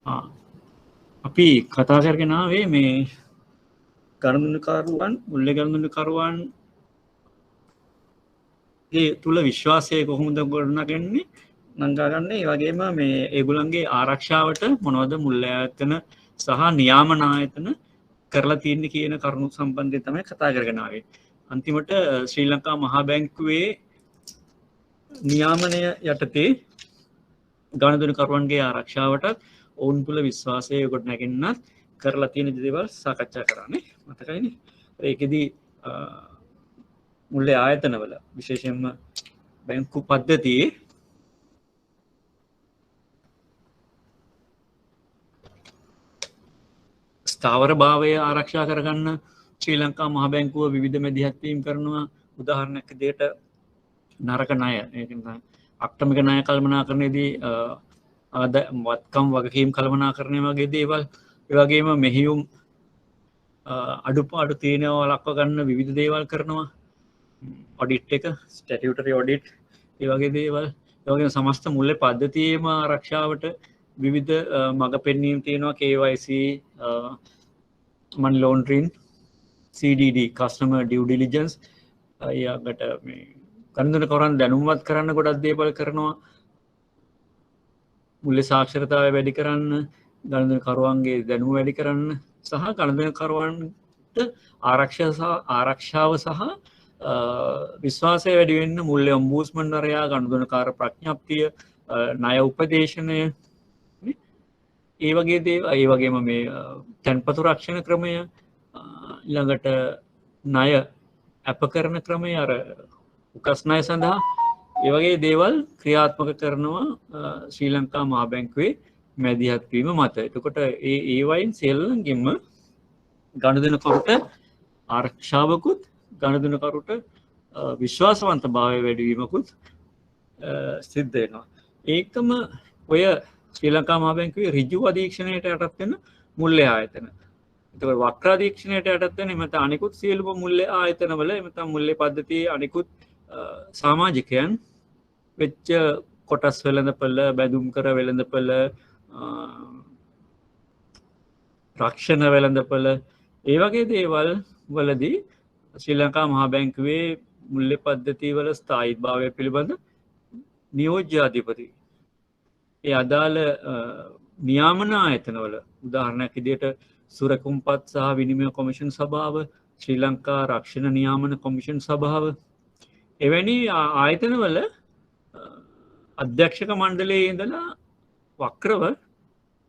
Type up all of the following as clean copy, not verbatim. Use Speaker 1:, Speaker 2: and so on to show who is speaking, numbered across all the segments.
Speaker 1: අපි කතා කරගෙන ආවේ මේ ගනුදෙනුකරුවන් මුල්ලේ ගනුදෙනුකරුවන් ඒ තුළ විශ්වාසය කොහොමද ගොඩනගන්නේ නංගාගන්න ඒ වගේම මේ ඒගොල්ලන්ගේ ආරක්ෂාවට මොනවද මුල්ල ආයතන සහ නියාමන ආයතන කරලා තියෙන්නේ කියන කරුණු සම්බන්ධය තමයි කතා කරගෙන ආවේ. අන්තිමට ශ්‍රී ලංකා මහා බැංකුවේ නියාමනය යටතේ ගනුදෙනුකරුවන්ගේ ආරක්ෂාවටත් ඔවුන් තුළ විශ්වාසය ගොඩනැගෙන්නත් කරලා තියෙන දේවල් සාකච්ඡා කරන්නේ මතකයිනේ. ඒකෙදී මුල්ලේ ආයතනවල විශේෂයෙන්ම බැංකු පද්ධතියේ ස්ථාවර භාවය ආරක්ෂා කරගන්න ශ්‍රී ලංකා මහ බැංකුව විවිධ මැදිහත්වීම් කරනවා. උදාහරණයක් විදිහට නරක ණය අක්ටමික ණය කළමනාකරණයේදී වත්කම් වගකීම් කළමනාකරණය වගේ දේවල්, ඒ වගේම මෙහෙයුම් අඩුපාඩු තියෙනවා ලක්ව ගන්න විවිධ දේවල් කරනවා. ඔඩිට් එක ස්ටැටියුටරි ඔඩිට් ඒ වගේ දේවල්, ඒ වගේම සමස්ත මුල්ලේ පද්ධතියේම ආරක්ෂාවට විවිධ මඟ පෙන්වීම් තියෙනවා. KYC, money laundering, CDD customer due diligence, ඊළඟට මේ ගනුදෙනුකරුවන් දැනුම්වත් කරන්න ගොඩක් දේවල් කරනවා. මුල්ලේ සාක්ෂරතාවය වැඩි කරන්න, ගනුදෙනුකරුවන්ගේ දැනුම වැඩි කරන්න සහ ගනුදෙනුකරුවන්ට ආරක්ෂාව සහ විශ්වාසය වැඩි වෙන්න මුල්ලේ ඔම්බුඩ්ස්මන්වරයා, ගනුදෙනුකාර ප්‍රඥප්තිය, ණය උපදේශනය, ඒ වගේ දේවල්, ඒ වගේම මේ තැන්පතු රක්ෂණ ක්‍රමය, ඊළඟට ණය අපකරන ක්‍රමය, අර උකස් ණය සඳහා ඒ වගේ දේවල් ක්‍රියාත්මක කරනවා ශ්‍රී ලංකා මහා බැංකුවේ මැදිහත්වීම මත. එතකොට ඒ වයින් සියල්ලංගෙම ගනුදෙනුකරුට ආරක්ෂාවකුත්, ගනුදෙනුකරුට විශ්වාසවන්ත භාවය වැඩිවීමකුත් සිද්ධ වෙනවා. ඒකම ඔය ශ්‍රී ලංකා මහා බැංකුවේ ඍජු අධීක්ෂණයට යටත් වෙන මුල්ලේ ආයතන. එතකොට වක්‍ර අධීක්ෂණයට යටත් වෙන එමෙත අනිකුත් සියලුම මුල්ලේ ආයතනවල එමෙත මුල්ලේ පද්ධතියේ අනිකුත් සමාජිකයන් වෙච්ච කොටස් වෙළඳපළ, බැඳුම් කර වෙළඳපළ, රක්ෂණ වෙළඳපළ, ඒ වගේ දේවල් වලදී ශ්‍රී ලංකා මහා බැංකුවේ මුල්ලේ පද්ධතිවල ස්ථායීභාවය පිළිබඳ නියෝජ්‍ය අධිපති ඒ අදාළ නියාමන ආයතනවල, උදාහරණයක් විදිහට සුරකුම්පත් සහ විනිමය කොමිෂන් සභාව, ශ්‍රී ලංකා රක්ෂණ නියාමන කොමිෂන් සභාව, එවැනි ආයතනවල අධ්‍යක්ෂක මණ්ඩලයේ ඉඳලා වක්‍රව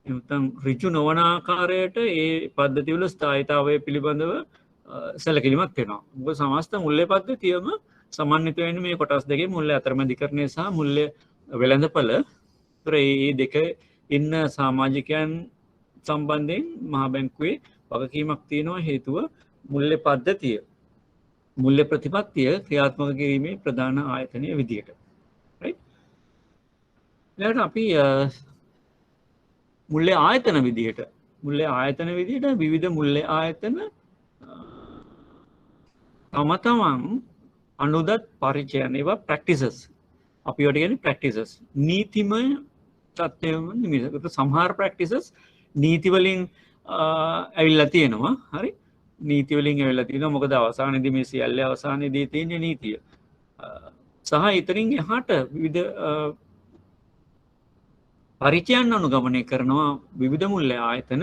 Speaker 1: එතන ඍජු නොවන ආකාරයට ඒ පද්ධතිවල ස්ථායීතාවය පිළිබඳව සැලකිලිමත් වෙනවා. මොකද සමස්ත මුල්ලේ පද්ධතියම සමන්විත වෙන්නේ මේ කොටස් දෙකේ, මුල්ලේ අතරමැදිකරණය සහ මුල්ලේ වෙළඳපළ. ඒ දෙක ඉන්න සමාජිකයන් සම්බන්ධයෙන් මහා බැංකුවේ වගකීමක් තියෙනවා. හේතුව මුල්ලේ පද්ධතිය, මුල්ලේ ප්‍රතිපත්තිය ක්‍රියාත්මක කිරීමේ ප්‍රධාන ආයතනය විදියට. ඊළඟට අපි මුල්ලේ ආයතන විදියට විවිධ මුල්ලේ ආයතන තම තමන් අනුදත් පරිචයන, ඒවා ප්‍රැක්ටිසස්, අපි වට කියන්නේ ප්‍රැක්ටිසස්, නීතිමය තත්ත්වයම නිමිසකට. සමහර ප්‍රැක්ටිසස් නීතිවලින් ඇවිල්ලා තියෙනවා. හරි, නීතිවලින් ඇවිල්ලා තියෙනවා. මොකද අවසානයේදී මේ සියල්ල අවසානයේදී තියෙන නීතිය සහ ඊතරින් එහාට විවිධ පරිචයන් අනුගමනය කරනවා විවිධ මුල්ලේ ආයතන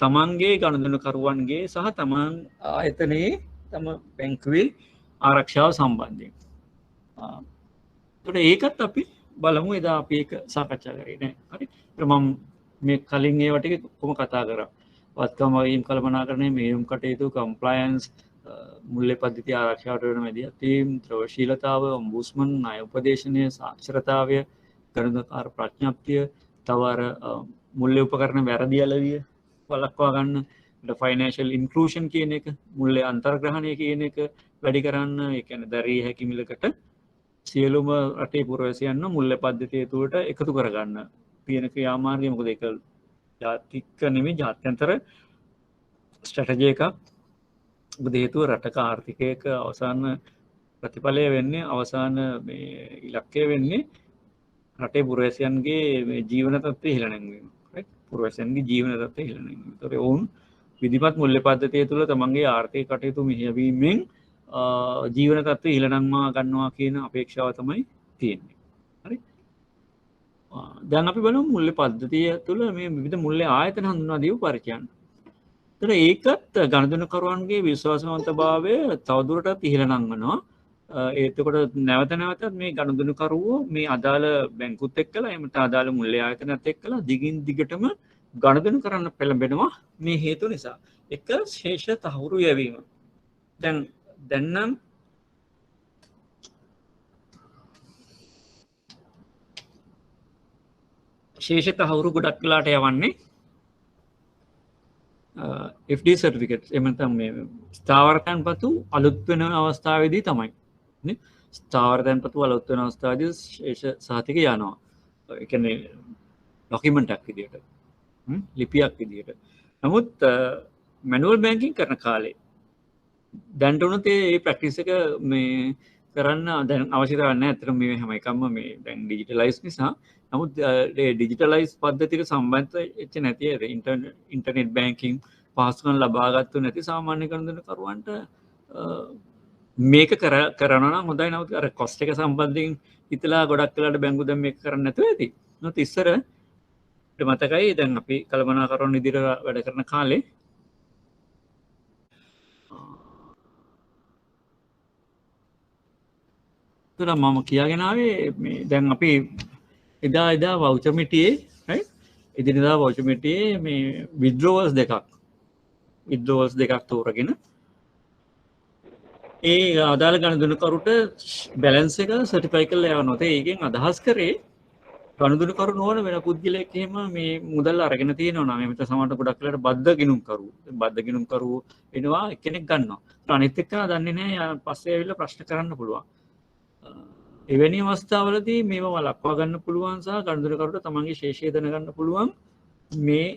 Speaker 1: තමන්ගේ ගනුදෙනුකරුවන්ගේ සහ තමන් ආයතනයේ තම බැංකුවේ ආරක්ෂාව සම්බන්ධයෙන්. එතකොට ඒකත් අපි බලමු. එදා අපි ඒක සාකච්ඡා කරේ නෑ. හරි, මම මේ කලින් ඒවා ටික කොහොම කතා කරා. වත්කම් වගකීම් කළමනාකරණය, මෙහෙයුම් කටයුතු, කම්ප්ලයන්ස්, මුල්ලේ පද්ධතිය ආරක්ෂාවට වෙන මැදිහත්වීම්, ද්‍රවශීලතාව, ඔම්බුඩ්ස්මන්, ණය උපදේශනය, සාක්ෂරතාවය, ගණනකාර ප්‍රඥප්තිය, තව අර මුල්ලේ උපකරණ වැරදි අලවිය වළක්වා ගන්න, ෆයිනෑන්ෂල් ඉන්ක්ලූෂන් කියන එක, මුල්ලේ අන්තර්ග්‍රහණය කියන එක වැඩි කරන්න. ඒ කියන්නේ දරිය හැකි මිලකට සියලුම රටේ පුරවැසියන්ව මුල්ලේ පද්ධතිය තුළට එකතු කරගන්න තියෙන ක්‍රියාමාර්ගය. මොකද ඒක ජාතික නෙමෙයි, ජාත්‍යන්තර ස්ට්‍රැටජි එකක්. මොකද හේතුව රටක ආර්ථිකයක අවසාන ප්‍රතිඵලය වෙන්නේ, අවසාන මේ ඉලක්කය වෙන්නේ රටේ පුරවැසියන්ගේ ජීවන තත්ත්වය ඉහළ නැංවීම. පුරවැසියන්ගේ ජීවන තත්ත්වය ඉහළ නැගෙනවා. ඒතකොට ඔවුන් විධිමත් මුල්‍ය පද්ධතිය තුළ තමන්ගේ ආර්ථික කටයුතු මෙහෙයවීමෙන් ජීවන තත්ත්වය ඉහළ නංවා ගන්නවා කියන අපේක්ෂාව තමයි තියෙන්නේ. හරි. දැන් අපි බලමු මුල්‍ය පද්ධතිය තුළ මේ විවිධ මුල්‍ය ආයතන හඳුන්වා දීපු පරිචයන්. ඒතර ඒකත් ගණදෙනුකරුවන්ගේ විශ්වාසවන්තභාවය තවදුරටත් ඉහළ නංවනවා. එතකොට නැවත නැවතත් මේ ගණදෙනුකරුවෝ මේ අදාළ බැංකුත් එක්කලා එහෙම අදාළ මුල්‍ය ආයතනත් එක්කලා දිගින් දිගටම ගණදෙනු කරන්න පෙළඹෙනවා මේ හේතු නිසා. එක ශේෂ තහවුරු යැවීම. දැන් නම් ශේෂ තහවුරු ගොඩක් වෙලාට යවන්නේ FD certificates එහෙම නැත්නම් මේ ස්ථාවර තැන්පතු අලුත් වෙන අවස්ථාවේදී තමයි. නේ? ස්ථාවර තැන්පතු අලුත් වෙන අවස්ථාවේදී ශේෂ සහතික යනවා. ඒ කියන්නේ ડોකියුමන්ට් එකක් විදියට. ලිපියක් විදියට. නමුත් මැනුවල් බැංකින් කරන කාලේ දැන්ට උනත් ඒ ප්‍රැක්ටිස් එක මේ කරන්න දැන් අවශ්‍යතාවයක් නැහැ. අතට මේ හැම එකක්ම මේ දැන් ඩිජිටලයිස් නිසා. නමුත් ඒ ඩිජිටලයිස් පද්ධතියට සම්බන්ධ වෙච්ච නැති ඉන්ටර්නෙට් බැංකින් පහසුකම් ලබාගත්තු නැති සාමාන්‍ය ගණදෙනුකරුවන්ට මේක කරනවා නම් හොඳයි. නමුත් අර කොස්ට් එක සම්බන්ධයෙන් හිතලා ගොඩක් වෙලාට බැංකු දැන් මේක කරන්න නැතුව ඇති. නමුත් ඉස්සර මතකයි දැන් අපි කළමනාකරන විදිහට වැඩ කරන කාලේ තුන මම කියාගෙන ආවේ මේ දැන් අපි එදා වවුචර් මිටියේ right එදිනෙදා වවුචර් මිටියේ මේ withdrawals දෙකක් තෝරගෙන ඒ අදාළ ගණදෙනුකරුට බැලන්ස් එක සර්ටිෆයි කරලා යවනවා. ඒකෙන් අදහස් කරේ ගණදෙනුකරු නොවන වෙන පුද්ගලයෙක් එහෙම මේ මුදල් අරගෙන තියෙනවා නම් එහෙම නැත්නම් සමහරට ගොඩක් වෙලාට බද්ධ ගිණුම්කරු එනවා එක්කෙනෙක් ගන්නවා. අනිත් එක්කෙනා දන්නේ නැහැ පස්සේ ඇවිල්ලා ප්‍රශ්න කරන්න පුළුවන්. එවැනි අවස්ථාවලදී මේව වළක්වා ගන්න පුළුවන් සහ ගණදෙනුකරුට තමන්ගේ ශේෂය දැනගන්න පුළුවන් මේ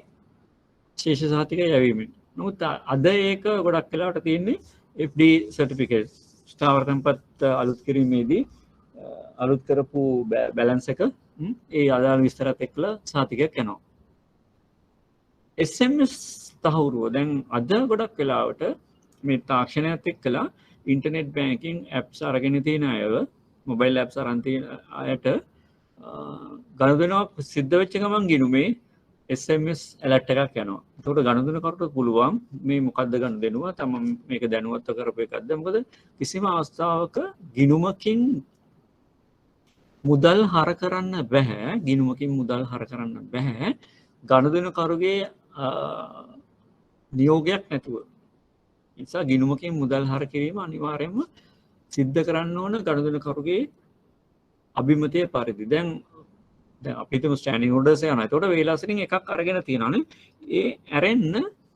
Speaker 1: ශේෂ සහතික යැවීමෙන්. නමුත් අද ඒක ගොඩක් වෙලාවට තියෙන්නේ FD certificate ස්ථාවර තැන්පත් අලුත් කිරීමේදී අලුත් කරපු බැලන්ස් එක ඒ අදාළ විස්තරات එක්කලා සහතිකයක් යනවා. SMS තහවුරුව දැන් අද ගොඩක් වෙලාවට මේ තාක්ෂණයත් එක්කලා ඉන්ටර්නෙට් බැංකින් ඇප්ස් අරගෙන තියෙන අයව මොබයිල් ඇප්ස් අරන් තියෙන අයට ගණදෙනුවක් සිද්ධ වෙච්ච ගමන් ගිණුමේ SMS ඇලර්ට් එකක් යනවා. එතකොට ගණදෙනුකරුට පුළුවන් මේ මොකද්ද ගණදෙනුව තමන් මේක දැනුවත්ව කරපු එකක්ද? මොකද කිසිම අවස්ථාවක ගිණුමකින් මුදල් හර කරන්න බැහැ. ගිණුමකින් මුදල් හර කරන්න බැහැ ගණදෙනුකරුගේ නියෝගයක් නැතුව. නිසා ගිණුමකින් මුදල් හර කිරීම අනිවාර්යයෙන්ම සිද්ධ කරන්න ඕන ගණදෙනුකරුගේ අභිමතය පරිදි. දැන් අපි හිතමු ස්ටෑන්ඩින් ඕඩර්ස් යනවා. එතකොට වේලාසරින් එකක් අරගෙන තියෙනවානේ. ඒ ඇරෙන්න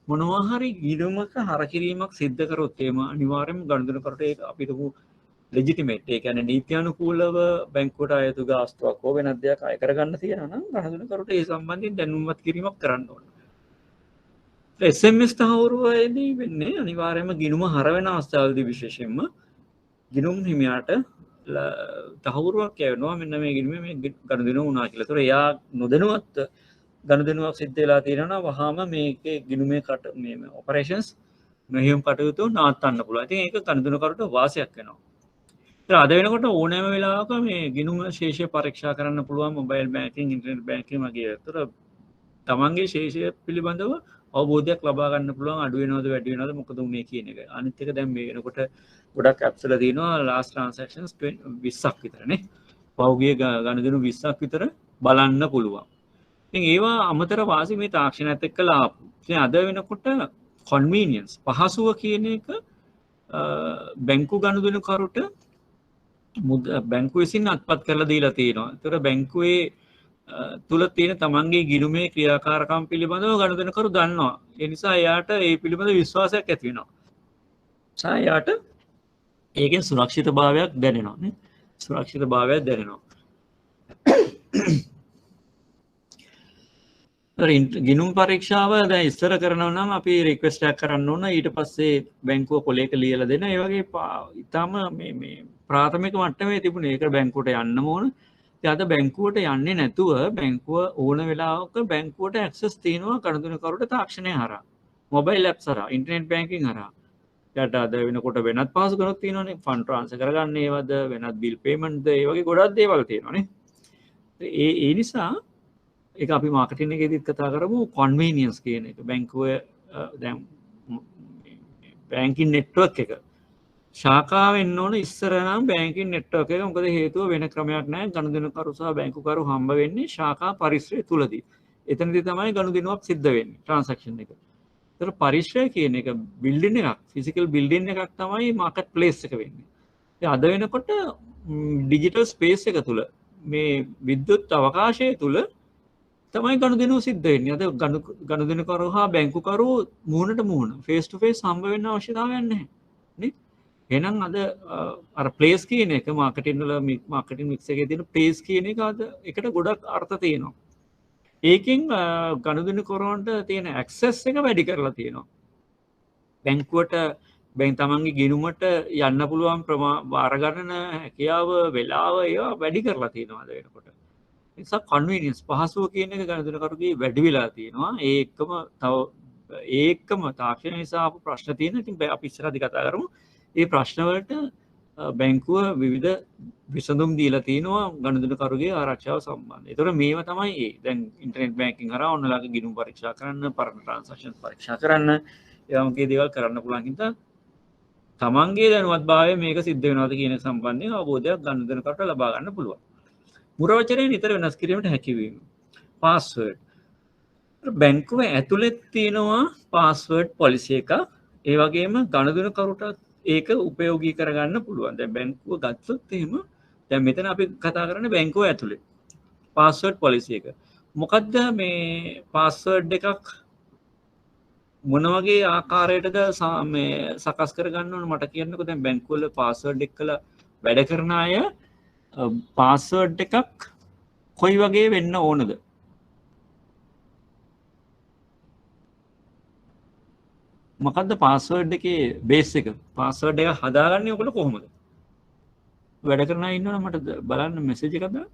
Speaker 1: මොනවා හරි ගිණුමක හර කිරීමක් සිද්ධ කරොත් එහෙම අනිවාර්යයෙන්ම ගණදෙනුකරුට ඒක අපි හිතමු ලෙජිටිමේට්. ඒ කියන්නේ නීත්‍යානුකූලව බැංකුවට අයතු ගාස්තුවක් හෝ වෙනත් දෙයක් අය කරගන්න තියෙනවා නම් ගණදෙනුකරුට ඒ සම්බන්ධයෙන් දැනුම්වත් කිරීමක් කරන්න ඕන. SMS තහවුරුවේදී වෙන්නේ අනිවාර්යයෙන්ම ගිණුම හර වෙන අවස්ථාවලදී විශේෂයෙන්ම ගිණුම් හිමියාට තහවුරුවක් යවනවා මෙන්න මේ ගිණුමේ මේ ගණදෙනුව වුණා කියලා. ඒතකොට එයා නොදැනුවත් ගණදෙනුවක් සිද්ධ වෙලා තියෙනවා වහාම මේකේ ගිණුමේ මේ ඔපරේෂන්ස් මෙහෙයුම් කටයුතු නවත්තන්න පුළුවන්. ඉතින් ඒක ගණදෙනුකරුට වාසියක් වෙනවා. ඒත් අද වෙනකොට ඕනෑම වෙලාවක මේ ගිණුම ශේෂය පරීක්ෂා කරන්න පුළුවන් මොබයිල් බැංකින් ඉන්ටර්නෙට් බැංකින් වගේ. ඒතර තමන්ගේ ශේෂය පිළිබඳව අවබෝධයක් ලබා ගන්න පුළුවන් අඩු වෙනවද වැඩි වෙනවද මොකද උනේ කියන එක. අනිත් එක දැන් මේ වෙනකොට ගොඩක් ඇප්ස් වල තියෙනවා ලාස්ට් ට්‍රාන්සැක්ෂන්ස් 20ක් විතරනේ. පහුගිය ගණදෙනු 20ක් විතර බලන්න පුළුවන්. ඉතින් ඒවා අමතර වාසි මේ තාක්ෂණයත් එක්කලා ආපු. ඉතින් අද වෙනකොට කන්වීනියන්ස් පහසුව කියන එක බැංකු ගණදෙනුකරුට බැංකුව විසින් අත්පත් කරලා දීලා තියෙනවා. ඒතර බැංකුවේ තුල තියෙන තමන්ගේ ගිණුමේ ක්‍රියාකාරකම් පිළිබඳව ගණදෙනුකරු දන්නවා. ඒ නිසා එයාට ඒ පිළිබඳ විශ්වාසයක් ඇති වෙනවා. එයාට ඒකෙන් සුරක්ෂිතභාවයක් දැනෙනවා නේ. සුරක්ෂිතභාවයක් දැනෙනවා. ගිණුම් පරීක්ෂාව දැන් ඉස්සර කරනවා නම් අපි රික්වෙස්ට් එකක් කරන්න ඕන. ඊට පස්සේ බැංකුව පොලේක ලියලා දෙන. ඒ වගේ ඊටම මේ ප්‍රාථමික මට්ටමේ තිබුණේ. ඒක බැංකුවට යන්නම ඕන. අද බැංකුවට යන්නේ නැතුව බැංකුව ඕන වෙලාවක බැංකුවට ඇක්සස් තියෙනවා ගනුදෙනුකරුට තාක්ෂණය හරහා මොබයිල් ඇප්ස් හරහා ඉන්ටර්නෙට් බැංකින් හරහා යට අද වෙනකොට වෙනත් පහසුකමක් තියෙනවානේ ෆන්ඩ් ට්‍රාන්ස්ෆර් කරගන්න ඒවද වෙනත් බිල් පේමන්ට්ද ඒ වගේ ගොඩක් දේවල් තියෙනවානේ ඒ නිසා ඒක අපි මාකටිං එකේදීත් කතා කරමු කන්වීනියන්ස් කියන එක බැංකුව දැන් බැංකින් නෙට්වර්ක් එක ශාඛාව වෙන්න ඕන ඉස්සර නම් බැංකින් නෙට්වර්ක් එක මොකද හේතුව වෙන ක්‍රමයක් නැහැ ගනුදෙනුකරු සහ බැංකුකරු හම්බ වෙන්නේ ශාඛා පරිශ්‍රය තුලදී. එතනදී තමයි ගනුදෙනුවක් සිද්ධ වෙන්නේ ට්‍රාන්සැක්ෂන් එක. ඒතර පරිශ්‍රය කියන එක බිල්ඩින් එකක් ෆිසිකල් බිල්ඩින් එකක් තමයි මාකට් ප්ලේස් එක වෙන්නේ. ඉතින් අද වෙනකොට ඩිජිටල් ස්පේස් එක තුල මේ විද්‍යුත් අවකාශය තුල තමයි ගනුදෙනුව සිද්ධ වෙන්නේ. අද ගනුදෙනුකරු හා බැංකුකරු මුහුණට මුහුණ ෆේස් ටු ෆේස් හම්බ වෙන්න අවශ්‍යතාවයක් නැහැ. නේ? එහෙනම් අද අර ප්ලේස් කියන එක මාකටිං වල මාකටිං මික්ස් එකේ තියෙන ප්ලේස් කියන එක අද එකට ගොඩක් අර්ථ තියෙනවා. ඒකෙන් ගනුදෙනුකරුවන්ට තියෙන ඇක්සස් එක වැඩි කරලා තියෙනවා. බැංකුවට තමන්ගේ ගිණුමට යන්න පුළුවන් වාර ගණන හැකියාව වෙලාව ඒවා වැඩි කරලා තියෙනවා අද වෙනකොට. නිසා කන්වීනියන්ස් පහසුව කියන එක ගනුදෙනුකරුගේ වැඩි වෙලා තියෙනවා. ඒකම තාක්ෂණය නිසා ආපු ප්‍රශ්න තියෙන. ඉතින් අපි ඉස්සරහදී කතා කරමු. ඒ ප්‍රශ්න වලට බැංකුව විවිධ විසඳුම් දීලා තිනවා ගනුදෙනුකරුගේ ආරක්ෂාව සම්බන්ධයෙන්. ඒතකොට මේවා තමයි දැන් ඉන්ටර්නෙට් බැංකින් හරහා ඔන්නලාගේ ගිණුම් පරීක්ෂා කරන්න, පරණ ට්‍රාන්සැක්ෂන් පරීක්ෂා කරන්න, ඒ වගේ දේවල් කරන්න පුළුවන් හින්දා තමන්ගේ දැනුවත්භාවය මේක සිද්ධ වෙනවද කියන සම්බන්ධයෙන් අවබෝධයක් ගනුදෙනුකරුට ලබා ගන්න පුළුවන්. මුරවචරය නිතර වෙනස් කිරීමට හැකිවීම. පාස්වර්ඩ්. බැංකුව ඇතුළේ තියෙනවා පාස්වර්ඩ් පොලිසි එකක්. ඒ වගේම ගනුදෙනුකරුට ඒක උපයෝගී කරගන්න පුළුවන්. දැන් බැංකුව ගත්තොත් එහෙම දැන් මෙතන අපි කතා කරන්නේ බැංකුව ඇතුලේ පාස්වර්ඩ් පොලිසි එක. මොකද්ද මේ පාස්වර්ඩ් එකක් මොන වගේ ආකාරයකටද මේ සකස් කරගන්න ඕන මට කියන්නකෝ. දැන් බැංකුව වල පාස්වර්ඩ් එක්කලා වැඩ කරන අය පාස්වර්ඩ් එකක් කොයි වගේ වෙන්න ඕනද? මොකද්ද පාස්වර්ඩ් එකේ බේස් එක? පාස්වර්ඩ් එක හදාගන්නේ ඔයගොල්ලෝ කොහොමද? වැඩ කරන අය ඉන්නවනම් මට බලන්න මෙසේජ් එකක් දාන්න.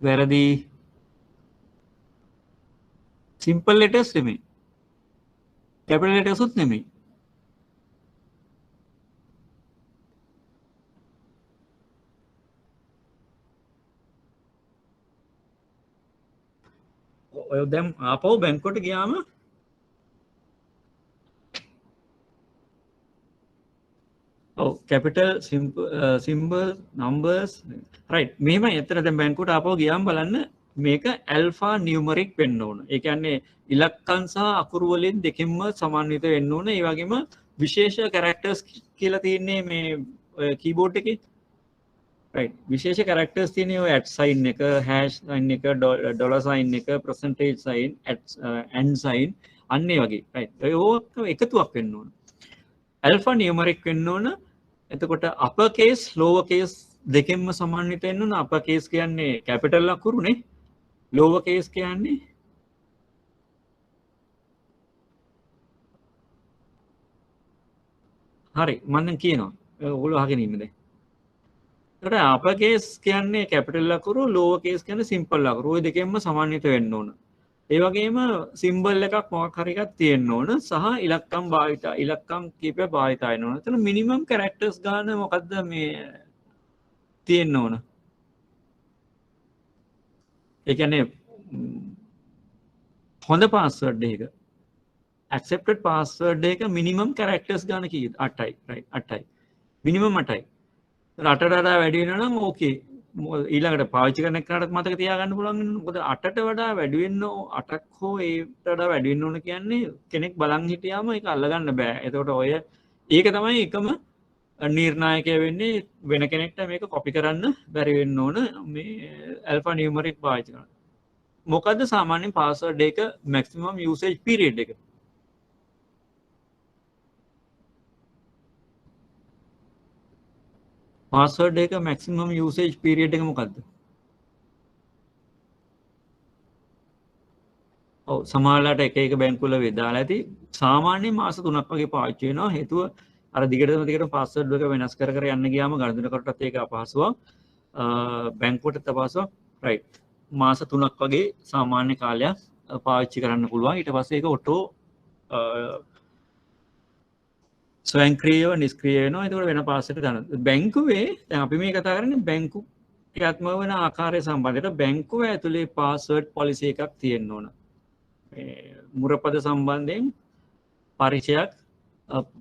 Speaker 1: වැරදි. සිම්පල් ලෙටර්ස් නෙමෙයි. කැපිටල් ලෙටර්ස් උත් නෙමෙයි. ඔය දැන් ආපහු බැංකුවට ගියාම ඔව් කැපිටල් සිම්බල් නම්බර්ස් රයිට් මෙහෙමයි. ඇත්තට දැන් බැංකුවට ආපහු ගියාම බලන්න මේක ඇල්ෆා නියුමරික් වෙන්න ඕන. ඒ කියන්නේ ඉලක්කම් සහ අකුරු වලින් දෙකෙන්ම සමන්විත වෙන්න ඕන. ඒ වගේම විශේෂ කැරක්ටර්ස් කියලා තියෙන්නේ මේ කීබෝඩ් එකේ. right විශේෂ characters තියෙනවා ඔය @ sign එක hash sign එක dollar sign එක percentage sign and sign අන්න ඒ වගේ right ඔය ඔක්කොම එකතුවක් වෙන්න ඕන alpha numeric වෙන්න ඕන එතකොට upper case lower case දෙකෙන්ම සමන්විත වෙන්න ඕන upper case කියන්නේ capital අකුරුනේ lower case කියන්නේ හරි මම කියනවා ඔයගොල්ලෝ අහගෙන ඉන්න දැන් අප කේස් කියන්නේ කැපිටල් අකුරු ලෝවර් කේස් කියන්නේ සිම්පල් අකුරු. ওই දෙකෙන්ම සමන්විත වෙන්න ඕන. ඒ වගේම සිම්බල් එකක් මොකක් හරි එකක් තියෙන්න ඕන සහ ඉලක්කම් භාවිතා ඉලක්කම් කීපයක් භාවිතා වෙන්න ඕන. එතන මිනිමම් කැරක්ටර්ස් ගන්න මොකද්ද මේ තියෙන්න ඕන. ඒ කියන්නේ හොඳ පාස්වර්ඩ් එක accepted password එක මිනිමම් කැරක්ටර්ස් ගන්න කීයද 8යි right 8යි. මිනිමම් 8යි. රටට වඩා වැඩි වෙනවා නම් ඕකේ ඊළඟට පාවිච්චි කරන එකට මතක තියාගන්න පුළුවන් වෙනවා මොකද 8ට වඩා වැඩි වෙන්න 8ක් හෝ ඒකට වඩා වැඩි වෙන්න ඕන කියන්නේ කෙනෙක් බලන් හිටියාම ඒක අල්ලගන්න බෑ. එතකොට ඔය ඒක තමයි එකම නිර්ණායකය වෙන්නේ වෙන කෙනෙක්ට මේක කොපි කරන්න බැරි වෙන්න ඕන මේ ඇල්ෆා නියුමරික් පාවිච්චි කරන. මොකද්ද සාමාන්‍යයෙන් පාස්වර්ඩ් එක මැක්සිමම් යූසේජ් පීරියඩ් එක? පාස්වර්ඩ් එක මැක්සිමම් යූසේජ් පීරියඩ් එක මොකද්ද? ඔව් සමහරලාට එක එක බැංකුවල වේදාලා ඇති සාමාන්‍යයෙන් මාස 3ක් වගේ පාවිච්චි වෙනවා හේතුව අර දිගටම පාස්වර්ඩ් එක වෙනස් කර යන්න ගියාම ගණන්කරුවටත් ඒක අපහසුවක්. බැංකුවට අපහසුවක්. රයිට්. මාස 3ක් වගේ සාමාන්‍ය කාලයක් පාවිච්චි කරන්න පුළුවන්. ඊට පස්සේ ඒක ඔටෝ ස්වයංක්‍රීයව නිෂ්ක්‍රීය වෙනවා. එතකොට වෙන පාස්වර්ඩ් දාන්න. බැංකුවේ දැන් අපි මේ කතා කරන්නේ බැංකු ක්‍රියාත්මක වෙන ආකාරය සම්බන්ධයට බැංකුව ඇතුලේ පාස්වර්ඩ් පොලිසි එකක් තියෙන්න ඕන. මුරපද සම්බන්ධයෙන් පරිචයක්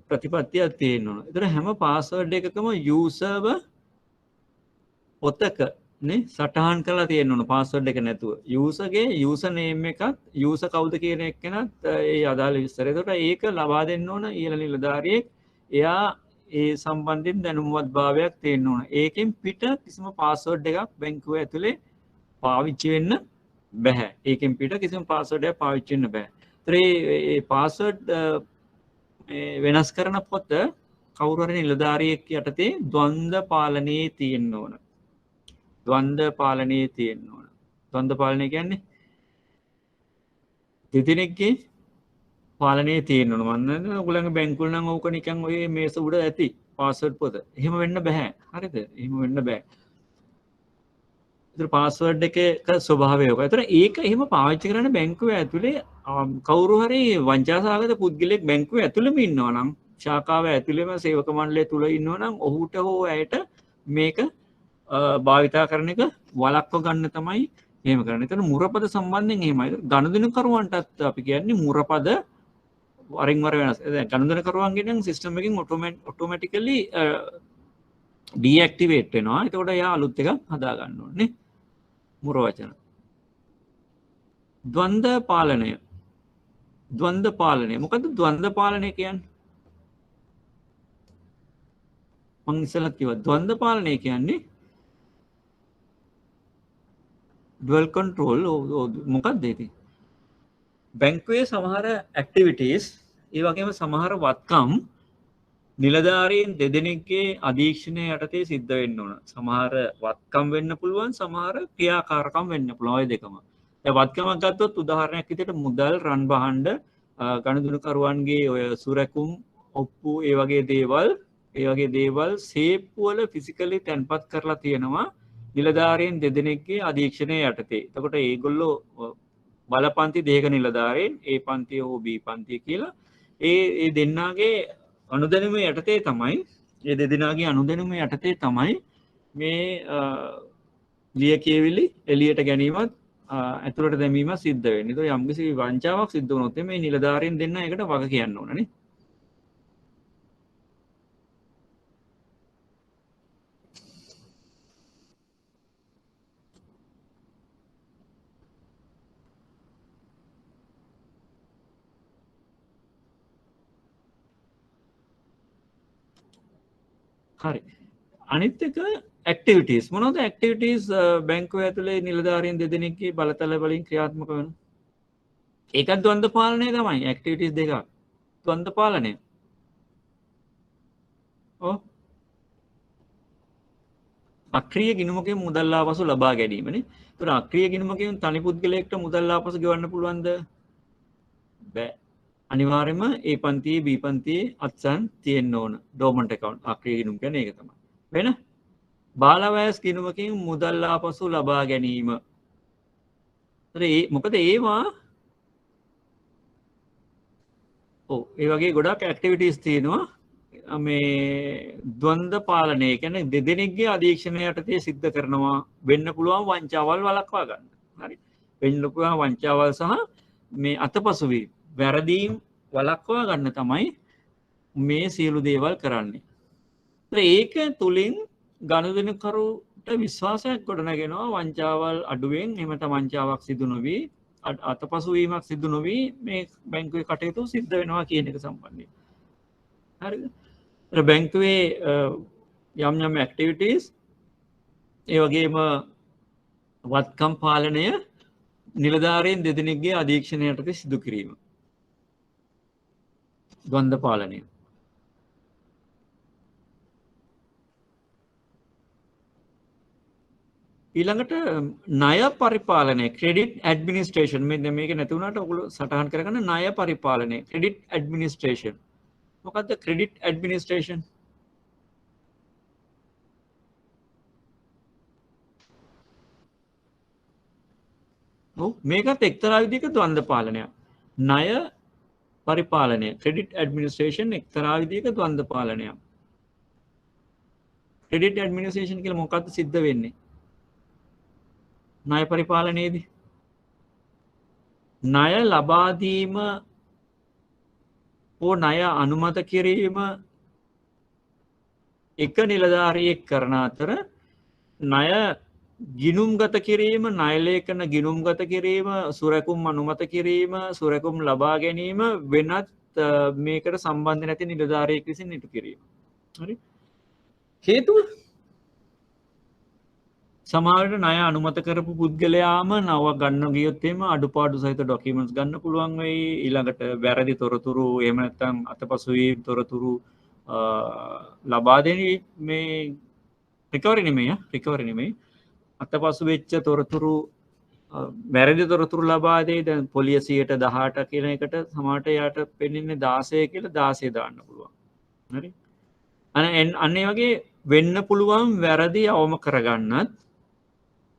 Speaker 1: ප්‍රතිපත්තියක් තියෙන්න ඕන. ඒතර හැම පාස්වර්ඩ් එකකම යූසර්ව පොතක නේ සටහන් කරලා තියෙන්න ඕන පාස්වර්ඩ් එක නැතුව. යූසර්ගේ යූසර් නේම් එකත් යූසර් කවුද කියන එක්කෙනත් ඒ අදාළ විස්තරය. ඒතකොට ඒක ලබා දෙන්න ඕන ඊළඟ නිලධාරියෙක්. එයා ඒ සම්බන්ධයෙන් දැනුම්වත් භාවයක් තියෙන්න ඕන. ඒකෙන් පිට කිසිම පාස්වර්ඩ් එකක් බැංකුව ඇතුලේ පාවිච්චි වෙන්න බැහැ. ඒකෙන් පිට කිසිම පාස්වර්ඩ් එකක් පාවිච්චි වෙන්න බෑ. ඒතර මේ පාස්වර්ඩ් වෙනස් කරන පොත කවුරු හරි නිලධාරියෙක් යටතේ ද්වන්ද්ව පාලනයේ තියෙන්න ඕන. ද්වන්ද්ව පාලනයේ තියෙන්න ඕන. ද්වන්ද්ව පාලනය කියන්නේ දෙදෙනෙක්ගේ පාලනයේ තියෙන්න ඕන. මම ඔයගොල්ලන්ගේ බැංකුවල නම් ඕක නිකන් ඔය මේස උඩ ඇති පාස්වර්ඩ් පොත. එහෙම වෙන්න බෑ. හරිද? එහෙම වෙන්න බෑ. ඒතර පාස්වර්ඩ් එකක ස්වභාවය ඔක. ඒතර ඒක එහෙම පාවිච්චි කරන්න බැංකුව ඇතුලේ කවුරු හරි වංචාසහගත පුද්ගලෙක් බැංකුව ඇතුළෙම ඉන්නවා නම් ශාඛාව ඇතුළෙම සේවක මණ්ඩලය තුල ඉන්නවා නම් ඔහුට හෝ ඇයට මේක භාවිතා කරන එක වළක්ව ගන්න තමයි එහෙම කරන්නේ. එතන මුරපද සම්බන්ධයෙන් එහෙමයි. ගනුදෙනුකරුවන්ටත් අපි කියන්නේ මුරපද වරින් වර වෙනස්. දැන් ගනුදෙනුකරුවන්ගේ නම් සිස්ටම් එකකින් ඔටෝමැටිකලි ඩීඇක්ටිවේට් වෙනවා. එතකොට එයා අලුත් එකක් හදා ගන්න ඕනේ. මුර වචන. ද්වන්ද්ව පාලනය. ද්වන්ද්ව පාලනය. මොකද්ද ද්වන්ද්ව පාලනය කියන්නේ? මම ඉස්සෙල්ලා කිව්වා ද්වන්ද්ව පාලනය කියන්නේ ඩුවල් කන්ට්‍රෝල් මොකක්ද ඒක? බැංකුවේ සමහර ඇක්ටිවිටීස් ඒ වගේම සමහර වත්කම් නිලධාරීන් දෙදෙනෙක්ගේ අධීක්ෂණය යටතේ සිද්ධ වෙන්න ඕන. සමහර වත්කම් වෙන්න පුළුවන්, සමහර ක්‍රියාකාරකම් වෙන්න පුළුවන්. ඔය දෙකම. දැන් වත්කමක් ගත්තොත් උදාහරණයක් විදිහට මුදල් රන් බහඬ ගනුදෙනුකරුවන්ගේ ඔය සුරැකුම් ඔප්පු ඒ වගේ දේවල් සේප්පු වල ෆිසිකලි තැන්පත් කරලා තියෙනවා නිලධාරීන් දෙදෙනෙක්ගේ අධීක්ෂණය යටතේ. එතකොට ඒගොල්ලෝ බලපන්ති දෙක නිලධාරීන් A පන්තිය හෝ B පන්තිය කියලා ඒ දෙන්නාගේ අනුදැනුම යටතේ තමයි ඒ දෙදෙනාගේ අනුදැනුම යටතේ තමයි මේ ලියකියවිලි එළියට ගැනීමත් ඇතුළට දැමීම සිද්ධ වෙන්නේ. ඒතකොට යම්කිසි වංචාවක් සිද්ධ වුණොත් මේ නිලධාරීන් දෙන්න ඒකට වග කියන්න ඕනනේ. හරි. අනිත් එක ඇක්ටිවිටීස්. මොනවද ඇක්ටිවිටීස් බැංකුව ඇතුලේ නිලධාරීන් දෙදෙනෙක්ගේ බලතල වලින් ක්‍රියාත්මක වෙන? ඒකත් ද්වන්ද්ව පාලනය තමයි. ඇක්ටිවිටීස් දෙකක්. ද්වන්ද්ව පාලනය. ඔව්. අක්‍රීය ගිණුමකින් මුදල් ආපසු ලබා ගැනීමනේ. ඒතර අක්‍රීය ගිණුමකින් තනි පුද්ගලයෙක්ට මුදල් ආපසු ගෙවන්න පුළුවන්ද? බෑ. අනිවාර්යයෙන්ම A පන්තියේ B පන්තියේ අත්සන් තියෙන්න ඕන. ඩෝමන්ට් account අක්‍රීය ගිණුම කියන්නේ ඒක තමයි. වෙන බාලවයස් ගිණුමකින් මුදල් ආපසු ලබා ගැනීම. මොකද ඒවා ඒ වගේ ගොඩක් ඇක්ටිවිටීස් තියෙනවා මේ ද්වන්ද්ව පාලනය කියන්නේ දෙදෙනෙක්ගේ අධීක්ෂණය යටතේ සිද්ධ කරනවා වෙන්න පුළුවන් වංචාවල් වළක්වා ගන්න. හරි. වෙන්න පුළුවන් වංචාවල් සහ මේ අතපසුවීම් වැරදීම් වළක්වා ගන්න තමයි මේ සියලු දේවල් කරන්නේ. ඒක තුලින් ගනුදෙනුකරුට විශ්වාසයක් ගොඩනගෙනවා වංචාවල් අඩුවෙන් එහෙම නැත්නම් වංචාවක් සිදු නොවි අතපසුවීමක් සිදු නොවි මේ බැංකුවේ කටයුතු සිද්ධ වෙනවා කියන එක සම්බන්ධයෙන්. හරිද? බැංකුවේ යම් යම් ඇක්ටිවිටීස් ඒ වගේම වත්කම් පාලනය නිලධාරීන් දෙදෙනෙක්ගේ අධීක්ෂණය යටතේ සිදු කිරීම. ද්වන්ද්ව පාලනය. ඊළඟට ණය පරිපාලනය ක්‍රෙඩිට් ඇඩ්මිනිස්ට්‍රේෂන් මේක නැති වුණාට ඔයගොල්ලෝ සටහන් කරගන්න ණය පරිපාලනය ක්‍රෙඩිට් ඇඩ්මිනිස්ට්‍රේෂන් මොකද්ද ක්‍රෙඩිට් ඇඩ්මිනිස්ට්‍රේෂන්? ඔව් මේකත් එක්තරා විදිහක ද්වන්ද්ව පාලනයක්. ණය පරිපාලනය ක්‍රෙඩිට් ඇඩ්මිනිස්ට්‍රේෂන් එක්තරා විදිහක ද්වන්ද්ව පාලනයක්. ක්‍රෙඩිට් ඇඩ්මිනිස්ට්‍රේෂන් කියලා මොකද්ද සිද්ධ වෙන්නේ? ණය පරිපාලනයේදී ණය ලබා දීම හෝ ණය අනුමත කිරීම එක නිලධාරියෙක් කරන අතර ණය ගිණුම්ගත කිරීම, ණය ලේඛන ගිණුම්ගත කිරීම, සුරැකුම් අනුමත කිරීම, සුරැකුම් ලබා ගැනීම වෙනත් මේකට සම්බන්ධ නැති නිලධාරියෙක් විසින් ඉටු කිරීම. හරි? හේතුව සමහරවිට ණය අනුමත කරපු පුද්ගලයාම නව ගන්න ගියොත් එහෙම අඩුපාඩු සහිත ડોකියුමන්ට්ස් ගන්න පුළුවන් වෙයි. ඊළඟට වැරදි තොරතුරු එහෙම නැත්නම් අතපසු වීම් තොරතුරු ලබා දෙන මේ රිකවරි නෙමෙයි අතපසු වෙච්ච තොරතුරු වැරදි තොරතුරු ලබා දෙයි. දැන් පොලිය 118 කියන එකට සමහරට යාට පෙන්වන්නේ 16 කියලා 16 දාන්න පුළුවන්. හරි? අන්න ඒ වගේ වෙන්න පුළුවන් වැරදි අවම කරගන්නත්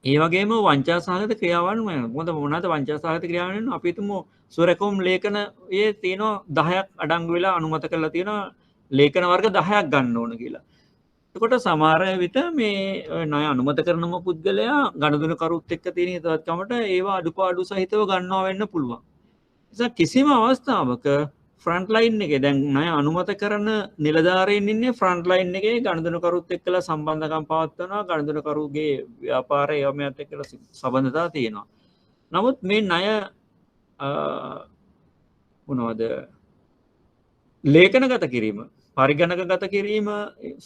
Speaker 1: ඒ වගේම වංචා සහගත ක්‍රියාවන් මොකද මොනවාද වංචා සහගත ක්‍රියාවන්? අපි හිතමු සුරැකුම් ලේඛනයේ තියෙනවා 10ක් අඩංගු වෙලා අනුමත කරලා තියෙනවා ලේඛන වර්ග 10ක් ගන්න ඕන කියලා. එතකොට සමහර විට මේ ණය අනුමත කරනම පුද්ගලයා ගනුදෙනු කරුත් එක්ක තියෙන හිතවත්කමට ඒවා අඩුපාඩු සහිතව ගන්නවා වෙන්න පුළුවන්. නිසා කිසිම අවස්ථාවක ෆ්‍රන්ට් ලයින් එකේ දැන් ණය අනුමත කරන නිලධාරීන් ඉන්නේ ෆ්‍රන්ට් ලයින් එකේ ගනුදෙනු කරුත් එක්කලා සම්බන්ධකම් පවත්වනවා. ගනුදෙනු කරුගේ ව්‍යාපාර ඒවමත් එක්කලා සම්බන්ධතා තියෙනවා. නමුත් මේ ණය මොනවද ලේඛනගත කිරීම, පරිගණකගත කිරීම,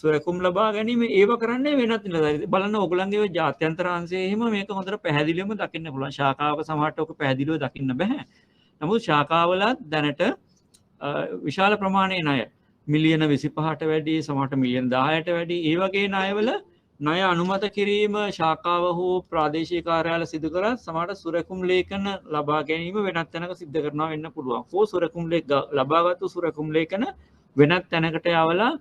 Speaker 1: සුරැකුම් ලබා ගැනීම ඒව කරන්නේ වෙනත් නිලධාරීන්. බලන්න ඕගොල්ලන්ගේ ජාත්‍යන්තර අංශයේ එහෙම මේක හොඳට පැහැදිලිවම දකින්න පුළුවන්. ශාඛාවක සමහරට ඔක පැහැදිලිව දකින්න බෑ. නමුත් ශාඛාවලත් දැනට විශාල ප්‍රමාණයේ ණය මිලියන 25ට වැඩි, සමහරට මිලියන 10ට වැඩි ඒ වගේ ණයවල ණය අනුමත කිරීම ශාඛාව හෝ ප්‍රාදේශීය කාර්යාල සිදු කරත් සමහරට සුරැකුම් ලේඛන ලබා ගැනීම වෙනත් තැනක සිද්ධ කරනවා වෙන්න පුළුවන්. හෝ සුරැකුම් ලබාගත්තු සුරැකුම් ලේඛන වෙනත් තැනකට යවලා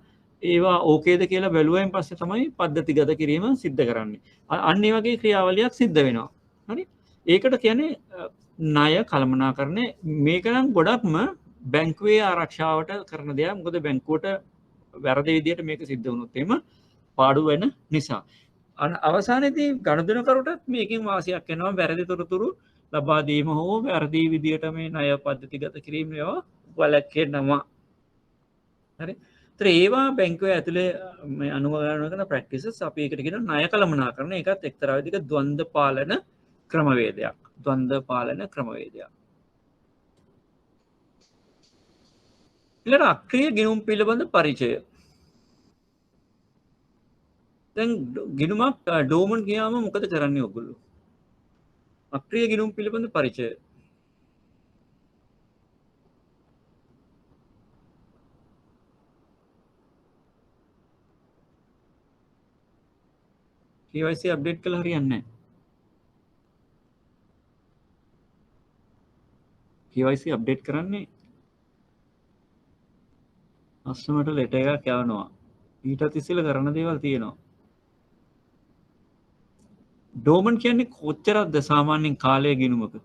Speaker 1: ඒවා ඕකේද කියලා බැලුවෙන් පස්සේ තමයි පද්ධතිගත කිරීම සිද්ධ කරන්නේ. අන්න ඒ වගේ ක්‍රියාවලියක් සිද්ධ වෙනවා. හරි? ඒකට කියන්නේ ණය කළමනාකරණය. මේක නම් ගොඩක්ම බැංකුවේ ආරක්ෂාවට කරන දෙයක්. මොකද බැංකුවට වැරදි විදිහට මේක සිද්ධ වුණොත් එහෙම පාඩු වෙන නිසා. අවසානයේදී ගනුදෙනුකරුටත් මේකෙන් වාසියක් වෙනවා. වැරදි තොරතුරු ලබා දීම හෝ වැරදි විදිහට මේ ණය පද්ධතිගත කිරීම ඒවා වළක්වනවා. හරි? ඒතර ඒවා බැංකුවේ ඇතුලේ මේ අනුගමනය කරන ප්‍රැක්ටිසස් අපි ඒකට කියන ණය කළමනාකරණය. ඒකත් එක්තරා විදිහක ද්වන්ද්ව පාලන ක්‍රමවේදයක්. ඊළඟ අක්‍රීය ගිණුම් පිළිබඳ පරිචය. දැන් ගිණුමක් ඩෝමන් ගියාම මොකද කරන්නේ ඔයගොල්ලෝ? අක්‍රීය ගිණුම් පිළිබඳ පරිචය. KYC අප්ඩේට් කළා හරියන්නේ නැහැ. KYC අප්ඩේට් කරන්නේ කස්ටමර්ට ලෙටර් එකක් යවනවා. ඊටත් ඉස්සෙල්ලා කරන දේවල් තියෙනවා. ඩෝමන් කියන්නේ කොච්චරක්ද සාමාන්‍යයෙන් කාලය ගිණුමක?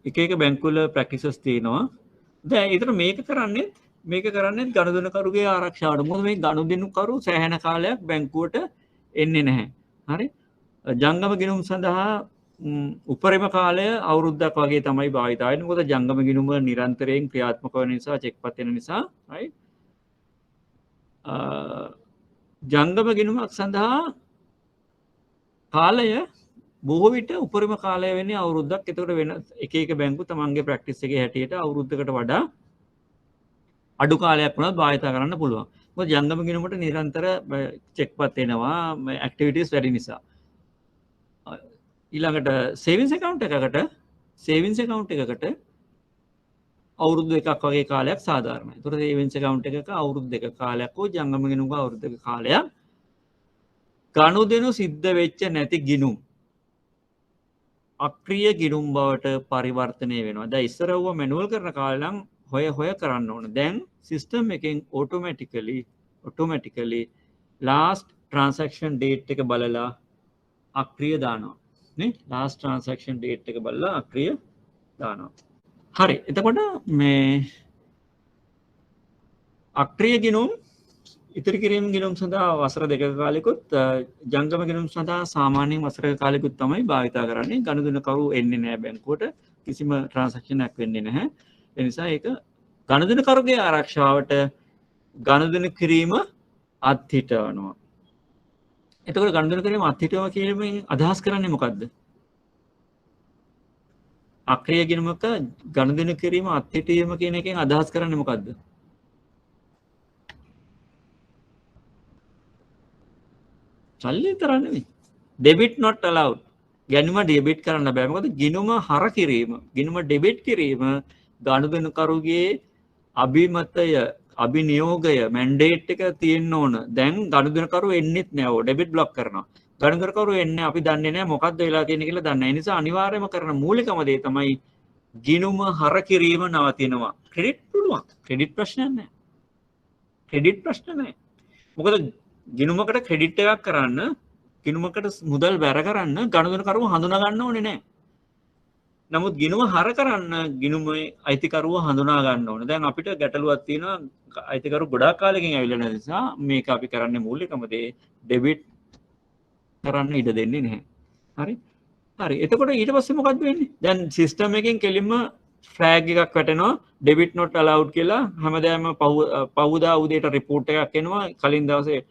Speaker 1: එක එක බැංකුවල ප්‍රැක්ටිසස් තියෙනවා. දැන් ඒතර මේක කරන්නේ ගනුදෙනුකරුගේ ආරක්ෂාවට. මොකද මේ ගනුදෙනුකරු සෑහෙන කාලයක් බැංකුවට එන්නේ නැහැ. හරි? ජංගම ගිණුම් සඳහා උපරිම කාලය අවුරුද්දක් වගේ තමයි භාවිත වෙන්නේ. මොකද ජංගම ගිණුම නිරන්තරයෙන් ක්‍රියාත්මක වෙන නිසා, චෙක්පත් වෙන නිසා, right? ජංගම ගිණුමක් සඳහා කාලය බොහෝ විට උපරිම කාලය වෙන්නේ අවුරුද්දක්. එතකොට වෙන එක බැංකු තමන්ගේ ප්‍රැක්ටිස් එකේ හැටියට අවුරුද්දකට වඩා අඩු කාලයක් වුණත් භාවිත කරන්න පුළුවන්. මොකද ජංගම ගිණුමට නිරන්තර චෙක්පත් වෙනවා, ඇක්ටිවිටීස් වැඩි නිසා. ඊළඟට සේවින්ස් account එකකට අවුරුදු එකක් වගේ කාලයක් සාධාරණයි. ඒතකොට සේවින්ස් account එකක අවුරුදු දෙක කාලයක් හෝ ජංගම ගිණුමක අවුරුදු දෙක කාලයක් ගනුදෙනු සිද්ධ වෙච්ච නැති ගිණුම් අක්‍රීය ගිණුම් බවට පරිවර්තනය වෙනවා. දැන් ඉස්සරවව මැනුවල් කරන කාලේ නම් හොය කරන්න ඕන. දැන් සිස්ටම් එකෙන් automatically last transaction date එක බලලා අක්‍රිය දානවා නේ. last transaction date එක බලලා අක්‍රිය දානවා. හරි. එතකොට මේ අක්‍රිය ගිණුම් ඉතිරි කිරීම ගිණුම් සඳහා වසර 2ක කාලෙකුත් ජංගම ගිණුම් සඳහා සාමාන්‍යයෙන් වසරක කාලෙකුත් තමයි භාවිතා කරන්නේ. ගනුදෙනුකරු එන්නේ නැහැ බැංකුවට. කිසිම ට්‍රාන්සැක්ෂන් එකක් වෙන්නේ නැහැ. ඒ නිසා ඒක ගනුදෙනුකරුගේ ආරක්ෂාවට ගනුදෙනු කිරීම අත්හිටවනවා. එතකොට ගනුදෙනු කිරීම අත්හිටවම කියීමෙන් අදහස් කරන්නේ මොකද්ද? අක්‍රිය ගිණුමක ගනුදෙනු කිරීම අත්හිටීම කියන එකෙන් අදහස් කරන්නේ මොකද්ද? සල්ලි විතරක් නෙමෙයි. debit not allowed. ගිණුම ඩෙබිට් කරන්න බෑ. මොකද ගිණුම හර කිරීම, ගිණුම ඩෙබිට් කිරීම ගනුදෙනුකරුගේ අභිමතය, අභිනියෝගය, මැන්ඩේට් එක තියෙන්න ඕන. දැන් ගනුදෙනුකරු එන්නෙත් නෑ. ඔය ඩෙබිට් බ්ලොක් කරනවා. ගනුදෙනුකරු එන්නේ අපි දන්නේ නෑ මොකක්ද වෙලා තියෙන්නේ කියලා දන්නේ. ඒ නිසා අනිවාර්යයෙන්ම කරන මූලිකම දේ තමයි ගිණුම හර කිරීම නවතිනවා. ක්‍රෙඩිට් පුළුවන්. ක්‍රෙඩිට් ප්‍රශ්නයක් නෑ. ක්‍රෙඩිට් ප්‍රශ්න නෑ. මොකද ගිණුමකට ක්‍රෙඩිට් එකක් කරන්න, ගිණුමකට මුදල් බැර කරන්න ගනුදෙනුකරුව හඳුනා ගන්න ඕනේ නැහැ. නමුත් ගිණුම හර කරන්න ගිණුමේ අයිතිකරුව හඳුනා ගන්න ඕනේ. දැන් අපිට ගැටලුවක් තියෙනවා, අයිතිකරු ගොඩාක් කාලෙකින් ඇවිල්ලා නැති නිසා මේක අපි කරන්නේ මූලිකම දේ ඩෙබිට් කරන්න ඉඩ දෙන්නේ නැහැ. හරි? හරි. එතකොට ඊට පස්සේ මොකද්ද වෙන්නේ? දැන් සිස්ටම් එකෙන් කෙලින්ම ෆ්ලෑග් එකක් වැටෙනවා ඩෙබිට් not allowed කියලා. හැමදාම පහුදා උදේට රිපෝට් එකක් එනවා. කලින් දවසේ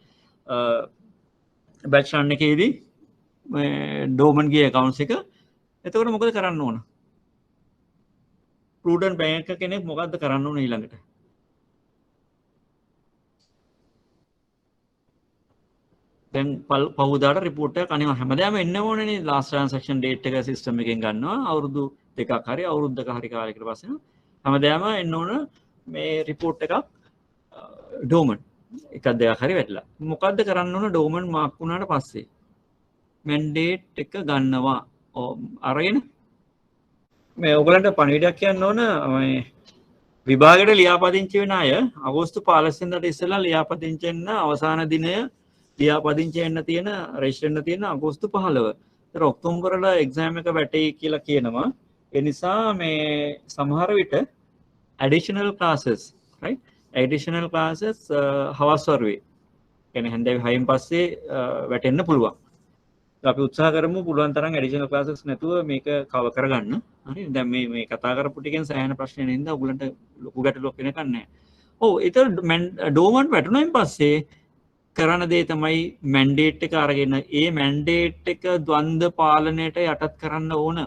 Speaker 1: බැච් රන් එකේදී ඩෝමන් ගිය account එක. එතකොට මොකද කරන්න ඕන? ප්‍රූඩන්ට් බැංක් කෙනෙක් මොකද්ද කරන්න ඕන ඊළඟට? දැන් පහුදාට රිපෝට් එකක් අනිවා හැමදාම එන්න ඕනනේ. ලාස්ට් ට්‍රාන්සැක්ෂන් ඩේට් එක සිස්ටම් එකෙන් ගන්නවා. අවුරුදු 2ක් හරි අවුරුද්දක හරි කාලයකට පස්සේ හැමදාම එන්න ඕන මේ රිපෝට් එකක් ඩෝමන් එකක් දෙකක් හරි වැටලා. මොකද්ද කරන්න ඕන ඩෝමන් මාක් වුණාට පස්සේ? මැන්ඩේට් එක ගන්නවා. අරගෙන මේ ඔයගලන්ට පණිවිඩයක් කියන්න ඕන. මේ විභාගයට ලියාපදිංචි වෙන අය අගෝස්තු 15 වෙනිදාට ඉස්සෙල්ලා ලියාපදිංචි වෙන්න අවසාන දිනය ලියාපදිංචි වෙන්න තියෙන රෙජිස්ටර් වෙන්න තියෙන අගෝස්තු 15. ඒතර ඔක්තෝබර් වල එක්සෑම් එක වැටෙයි කියලා කියනවා. ඒ නිසා මේ සමහර විට additional classes, right? additional classes හවස් වරුවේ කියන්නේ හන්දේ 6න් පස්සේ වැටෙන්න පුළුවන්. අපි උත්සාහ කරමු පුළුවන් තරම් ඇඩිෂනල් ක්ලාසස් නැතුව මේක කවර් කරගන්න. හරි. දැන් මේ කතා කරපු ටිකෙන් සෑහෙන ප්‍රශ්න නෙන්ද ඔයගලන්ට ලොකු ගැටලුවක් වෙනකන් නැහැ. ඔව් ඒතර ඩෝමන්ට් වැටුණායින් පස්සේ කරන දේ තමයි මැන්ඩේට් එක අරගෙන ඒ මැන්ඩේට් එක ද්වන්ද්ව පාලනයට යටත් කරන්න ඕන.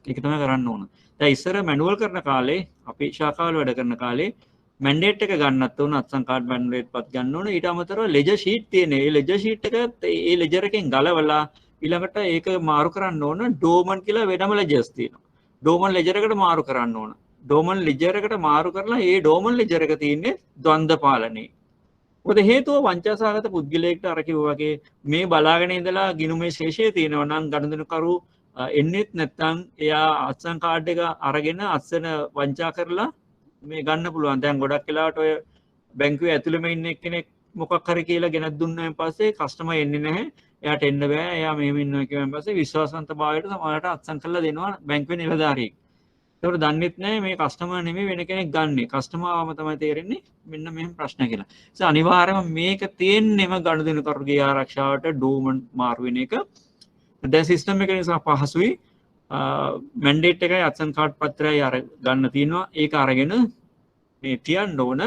Speaker 1: ඒක තමයි කරන්න ඕන. දැන් ඉස්සර මැනුවල් කරන කාලේ අපි ශාඛාවල වැඩ කරන කාලේ මැන්ඩේට් එක ගන්නත් ඕන, අත්සන් කාඩ් මැන්ඩේට් පත් ගන්න ඕන. ඊට අමතරව ලෙජර් ෂීට් තියෙන. ඒ ලෙජර් ෂීට් එක ඒ ලෙජර් එකෙන් ගලවලා ඊළඟට ඒක මාරු කරන්න ඕන. ඩෝමන් කියලා වෙනම ලෙජර්ස් තියෙනවා. ඩෝමන් ලෙජර් එකට මාරු කරන්න ඕන. ඩෝමන් ලෙජර් එකට මාරු කරලා ඒ ඩෝමන් ලෙජර් එක තියෙන්නේ ද්වන්ද්ව පාලනේ. මොකද හේතුව වංචාසහගත පුද්ගලයෙක්ට අර කිව්වා වගේ මේ බලාගෙන ඉඳලා ගිණුමේ ශේෂය තියෙනවා නම් ගනුදෙනුකරු එන්නෙත් නැත්නම් එයා අත්සන් කාඩ් එක අරගෙන අත්සන වංචා කරලා මේ ගන්න පුළුවන්. දැන් ගොඩක් වෙලාවට ඔය බැංකුවේ ඇතුළෙම ඉන්න එක්කෙනෙක් මොකක් හරි කියලා ගෙනත් දුන්නාන් පස්සේ කස්ටමර් එන්නේ නැහැ. එයාට එන්න බෑ. එයා මෙහෙම ඉන්නවා කියවන් පස්සේ විශ්වාසවන්තභාවයට සමහරට අත්සන් කරලා දෙනවා බැංකුවේ නිලධාරියෙක්. ඒකට දන්නෙත් නැහැ මේ කස්ටමර් නෙමෙයි වෙන කෙනෙක් ගන්නෙ. කස්ටමර්වම තමයි තේරෙන්නේ මෙන්න මෙහෙම ප්‍රශ්න කියලා. ඒ අනිවාර්යයෙන්ම මේක තියෙන්නේම ගනුදෙනුකරුගේ ආරක්ෂාවට ඩෝමන් මාරු වෙන එක. දැන් සිස්ටම් එක නිසා පහසුයි. මැන්ඩේට් එකයි අත්සන් කාඩ් පත්‍රයයි අර ගන්න තියෙනවා. ඒක අරගෙන මේ තියන්න ඕන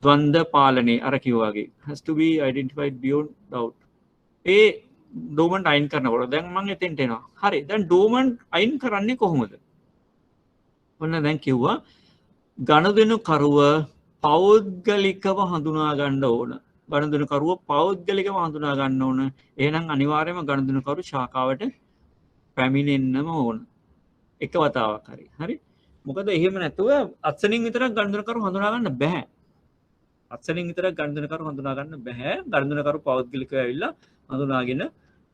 Speaker 1: ද්වන්ද්ව පාලනේ අර කිව්වා වගේ has to be identified beyond doubt. ඒ ඩෝමන්ට් අයින් කරනකොට දැන් මම එතෙන්ට එනවා. හරි. දැන් ඩෝමන්ට් අයින් කරන්නේ කොහොමද? ඔන්න දැන් කිව්වා ගනුදෙනුකරුව පෞද්ගලිකව හඳුනා ගන්න ඕන. ගනුදෙනුකරුව පෞද්ගලිකව හඳුනා ගන්න ඕන. එහෙනම් අනිවාර්යයෙන්ම ගනුදෙනුකරු ශාඛාවට පැමිණෙන්නම ඕන. එක වතාවක් හරි. හරි. මොකද එහෙම නැතුව අත්සනින් විතරක් ගනුදෙනුකරු හඳුනා ගන්න බෑ. අත්සනින් විතරක් ගනුදෙනුකරු හඳුනා ගන්න බෑ. ගනුදෙනුකරු පෞද්ගලිකව ඇවිල්ලා හඳුනාගෙන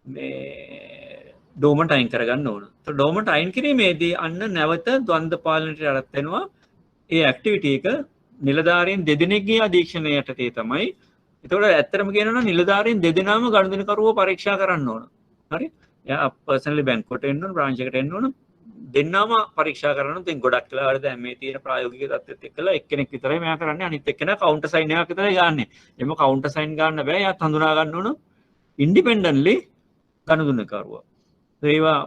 Speaker 1: මේ ඩෝමන්ට් අයින් කරගන්න ඕන. ඩෝමන්ට් අයින් කිරීමේදී අන්න නැවත ද්වන්ද්ව පාලනයට යටත් වෙනවා. ඒ ඇක්ටිවිටි එක නිලධාරීන් දෙදෙනෙක්ගේ අධීක්ෂණය යටතේ තමයි. එතකොට ඇත්තටම කියනවා නිලධාරීන් දෙදෙනාම ගනුදෙනුකරුවෝ පරීක්ෂා කරන්න ඕන. හරි? එයා පර්සනලි බැංකුවට එන්න ඕන, බ්‍රාන්ච් එකට එන්න ඕන. දෙන්නම පරීක්ෂා කරනවා. දැන් ගොඩක් වෙලාවට දැන් මේ තියෙන ප්‍රායෝගික தත්ත්වෙත් එක්කලා එක්කෙනෙක් විතරයි මෙයා කරන්නේ. අනිත් එක්කෙනා කවුන්ටර් සයින් එකක් විතරයි ගන්නෙ. එimhe කවුන්ටර් සයින් ගන්න බෑ. එයාත් හඳුනා ගන්න ඕන ඉන්ඩිපෙන්ඩන්ට්ලි ගනුදෙනුකරුවා. ඒවා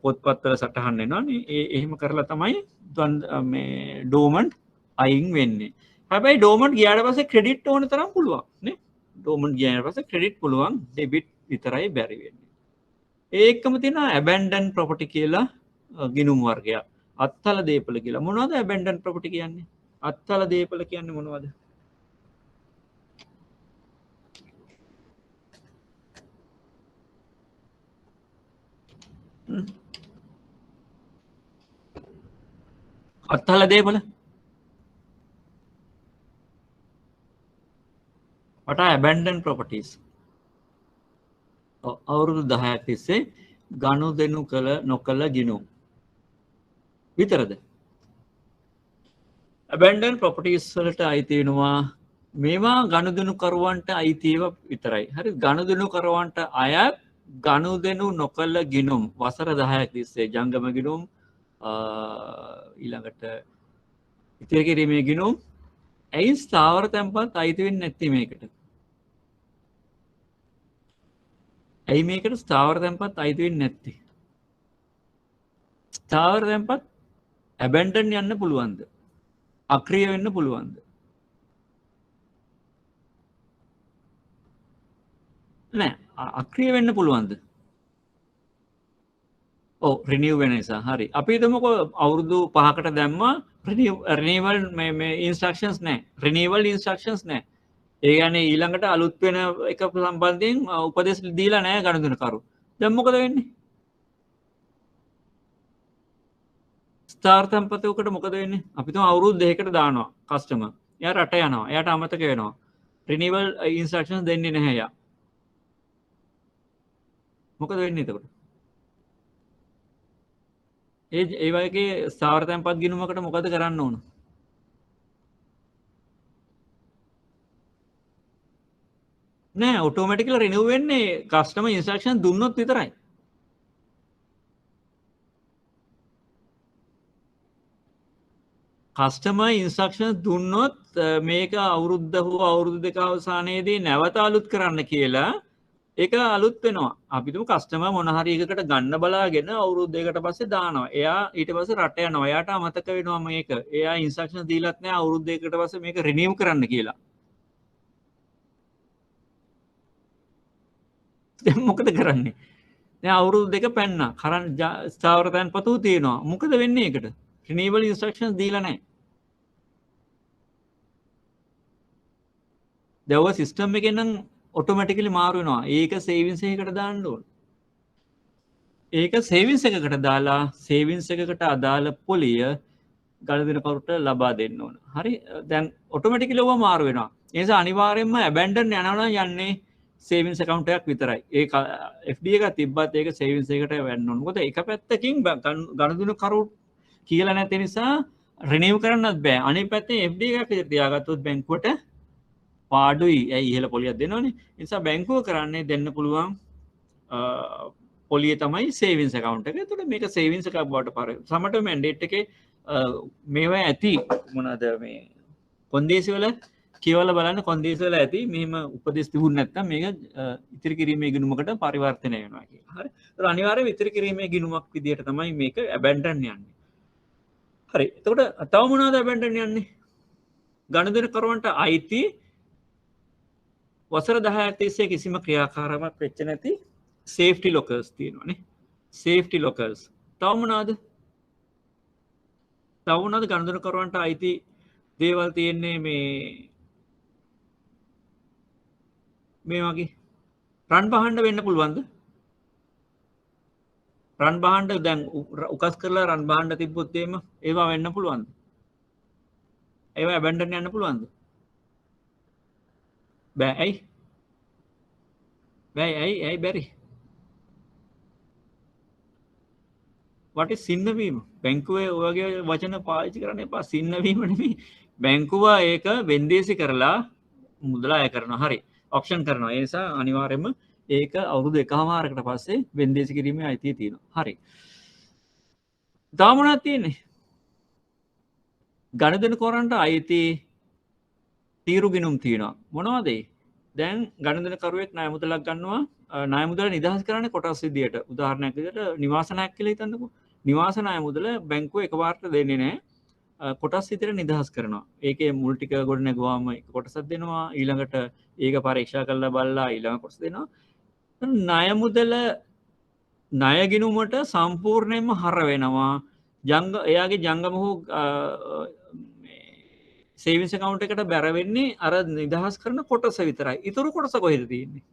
Speaker 1: පොත්පත්වල සටහන් වෙනවානේ. එහෙම කරලා තමයි මේ ඩෝමන්ට් අයින් වෙන්නේ. හැබැයි ඩෝමන්ට් ගියාට පස්සේ ක්‍රෙඩිට් ඕන තරම් පුළුවන් නේ. ඩෝමන්ට් ගියාට පස්සේ ක්‍රෙඩිට් පුළුවන්, ඩෙබිට් විතරයි බැරි වෙන්නේ. ඒකම තියෙනවා ඇබැන්ඩන් ප්‍රොපර්ටි කියලා ගිණුම් වර්ගයක්. අත්හල දේපල කියලා. මොනවද ඇබැන්ඩන් ප්‍රොපර්ටි කියන්නේ? අත්හල දේපල කියන්නේ මොනවද? අත්හල දේපල what are abandoned properties? අවුරුදු 10ක් තිස්සේ ගනුදෙනු කළ නොකළ ගිණුම් විතරද? abandoned properties වලට අයිති වෙනවා මේවා ගනුදෙනුකරුවන්ට අයිති ඒවා විතරයි. හරි? ගනුදෙනුකරුවන්ට අයත් ගනුදෙනු නොකළ ගිණුම් වසර 10ක් තිස්සේ ජංගම ගිණුම් ඊළඟට ඉතිරි කිරීමේ ගිණුම් ඇයි ස්ථාවර තැන්පත් අයිති වෙන්නේ නැති මේකට? ඇයි මේකට ස්ථාවර තැන්පත් අයිති වෙන්නේ නැත්තේ? ස්ථාවර තැන්පත් ඇබැන්ඩන් යන්න පුළුවන්ද? අක්‍රිය වෙන්න පුළුවන්ද? නෑ. අක්‍රිය වෙන්න පුළුවන්ද? ඔව් රිනිව් වෙන නිසා. හරි. අපි හිතමුකෝ අවුරුදු 5කට දැම්මා රිනිවල් මේ ඉන්ස්ට්‍රක්ෂන්ස් නෑ. රිනිවල් ඉන්ස්ට්‍රක්ෂන්ස් නෑ. ඒ කියන්නේ ඊළඟට අලුත් වෙන එක සම්බන්ධයෙන් උපදෙස් දීලා නෑ ගනුදෙනුකරු. දැන් මොකද වෙන්නේ? ස්ථාවර තැන්පතකට මොකද වෙන්නේ? අපි තුමු අවුරුදු 2කට දානවා කස්ටමර්. එයා රට යනවා. එයාට අමතක වෙනවා. රිනිවල් ඉන්ස්ට්‍රක්ෂන්ස් දෙන්නේ නැහැ එයා. මොකද වෙන්නේ එතකොට? ඒ වගේ ස්ථාවර තැන්පත් ගිණුමකට මොකද කරන්න ඕන? නෑ ඔටෝමැටිකලි රිනිව් වෙන්නේ කස්ටමර් ඉන්ස්ට්‍රක්ෂන් දුන්නොත් විතරයි. කස්ටමර් ඉන්ස්ට්‍රක්ෂන් දුන්නොත් මේක අවුරුද්ද හෝ අවුරුදු දෙක අවසානයේදී නැවත අලුත් කරන්න කියලා ඒක අලුත් වෙනවා. අපි තුමු කස්ටමර් මොන හරි එකකට ගන්න බලාගෙන අවුරුදු දෙකකට පස්සේ දානවා. එයා ඊට පස්සේ රට යනවා. එයාට අමතක වෙනවා මේක. එයා ඉන්ස්ට්‍රක්ෂන් දීලත් නැහැ අවුරුදු දෙකකට පස්සේ මේක රිනිව් කරන්න කියලා. දැන් මොකද කරන්නේ? දැන් අවුරුදු දෙක පැන්නා. කරන් ස්ථාවර තැන්පතු තියෙනවා. මොකද වෙන්නේ ඒකට? රිනිවල් ඉන්ස්ට්‍රක්ෂන්ස් දීලා නැහැ. දැන් ඔය සිස්ටම් එකෙන් නම් ඔටෝමැටිකලි මාරු වෙනවා. ඒක සේවින්ස් එකකට දාන්න ඕන. ඒක සේවින්ස් එකකට දාලා සේවින්ස් එකකට අදාළ පොලිය ගනුදෙනුකරුට ලබා දෙන්න ඕන. හරි? දැන් ඔටෝමැටිකලි ඔව මාරු වෙනවා. ඒ නිසා අනිවාර්යයෙන්ම ඇබැන්ඩන් යනවා යන්නේ සේවින්ස් account එකක් විතරයි. ඒක FD එක තිබ්බත් ඒක සේවින්ස් එකට වෙන්න ඕන. මොකද එක පැත්තකින් ගනුදෙනුකරු කියලා නැති නිසා රිනිව් කරන්නත් බෑ. අනිත් පැත්තෙන් FD එකක් විතර තියාගත්තොත් බැංකුවට පාඩුයි. ඇයි ඉහළ පොලියක් දෙනවනේ. ඒ නිසා බැංකුව කරන්නේ දෙන්න පුළුවන් පොලිය තමයි සේවින්ස් account එක. එතකොට මේක සේවින්ස් එකක් බවට පර සමට මැන්ඩේට් එකේ මේවා ඇති මොනවාද මේ කොන්දේසි වල කියවලා බලන්න කොන්දේසි වල ඇති මෙහෙම උපදෙස් තිබුණ නැත්නම් මේක ඉතිරි කිරීමේ ගිණුමකට පරිවර්තනය වෙනවා කියලා. හරි. ඒක අනිවාර්යයෙන් ඉතිරි කිරීමේ ගිණුමක් විදියට තමයි මේක ඇබැන්ඩන් යන්නේ. හරි. එතකොට තව මොනවද ඇබැන්ඩන් යන්නේ? ගනුදෙනුකරුවන්ට අයිති වසර 10ක් තිස්සේ කිසිම ක්‍රියාකාරකමක් වෙච්ච නැති සේෆ්ටි ලොකර්ස් තියෙනවානේ. සේෆ්ටි ලොකර්ස්. තව මොනවද? තව මොනවද ගනුදෙනුකරුවන්ට අයිති දේවල් තියෙන්නේ මේ වගේ රන් බහන්න වෙන්න පුළුවන්ද? රන් බහන්න දැන් උකස් කරලා රන් බහන්න තිබ්බොත් එහෙම ඒවා වෙන්න පුළුවන්ද? ඒවා ඇබැන්ඩන් යන්න පුළුවන්ද? බෑ. ඇයි? බෑ. ඇයි බැරි? what is සින්නවීම? බැංකුවේ ඔය වගේ වචන පාවිච්චි කරන්න එපා. සින්නවීම නෙමෙයි. බැංකුව ඒක වෙන්දේසි කරලා මුදල අය කරනවා. හරි. ඔප්ෂන් කරනවා. ඒ නිසා අනිවාර්යයෙන්ම ඒක අවුරුදු 1කමාරකට පස්සේ වෙන්දේසි කිරීමේ අයිතිය තියෙනවා. හරි. තව මොනවද තියෙන්නේ? ගණදෙන කොරන්ට අයිති තීරු ගිනුම් තියෙනවා. මොනවද ඒ? දැන් ගණදෙන කරුවෙක් ණය මුදලක් ගන්නවා. ණය මුදල නිදහස් කරන්නේ කොටස් විදියට. උදාහරණයක් විදියට නිවාස ණයක් කියලා හිතන්නකෝ. නිවාස ණය මුදල බැංකුව එකපාරට දෙන්නේ නැහැ. කොටස් විදියට නිදහස් කරනවා. ඒකේ මුල් ටික ගොඩ නැගුවාම එක කොටසක් දෙනවා. ඊළඟට ඒක පරීක්ෂා කරලා බලලා ඊළඟ කොටස දෙනවා. ණය මුදල ණය ගිණුමට සම්පූර්ණයෙන්ම හර වෙනවා. එයාගේ ජංගම හෝ සේවිංස් account එකට බැර වෙන්නේ අර නිදහස් කරන කොටස විතරයි. ඊටු කොටස කොහෙද තියෙන්නේ?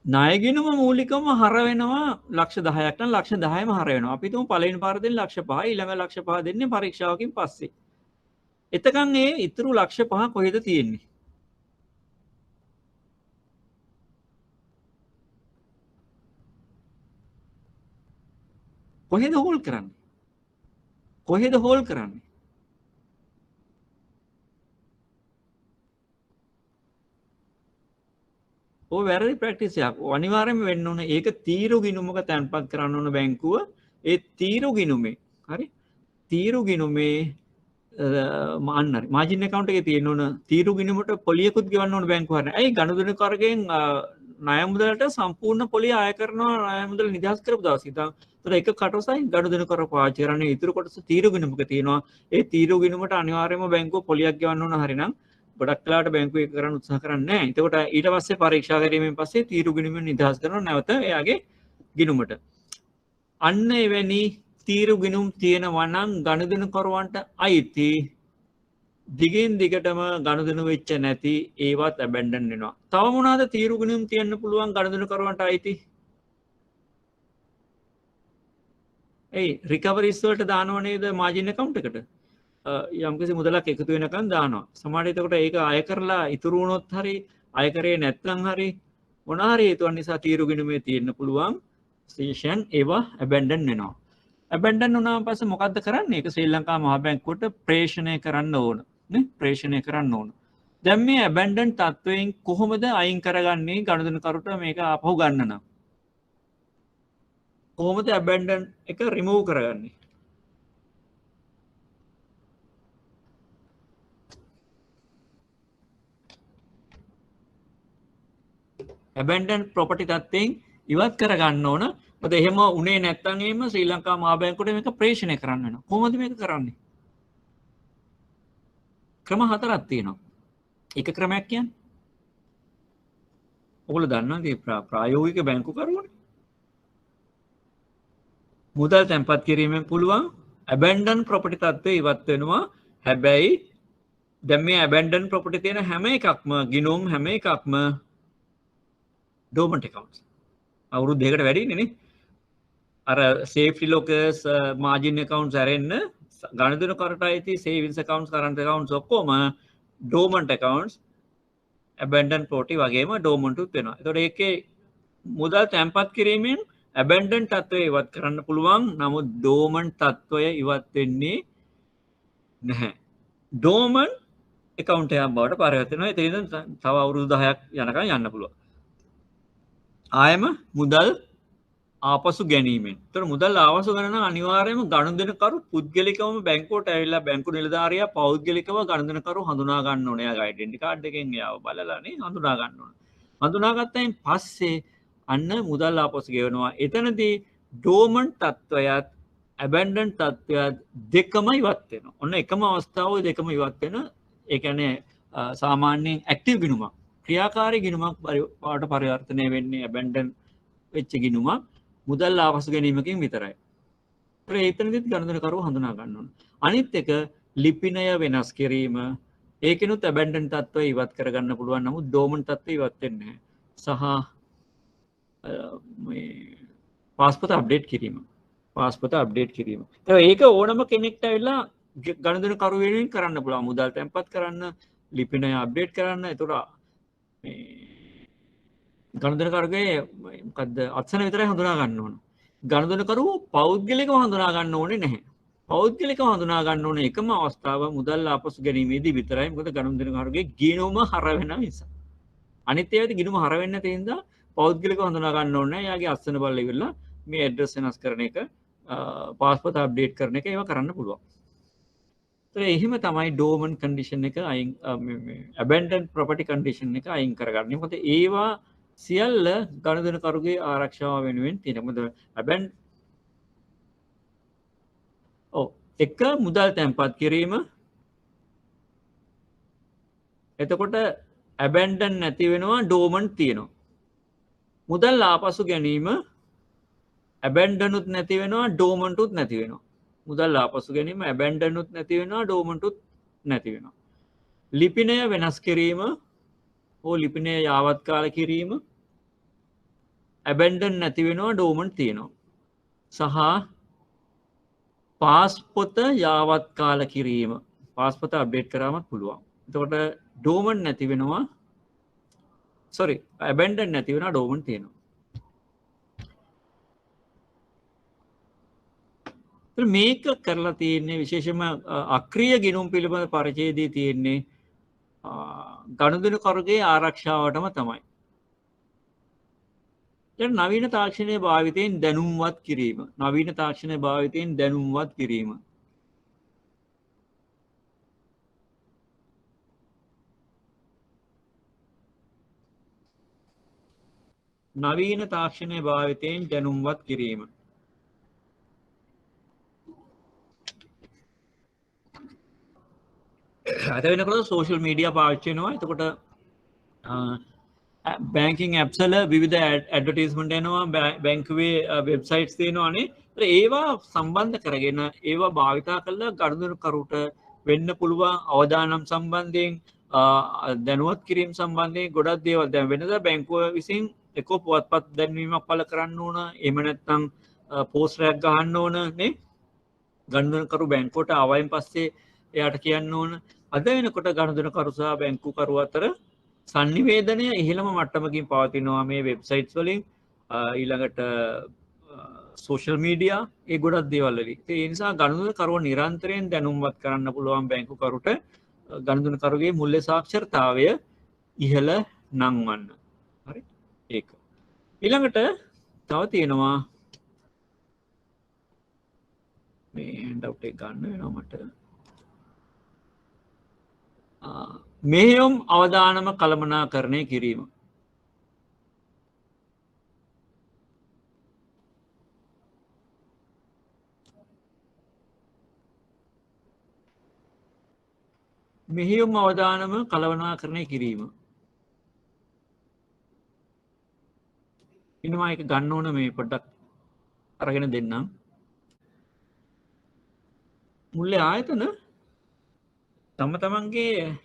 Speaker 1: ණය ගිණුම මූලිකවම හර වෙනවා ලක්ෂ 10ක් නම් ලක්ෂ 10ම හර වෙනවා. අපි තුමු පළවෙනි පාර දෙන්නේ ලක්ෂ 5යි ඊළඟ ලක්ෂ 5 දෙන්නේ පරීක්ෂාවකින් පස්සේ. එතකන් ඒ ඊටු ලක්ෂ 5 කොහෙද තියෙන්නේ? කොහෙද හෝල් කරන්නේ? කොහෙද හෝල් කරන්නේ? ඔය වැරදි ප්‍රැක්ටිස් එකක්. අනිවාර්යයෙන්ම වෙන්න ඕන. ඒක තීරු ගිණුමක තැන්පත් කරන්න ඕන බැංකුව. ඒ තීරු ගිණුමේ හරි? තීරු ගිණුමේ මාන්නරි මාජින් account එකේ තියෙන ඕන තීරු ගිණුමට පොලියකුත් ගෙවන්න ඕන බැංකුව හරිනේ. ඇයි ගනුදෙනුකරගෙන් ණය මුදලට සම්පූර්ණ පොලිය ආය කරනවා ණය මුදල නිදහස් කරපු දවස්. ඉතින් ඒක කටවසයි ගනුදෙනුකර පාවිච්චි කරන්නේ. ඊටු කොටස තීරු ගිණුමක තියෙනවා. ඒ තීරු ගිණුමට අනිවාර්යයෙන්ම බැංකුව පොලියක් ගෙවන්න ඕන හරිනම් ගොඩක් වෙලාවට බැංකුව ඒක කරන්න උත්සාහ කරන්නේ නැහැ. එතකොට ඊට පස්සේ පරීක්ෂා කිරීමෙන් පස්සේ තීරු ගිණුම නිදහස් කරනවා නැවත එයාගේ ගිණුමට. අන්න එවැනි තීරු ගිණුම් තියෙනවා නම් ගනුදෙනුකරුවන්ට අයිති දිගින් දිගටම ගනුදෙනු වෙච්ච නැති ඒවත් ඇබැන්ඩන් වෙනවා. තව මොනවාද තීරු ගිණුම් තියෙන්න පුළුවන් ගනුදෙනුකරුවන්ට අයිති? ඒ රිකවරිස් වලට දානව නේද මාජින් account එකට? යම්කිසි මුදලක් එකතු වෙනකන් දානවා. සමහරවිට එතකොට ඒක අය කරලා ඉතුරු වුණොත් හරි අය කරේ නැත්නම් හරි මොන හරි හේතුවක් නිසා තීරු ගිණුමේ තියෙන්න පුළුවන් ස්ටේෂන් ඒවා ඇබැන්ඩන් වෙනවා. ඇබැන්ඩන් වුණාම පස්සේ මොකද්ද කරන්නේ? ඒක ශ්‍රී ලංකා මහ බැංකුවට ප්‍රේෂණය කරන්න ඕන. නේ? ප්‍රේෂණය කරන්න ඕන. දැන් මේ ඇබැන්ඩන් තත්වයෙන් කොහොමද අයින් කරගන්නේ ගනුදෙනුකරුට මේක ආපහු ගන්න නම්? කොහොමද ඇබැන්ඩන් එක රිමූව් කරගන්නේ? ඇබැන්ඩන් ප්‍රොපර්ටි තත්ත්වයෙන් ඉවත් කරගන්න ඕන. මොකද එහෙම උනේ නැත්නම් එහෙම ශ්‍රී ලංකා මහා බැංකුවට මේක ප්‍රේෂණය කරන්න වෙනවා. කොහොමද මේක කරන්නේ? ක්‍රම 4ක් තියෙනවා. එක ක්‍රමයක් කියන්නේ. ඔයගොල්ලෝ දන්නවද මේ ප්‍රායෝගික බැංකු කරුවනේ? මුදල් තැන්පත් කිරීමෙන් පුළුවන් ඇබැන්ඩන් ප්‍රොපර්ටි තත්ත්වය ඉවත් වෙනවා. හැබැයි දැන් මේ ඇබැන්ඩන් ප්‍රොපර්ටි තියෙන හැම එකක්ම ගිණුම් හැම එකක්ම dormant accounts. අවුරුදු දෙකකට වැඩිනේ නේ. අර safety lockers margin accounts ඇරෙන්න ගණදෙනුකරට අයිති savings accounts current accounts ඔක්කොම dormant accounts abandoned property වගේම dormant උත් වෙනවා. ඒතකොට ඒකේ මුදල් තැන්පත් කිරීමෙන් abandoned තත්ත්වය ඉවත් කරන්න පුළුවන්. නමුත් dormant තත්ත්වය ඉවත් වෙන්නේ නැහැ. dormant account එකක් බවට පරිවර්තන වෙනවා. ඒ තේරෙන තව අවුරුදු 10ක් යනකම් යන්න පුළුවන්. ආයම මුදල් ආපසු ගැනීමෙන්. ඒතර මුදල් ආපසු ගන්න නම් අනිවාර්යයෙන්ම ගනුදෙනුකරු පුද්ගලිකවම බැංකුවට ඇවිල්ලා බැංකු නිලධාරියා පෞද්ගලිකව ගනුදෙනුකරු හඳුනා ගන්න ඕනේ. එයාගේ ඩෙන්ටි කාඩ් එකෙන් එයාව බලලානේ හඳුනා ගන්න ඕනේ. හඳුනාගත්තයින් පස්සේ අන්න මුදල් ආපසු ගෙවනවා. එතනදී dormant තත්වයත් abandoned තත්වයත් දෙකම ඉවත් වෙනවා. ඔන්න එකම අවස්ථාවේ දෙකම ඉවත් වෙන. ඒ කියන්නේ සාමාන්‍යයෙන් ඇක්ටිව් ගිණුමක් ක්‍රියාකාරී ගිණුමක් බවට පරිවර්තනය වෙන්නේ abandoned වෙච්ච ගිණුමක් මුදල් ආපසු ගැනීමකින් විතරයි. එතනදිත් ගනුදෙනුකරුවෝ හඳුනා ගන්න ඕන. අනිත් එක ලිපිනය වෙනස් කිරීම ඒකිනුත් abandoned තත්ත්වය ඉවත් කරගන්න පුළුවන්. නමුත් dormant තත්ත්වය ඉවත් වෙන්නේ නැහැ. සහ මේ පාස්පෝර්ට අප්ඩේට් කිරීම. පාස්පෝර්ට අප්ඩේට් කිරීම. ඒක ඕනම කෙනෙක්ට ඇවිල්ලා ගනුදෙනුකරු වෙනුවෙන් කරන්න පුළුවන්. මුදල් තැන්පත් කරන්න, ලිපිනය අප්ඩේට් කරන්න. ඒතකොට මේ ගනුදෙනුකරුගේ මොකද්ද අත්සන විතරයි හඳුනා ගන්න ඕන. ගනුදෙනුකරු පෞද්ගලිකව හඳුනා ගන්න ඕනේ නැහැ. පෞද්ගලිකව හඳුනා ගන්න ඕනේ එකම අවස්ථාව මුදල් ආපසු ගැනීමේදී විතරයි. මොකද ගනුදෙනුකරුගේ ගිණුම හර වෙන නිසා. අනිත් ඒවාට ගිණුම හර වෙන්නේ නැති හින්දා පෞද්ගලිකව හඳුනා ගන්න ඕනේ නැහැ. යාගේ අස්සන බලලා ඉවරලා මේ ඇඩ්‍රස් වෙනස් කරන එක, පාස්පෝර්ට් අප්ඩේට් කරන එක ඒවා කරන්න පුළුවන්. එහෙම තමයි ඩෝමන් කන්ඩිෂන් එක අයින් ඇබැන්ඩන් ප්‍රොපර්ටි කන්ඩිෂන් එක අයින් කරගන්නේ. මොකද ඒවා සියල්ල ගනුදෙනුකරුගේ ආරක්ෂාව වෙනුවෙන් තියෙන. මොකද එක මුදල් තැන්පත් කිරීම, එතකොට ඇබැන්ඩන් නැති වෙනවා, ඩෝමන් තියෙනවා. මුදල් ආපසු ගැනීම ඇබැන්ඩනුත් නැති වෙනවා, ඩෝමන්ටුත් නැති වෙනවා. මුදල් ආපසු ගැනීම ඇබැන්ඩනුත් නැති වෙනවා, ඩෝමන්ටුත් නැති වෙනවා. ලිපිනය වෙනස් කිරීම හෝ ලිපිනය යාවත් කාල කිරීම ඇබැන්ඩන් නැති වෙනවා, ඩෝමන්ට් තියෙනවා. සහ පාස්පොත යාවත් කාල කිරීම, පාස්පොත අප්ඩේට් කරාමත් පුළුවන්. එතකොට ඩෝමන්ට් නැති වෙනවා, සොරි ඇබැන්ඩන් නැති වෙනවා, ඩෝමන්ට් තියෙනවා. මේක කරලා තියෙන්නේ විශේෂම අක්‍රිය ගිණුම් පිළිබඳ පරිච්ඡේදයේ තියෙන්නේ ගනුදෙනුකරුගේ ආරක්ෂාවටම තමයි. දැන් නවීන තාක්ෂණයේ භාවිතයෙන් දැනුම්වත් කිරීම, නවීන තාක්ෂණයේ භාවිතයෙන් දැනුම්වත් කිරීම. නවීන තාක්ෂණයේ භාවිතයෙන් දැනුම්වත් කිරීම. අද වෙනකොට සෝෂල් මීඩියා පාවිච්චි වෙනවා. එතකොට බැංකින් ඇප්සල විවිධ ඇඩ්වර්ටයිස්මන්ට් එනවා, බැංකුවේ වෙබ්සයිට්ස් තියෙනවානේ. ඒවා සම්බන්ධ කරගෙන ඒවා භාවිතා කරලා ගනුදෙනුකරුට වෙන්න පුළුවන් අවදානම් සම්බන්ධයෙන්, දැනුවත් කිරීම සම්බන්ධයෙන් ගොඩක් දේවල්. දැන් වෙනදා බැංකුව විසින් එක පුවත්පත් දැන්වීමක් පළ කරන්න ඕන, එහෙම නැත්නම් පෝස්ටරයක් ගහන්න ඕන නේ. ගනුදෙනුකරු බැංකුවට ආවයින් පස්සේ එයාට කියන්න ඕන. අද වෙනකොට ගනුදෙනුකරු සහ බැංකුකරු අතර සංනිවේදනය ඉහළම මට්ටමකින් පවතිනවා මේ වෙබ්සයිට්ස් වලින්, ඊළඟට සෝෂල් මීඩියා, ඒ ගොඩක් දේවල් වලින්. ඒ නිසා ගනුදෙනුකරුව නිරන්තරයෙන් දැනුම්වත් කරන්න පුළුවන් බැංකුකරුට ගනුදෙනුකරුගේ මුල්‍ය සාක්ෂරතාවය ඉහළ නංවන්න. හරි, ඒක. ඊළඟට තව තියෙනවා මේ හෙන්ඩවුට් එක ගන්න වෙනවා මට. මෙහෙයුම් අවදානම කළමනාකරණය කිරීම. මෙහෙයුම් අවදානම කළමනාකරණය කිරීම. ඉන්නවා එක ගන්න ඕන, මේ පොඩ්ඩක් අරගෙන දෙන්නම්. මුල්‍ය ආයතන තම තමන්ගේ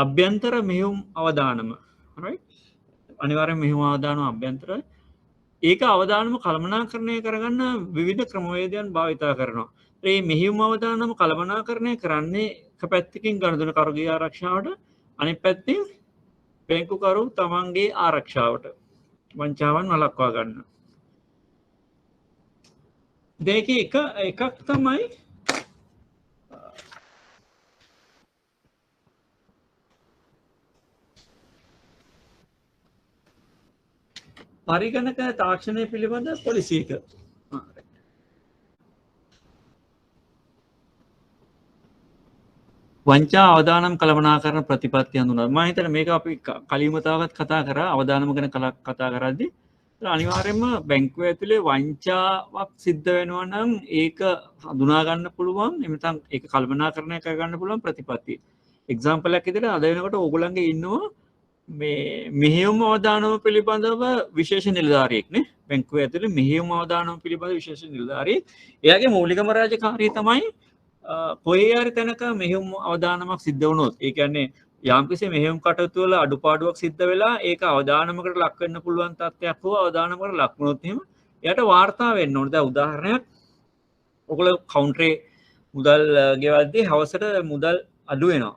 Speaker 1: අභ්‍යන්තර මෙහෙයුම් අවදානම, අනිවාර්යෙන් මෙහෙයුම් අවදානම අභ්‍යන්තර, ඒක අවදානම කළමනාකරණය කරගන්න විවිධ ක්‍රමවේදයන් භාවිතා කරනවා. මේ මෙහෙයුම් අවදානම කළමනාකරණය කරන්නේ එක පැත්තකින් ගනුදෙනුකරුගේ ආරක්ෂාවට, අනිත් පැත්තෙන් බැංකුකරු තමන්ගේ ආරක්ෂාවට, වංචාවන් වළක්වා ගන්න. දෙකේ එකක් තමයි පරිගණක තාක්ෂණය පිළිබඳ පොලිසි එක. වංචා අවදානම් කළමනාකරණ ප්‍රතිපත්ති හඳුන්වනවා. මම හිතන්නේ මේක අපි කලින් වතාවකත් කතා කරා, අවදානම ගැන කතා කරද්දී. අනිවාර්යයෙන්ම බැංකුව ඇතුලේ වංචාවක් සිද්ධ වෙනවා නම් ඒක හඳුනා ගන්න පුළුවන්, එහෙම නැත්නම් ඒක කළමනාකරණය කර ගන්න පුළුවන් ප්‍රතිපත්තිය. එක්සැම්පල් එකක් විදිහට අද වෙනකොට ඕගොල්ලන්ගේ ඉන්නවා මේ මෙහෙයුම් අවදානම පිළිබඳව විශේෂ නිලධාරියෙක් නේ. බැංකුව ඇතුලේ මෙහෙයුම් අවදානම පිළිබඳ විශේෂ නිලධාරියෙක්. එයාගේ මූලිකම රාජකාරිය තමයි කොහේ හරි තැනක මෙහෙයුම් අවදානමක් සිද්ධ වුණොත්, ඒ කියන්නේ යම්කිසි මෙහෙයුම් කටයුතු වල අඩුපාඩුවක් සිද්ධ වෙලා ඒක අවදානමකට ලක් වෙන්න පුළුවන් තත්ත්වයක් හෝ අවදානමකට ලක් වුණොත් එහෙම එයාට වාර්තා වෙන්න ඕනේ. දැන් උදාහරණයක්, ඔයගොල්ලෝ කවුන්ටරේ මුදල් ගෙවද්දී හවසට මුදල් අඩු වෙනවා.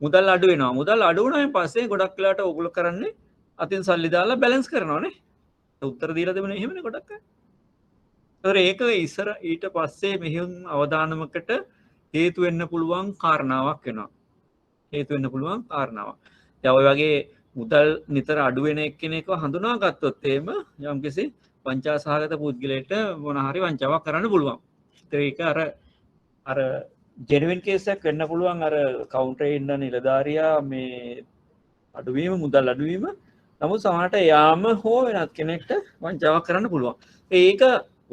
Speaker 1: මුදල් අඩු වුණායින් පස්සේ ගොඩක් වෙලාට ඔයගොල්ලෝ කරන්නේ අතින් සල්ලි දාලා බැලන්ස් කරනවානේ. උත්තර දීලා තිබුණේ එහෙමනේ ගොඩක් අය. ඒතර ඒක ඉස්සර ඊට පස්සේ මෙහෙයුම් අවදානමකට හේතු වෙන්න පුළුවන් කාරණාවක් වෙනවා. හේතු වෙන්න පුළුවන් කාරණාවක්. දැන් ඔය වගේ මුදල් නිතර අඩු වෙන එක්කෙනෙක්ව හඳුනා ගත්තොත් එහෙම යම්කිසි වංචා සහගත පුද්ගලයෙක්ට මොන හරි වංචාවක් කරන්න පුළුවන්. ඒක අර ජෙනුවින් කේස් එකක් වෙන්න පුළුවන්. අර කවුන්ටරේ ඉන්න නිලධාරියා මේ අඩුවීම මුදල් අඩුවීම. නමුත් සමහරට යාම හෝ වෙනත් කෙනෙක්ට වංචාවක් කරන්න පුළුවන්. ඒක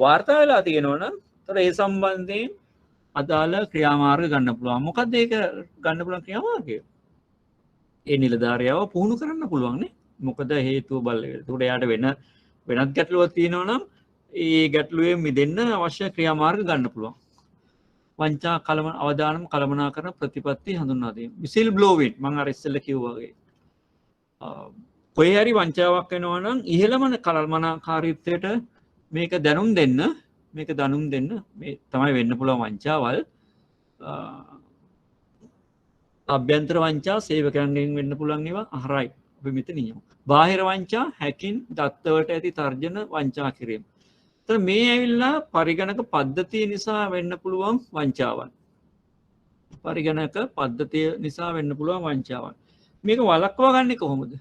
Speaker 1: වාර්තා වෙලා තියෙනවා නම් ඒතර ඒ සම්බන්ධයෙන් අදාළ ක්‍රියාමාර්ග ගන්න පුළුවන්. මොකක්ද ඒක ගන්න පුළුවන් ක්‍රියාමාර්ගය? ඒ නිලධාරියාව පුහුණු කරන්න පුළුවන් නේ. මොකද හේතුව බලලා. ඒකට එයාට වෙනත් ගැටලුවක් තියෙනවා නම් ඒ ගැටලුවෙන් මිදෙන්න අවශ්‍ය ක්‍රියාමාර්ග ගන්න පුළුවන්. වංචා අවදානම් කළමනාකරන ප්‍රතිපත්ති හඳුන්වා දීම. විසිල් බ්ලෝවින් මම අර ඉස්සෙල්ලා කිව්වා වගේ. කොහේ හරි වංචාවක් වෙනවා නම් ඉහළම කළමනාකාරීත්වයට මේක දැනුම් දෙන්න මේ තමයි වෙන්න පුළුවන් වංචාවල්. අභ්‍යන්තර වංචා සේවකයන්ගෙන් වෙන්න පුළුවන් ඒවා අහරයි අපි මෙතන නියම. බාහිර වංචා හැකින් දත්තවලට ඇති තර්ජන වංචා කිරීම. එතන මේ ඇවිල්ලා පරිගණක පද්ධතිය නිසා වෙන්න පුළුවන් වංචාවන්. පරිගණක පද්ධතිය නිසා වෙන්න පුළුවන් වංචාවන්. මේක වළක්වා ගන්නේ කොහොමද?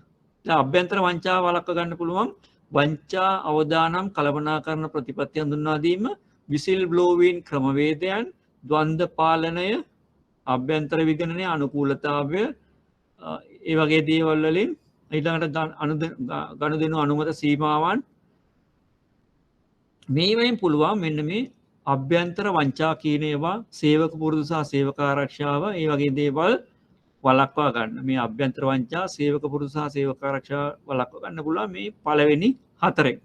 Speaker 1: දැන් අභ්‍යන්තර වංචාව වළක්වා ගන්න පුළුවන් වංචා අවදානම් කළමනාකරන ප්‍රතිපත්ති හඳුන්වා දීම, විසිල් බ්ලෝවින් ක්‍රමවේදයන්, ද්වන්ද පාලනය, අභ්‍යන්තර විගණනය, අනුකූලතාවය, ඒ වගේ දේවල් වලින් ඊළඟට ගනුදෙනු අනුමත සීමාවන් මේවෙන් පුළුවන් මෙන්න මේ අභ්‍යන්තර වංචා කියන ඒවා සේවක පුරුදු සහ සේවක ආරක්ෂාව ඒ වගේ දේවල් වළක්වා ගන්න. මේ අභ්‍යන්තර වංචා සේවක පුරුදු සහ සේවක ආරක්ෂාව වළක්වා ගන්න පුළුවන් මේ පළවෙනි හතරෙන්.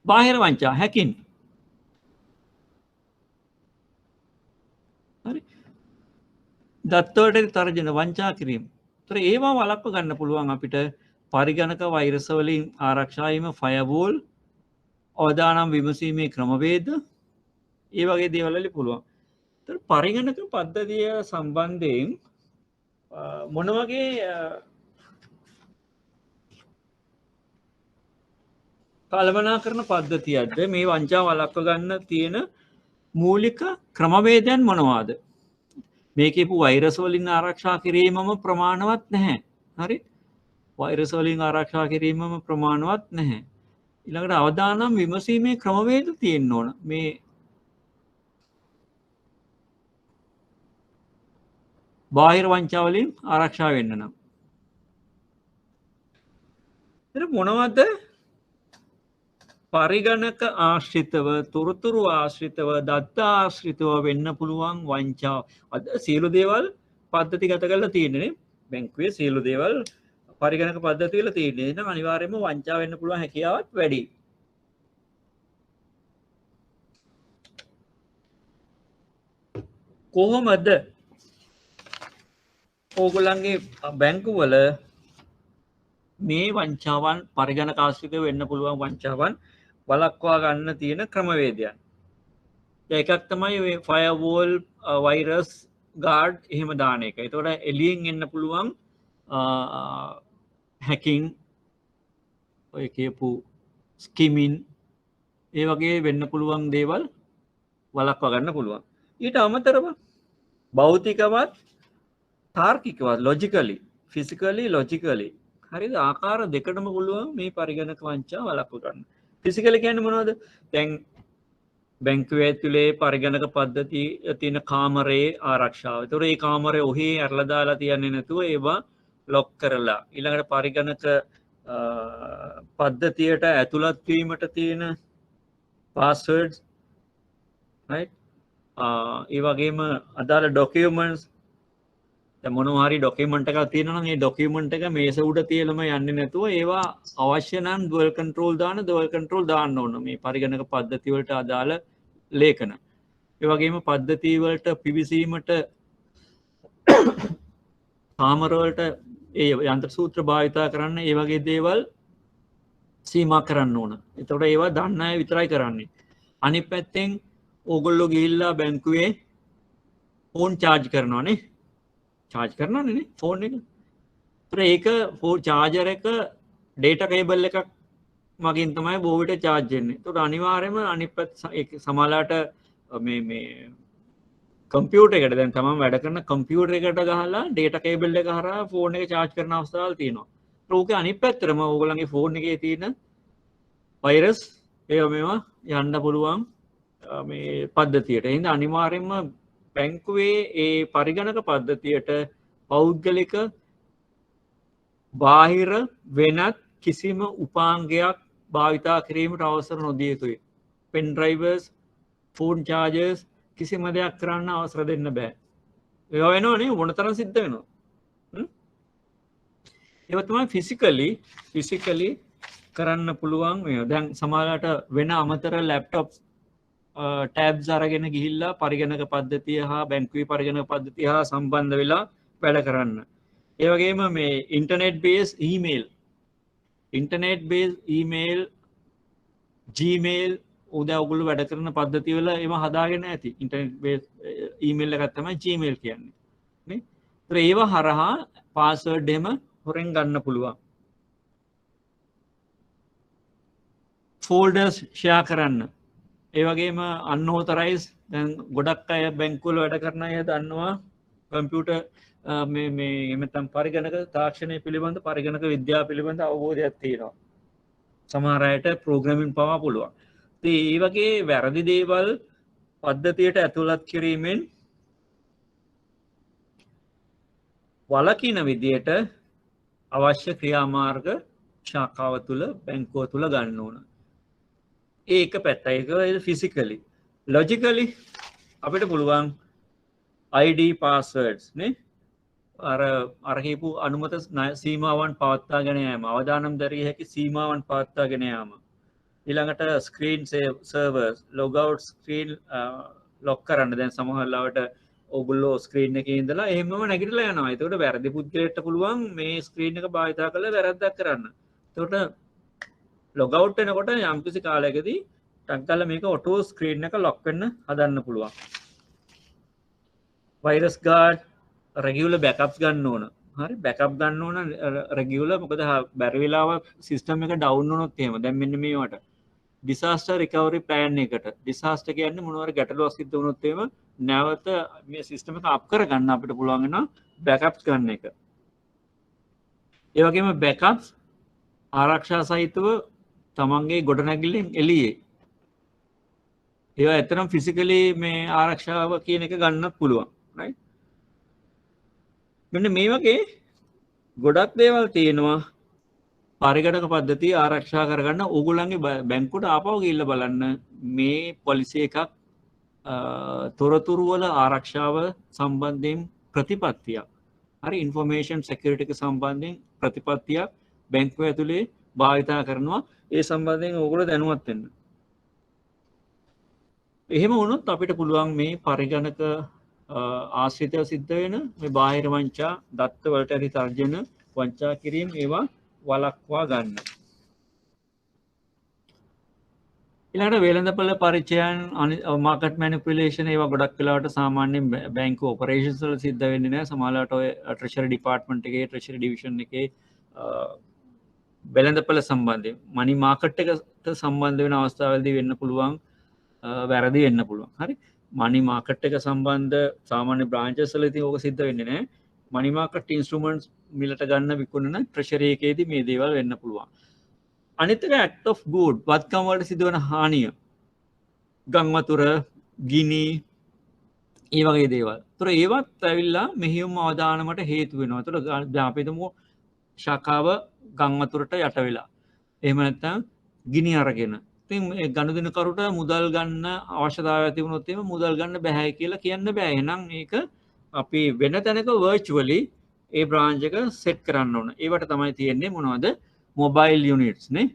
Speaker 1: බාහිර වංචා හැකින්. හරි. දත්තවලට තර්ජන වංචා කිරීම. ඒතර ඒවා වළක්වා ගන්න පුළුවන් අපිට පරිගණක වෛරස් වලින් ආරක්ෂා වීම, ෆයර්වෝල්, අවදානම් විමසීමේ ක්‍රමවේද, ඒ වගේ දේවල් වලින් පුළුවන්. ඒතර පරිගණක පද්ධතිය සම්බන්ධයෙන් මොන වගේ කළමනාකරන පද්ධතියක්ද මේ වංචා වළක්වා ගන්න තියෙන මූලික ක්‍රමවේදයන් මොනවාද? මේ කියපු වෛරස් වලින් ආරක්ෂා කිරීමම ප්‍රමාණවත් නැහැ. හරි? වෛරස් වලින් ආරක්ෂා කිරීමම ප්‍රමාණවත් නැහැ. ඊළඟට අවදානම් විමසීමේ ක්‍රමවේද තියෙන්න ඕන. මේ බාහිර වංචා වලින් ආරක්ෂා වෙන්න නම්. එතන මොනවද පරිගණක ආශ්‍රිතව, තොරතුරු ආශ්‍රිතව, දත්ත ආශ්‍රිතව වෙන්න පුළුවන් වංචා? අද සියලු දේවල් පද්ධතිගත කරලා තියෙන්නේ. බැංකුවේ සියලු දේවල් පරිගණක පද්ධතිය වල තියෙන්නේ. එහෙනම් අනිවාර්යයෙන්ම වංචා වෙන්න පුළුවන් හැකියාවත් වැඩි. කොහොමද ඕගොල්ලන්ගේ බැංකුවල මේ වංචාවන් පරිගණක ආශ්‍රිතව වෙන්න පුළුවන් වංචාවන් වළක්වා ගන්න තියෙන ක්‍රමවේදයන්? එකක් තමයි ඔය ෆයර්වෝල්, වෛරස් ගාඩ් එහෙම දාන එක. ඒතකොට එළියෙන් එන්න පුළුවන් හැකින්, ඔය කියපු ස්කිමින්, ඒ වගේ වෙන්න පුළුවන් දේවල් වළක්වා ගන්න පුළුවන්. ඊට අමතරව භෞතිකවත් තාර්කිකවත් ලොජිකලි, ෆිසිකලි, ලොජිකලි, හරිද? ආකාර දෙකටම පුළුවන් මේ පරිගණක වංචා වළක්වා ගන්න. ෆිසිකලි කියන්නේ මොනවද? දැන් බැංකුවේ ඇතුලේ පරිගණක පද්ධතිය තියෙන කාමරේ ආරක්ෂාව. ඒතකොට මේ කාමරේ ඔහි ඇරලා දාලා තියන්නේ නැතුව ඒවා ලොක් කරලා, ඊළඟට පරිගණක පද්ධතියට ඇතුළත් වීමට තියෙන පාස්වර්ඩ්ස්, right? ඒ වගේම අදාළ ඩොකියුමන්ට්ස්, දැන් මොනවා හරි ඩොකියුමන්ට් එකක් තියෙනවා නම් ඒ ඩොකියුමන්ට් එක මේස උඩ තියලම යන්නේ නැතුව ඒවා අවශ්‍ය නම් ඩුවල් කන්ට්‍රෝල් දාන්න ඕන මේ පරිගණක පද්ධති වලට අදාළ ලේඛන. ඒ වගේම පද්ධති වලට පිවිසීමට කාමර වලට ඒ යන්ත්‍ර සූත්‍ර භාවිතා කරන්න ඒ වගේ දේවල් සීමා කරන්න ඕන. එතකොට ඒවා දන්න අය විතරයි කරන්නේ. අනිත් පැත්තෙන් ඕගොල්ලෝ ගිහිල්ලා බැංකුවේ ෆෝන් charge කරනවානේ. charge කරනවානේ නේ ෆෝන් එක. ඒතර ඒක ෆෝන් charger එක data cable එකක් මගින් තමයි බොහෝ විට charge වෙන්නේ. ඒකට අනිවාර්යයෙන්ම අනිත් පැත්ත සමහරලාට මේ කම්පියුටර් එකට දැන් තමන් වැඩ කරන කම්පියුටර් එකට ගහලා data cable එක හරහා ෆෝන් එක charge කරන අවස්ථාවල් තියෙනවා. ඒකේ අනිත් පැත්තටම ඕගොල්ලන්ගේ ෆෝන් එකේ තියෙන වෛරස් ඒවා මේවා යන්න පුළුවන් මේ පද්ධතියට. එහෙනම් අනිවාර්යයෙන්ම බැංකුවේ ඒ පරිගණක පද්ධතියට පෞද්ගලික බාහිර වෙනත් කිසිම උපාංගයක් භාවිතා කිරීමට අවසර නොදිය යුතුයි. පෙන් ඩ්‍රයිවර්ස්, ෆෝන් චාර්ජර්ස් කිසිම දෙයක් කරන්න අවසර දෙන්න බෑ. ඒවා වෙනවනේ මොනතරම් සිද්ධ වෙනවද? ඒවා තමයි ෆිසිකලි කරන්න පුළුවන් මේ. දැන් සමහරවිට වෙන අමතර ලැප්ටොප් ටැබ්ස් අරගෙන ගිහිල්ලා පරිගණක පද්ධතිය හා බැංකුවේ පරිගණක පද්ධතිය හා සම්බන්ධ වෙලා වැඩ කරන්න. ඒ වගේම මේ ඉන්ටර්නෙට් බේස් ඊමේල් Gmail උදා ඔයගොල්ලෝ වැඩ කරන පද්ධතිය වල ඒව හදාගෙන ඇති. ඉන්ටර්නෙට් බේස් ඊමේල් එකක් තමයි Gmail කියන්නේ. නේ? ඒතර ඒව හරහා පාස්වර්ඩ් එහෙම හොරෙන් ගන්න පුළුවන්. ෆෝල්ඩර්ස් ෂෙයා කරන්න. ඒ වගේම අන්ऑතරයිස් දැන් ගොඩක් අය බැංකුවල වැඩ කරන අය දන්නවා කම්පියුටර් මේ එමෙතන පරිගණක තාක්ෂණය පිළිබඳ පරිගණක විද්‍යාව පිළිබඳ අවබෝධයක් තියෙනවා. සමහර අයට ප්‍රෝග්‍රෑමින් පවා පුළුවන්. ඉතින් මේ වගේ වැරදි දේවල් පද්ධතියට ඇතුළත් කිරීමෙන් වළකින විදියට අවශ්‍ය ක්‍රියාමාර්ග ශාඛාව තුළ බැංකුව තුළ ගන්න ඕන. ඒක පැත්තයි. ඒක ෆිසිකලි. ලොජිකලි අපිට පුළුවන් ID passwords නේ අර කියපු අනුමත සීමාවන් පවත්වාගෙන යාම, අවදානම් දරිය හැකි සීමාවන් පවත්වාගෙන යාම. ඊළඟට screen servers log out screen lock කරන්න. දැන් සමහර ලාවට ඔයගොල්ලෝ ස්ක්‍රීන් එකේ ඉඳලා එහෙමම නැගිටලා යනවා. ඒකට වැරදි පුද්ගලයෙක්ට පුළුවන් මේ ස්ක්‍රීන් එක භාවිතා කරලා වැරද්දක් කරන්න. ඒකට ලොග් අවුට් වෙනකොට යම්කිසි කාලයකදී ටක් ගාලා මේක ඔටෝ ස්ක්‍රීන් එක ලොක් වෙන්න හදන්න පුළුවන්. වෛරස් ගාඩ් රෙගියුලර් බෑකප්ස් ගන්න ඕන. හරි බෑකප් ගන්න ඕන රෙගියුලර්. මොකද බැරි වෙලාවක් සිස්ටම් එක ඩවුන් වුණොත් එහෙම දැන් මෙන්න මේවට ඩිසාස්ටර් රිකවරි ප්ලෑන් එකට ඩිසාස්ටර් කියන්නේ මොනවාරි ගැටලුවක් සිද්ධ වුණොත් එහෙම නැවත මේ සිස්ටම් එක අප් කරගන්න අපිට පුළුවන් වෙනවා බෑකප්ස් ගන්න එක. ඒ වගේම බෑකප්ස් ආරක්ෂා සහිතව තමන්ගේ ගොඩනැගිල්ලෙන් එළියේ ඒවා ඇත්තටම ෆිසිකලි මේ ආරක්ෂාව කියන එක ගන්නත් පුළුවන්. රයිට්. මෙන්න මේ වගේ ගොඩක් දේවල් තියෙනවා පරිගණක පද්ධතිය ආරක්ෂා කරගන්න. ඕගොල්ලන්ගේ බැංකුවට ආපහු ගිහිල්ලා බලන්න මේ පොලිසි එකක් තොරතුරු වල ආරක්ෂාව සම්බන්ධයෙන් ප්‍රතිපත්තියක්. හරි ඉන්ෆර්මේෂන් සිකියුරිටි එක සම්බන්ධයෙන් ප්‍රතිපත්තියක් බැංකුව ඇතුලේ භාවිතා කරනවා. ඒ සම්බන්ධයෙන් ඕගොල්ලෝ දැනුවත් වෙන්න. එහෙම වුණොත් අපිට පුළුවන් මේ පරිගණක ආශ්‍රිතව සිද්ධ වෙන මේ බාහිර වංචා දත්ත වලට හරි තර්ජන වංචා කිරීම ඒවා වළක්වා ගන්න. ඊළඟට වෙළඳපොළ පරිචයන් මාකට් මැනිපියුලේෂන් ඒවා ගොඩක් වෙලාවට සාමාන්‍යයෙන් බැංකු ඔපරේෂන්ස් වල සිද්ධ වෙන්නේ නැහැ. සමහරවිට ඔය ට්‍රෙෂරි ඩිපාර්ට්මන්ට් එකේ ට්‍රෙෂරි ඩිවිෂන් එකේ වෙළඳපොළ සම්බන්ධයෙන් මනි මාකට් එකට සම්බන්ධ වෙන අවස්ථාවලදී වෙන්න පුළුවන් වැරදි වෙන්න පුළුවන්. හරි මනි මාකට් එක සම්බන්ධ සාමාන්‍ය බ්‍රාන්චස් වලදී ඕක සිද්ධ වෙන්නේ නැහැ. මනි මාකට් ඉන්ස්ට්‍රුමන්ට්ස් මිලට ගන්න විකුණන ට්‍රෙෂරි එකේදී මේ දේවල් වෙන්න පුළුවන්. අනිත් එක ඇක්ට් ඔෆ් ගුඩ් වත්කම් වලට සිදුවන හානිය. ගම් වතුර, ගිනි ඒ වගේ දේවල්. ඒතර ඒවත් ඇවිල්ලා මෙහියුම් අවදානමට හේතු වෙනවා. ඒතර අපි හිතමු ශාඛාව ගම් වතුරට යට වෙලා. එහෙම නැත්නම් ගිනි අරගෙන ඉතින් මේ ගනුදෙනුකරුට මුදල් ගන්න අවශ්‍යතාවයක් තිබුණොත් එහෙම මුදල් ගන්න බෑ කියලා කියන්න බෑ. එහෙනම් මේක අපි වෙන තැනක වර්චුවලි ඒ බ්‍රාන්ච් එක සෙට් කරන්න ඕන. ඒවට තමයි තියෙන්නේ මොනවද? මොබයිල් යුනිට්ස් නේ.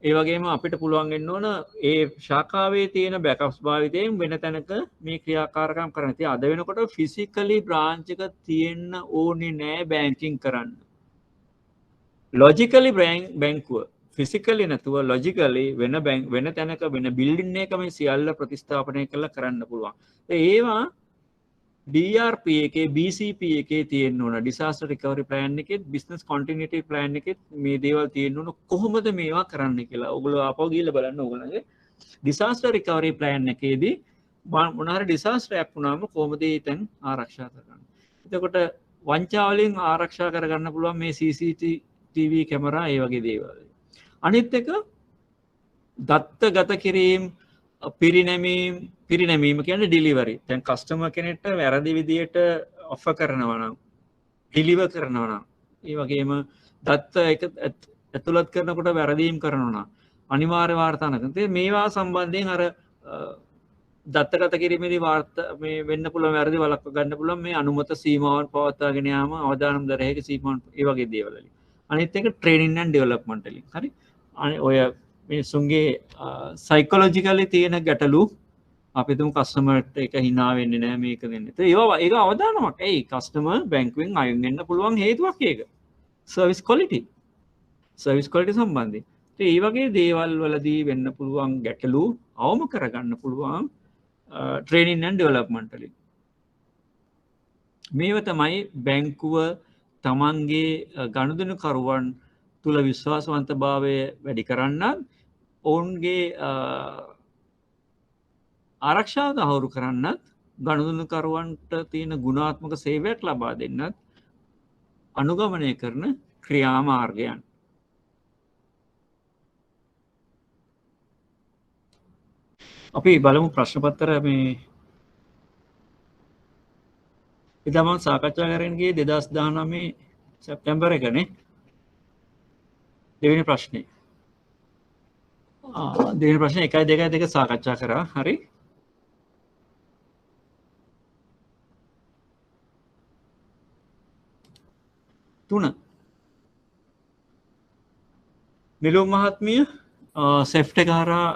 Speaker 1: ඒ වගේම අපිට පුළුවන් වෙන්න ඕන ඒ ශාඛාවේ තියෙන බෑකප්ස් භාවිතයෙන් වෙන තැනක මේ ක්‍රියාකාරකම් කරන්න. ඉතින් අද වෙනකොට ෆිසිකලි බ්‍රාන්ච් එක තියෙන්න ඕනේ නෑ බැංකින් කරන්න. ලොජිකලි බැංකුව ෆිසිකලි නැතුව ලොජිකලි වෙන තැනක වෙන බිල්ඩින් එක මේ සියල්ල ප්‍රතිස්ථාපනය කරලා කරන්න පුළුවන්. ඒවා DRP එකේ BCP එකේ තියෙන්න ඕන disaster recovery plan එකෙත් business continuity plan එකෙත් මේ දේවල් තියෙන්න ඕන කොහොමද මේවා කරන්න කියලා. ඔයගොල්ලෝ ආපහු ගිහලා බලන්න ඕගොල්ලන්ගේ disaster recovery plan එකේදී මොන හරි disaster එකක් වුණාම කොහොමද ඊතෙන් ආරක්ෂා කරගන්නේ. එතකොට වංචා වලින් ආරක්ෂා කරගන්න පුළුවන් මේ CCTV කැමරා ඒ වගේ දේවල්. අනිත් එක දත්ත ගත කිරීම පිරිනැමීම කියන්නේ ඩිලිවරි. දැන් කස්ටමර් කෙනෙක්ට වැරදි විදියට ඔෆර් කරනවා නම් ඩිලිවර් කරනවා නම් ඒ වගේම දත්ත එක ඇතුළත් කරනකොට වැරදීම් කරනවා නම් අනිවාර්ය වාර්තා නැත්නම් මේවා සම්බන්ධයෙන් අර දත්තගත කිරීමේදී වාර්තා මේ වෙන්න පුළුවන් වැරදි වළක්ව ගන්න පුළුවන් මේ අනුමත සීමාවන් පවත්වාගෙන යාම අවදානම් දර හැකි සීමාවන් ඒ වගේ දේවල් වලින්. අනිත් එක ට්‍රේනින් ඇන්ඩ් ඩෙවලොප්මන්ට් වලින්. හරි. ඔය මිනිසුන්ගේ සයිකොලොජිකලි තියෙන ගැටලු අපි තුමු කස්ටමර්ට එක hina වෙන්නේ නැහැ මේක දෙන්නේ. ඒක අවදානමක්. ඒයි කස්ටමර් බැංකුවෙන් අයින් වෙන්න පුළුවන් හේතුවක් ඒක. සර්විස් ක්වොලිටි සම්බන්ධයෙන්. ඒ වගේ දේවල් වලදී වෙන්න පුළුවන් ගැටලු අවම කරගන්න පුළුවන් ට්‍රේනින් ඇන්ඩ් ඩෙවලොප්මන්ට් වලින්. මේව තමයි බැංකුව තමන්ගේ ගනුදෙනුකරුවන් තුල විශ්වාසවන්තභාවය වැඩි කරන්නත් ඔවුන්ගේ ආරක්ෂාව තහවුරු කරන්නත් ගනුදෙනුකරුවන්ට තියෙන ගුණාත්මක සේවයක් ලබා දෙන්නත් අනුගමනය කරන ක්‍රියාමාර්ගයන්. අපි බලමු ප්‍රශ්න පත්‍ර මේ එදා මම සාකච්ඡා කරගෙන ගියේ 2019 සැප්තැම්බර් එකනේ. දෙවෙනි ප්‍රශ්නේ. දෙවෙනි ප්‍රශ්නේ 1 2 2 සාකච්ඡා කරා. හරි. තුන. නිලුම් මහත්මිය සෙෆ්ට් එක හරහා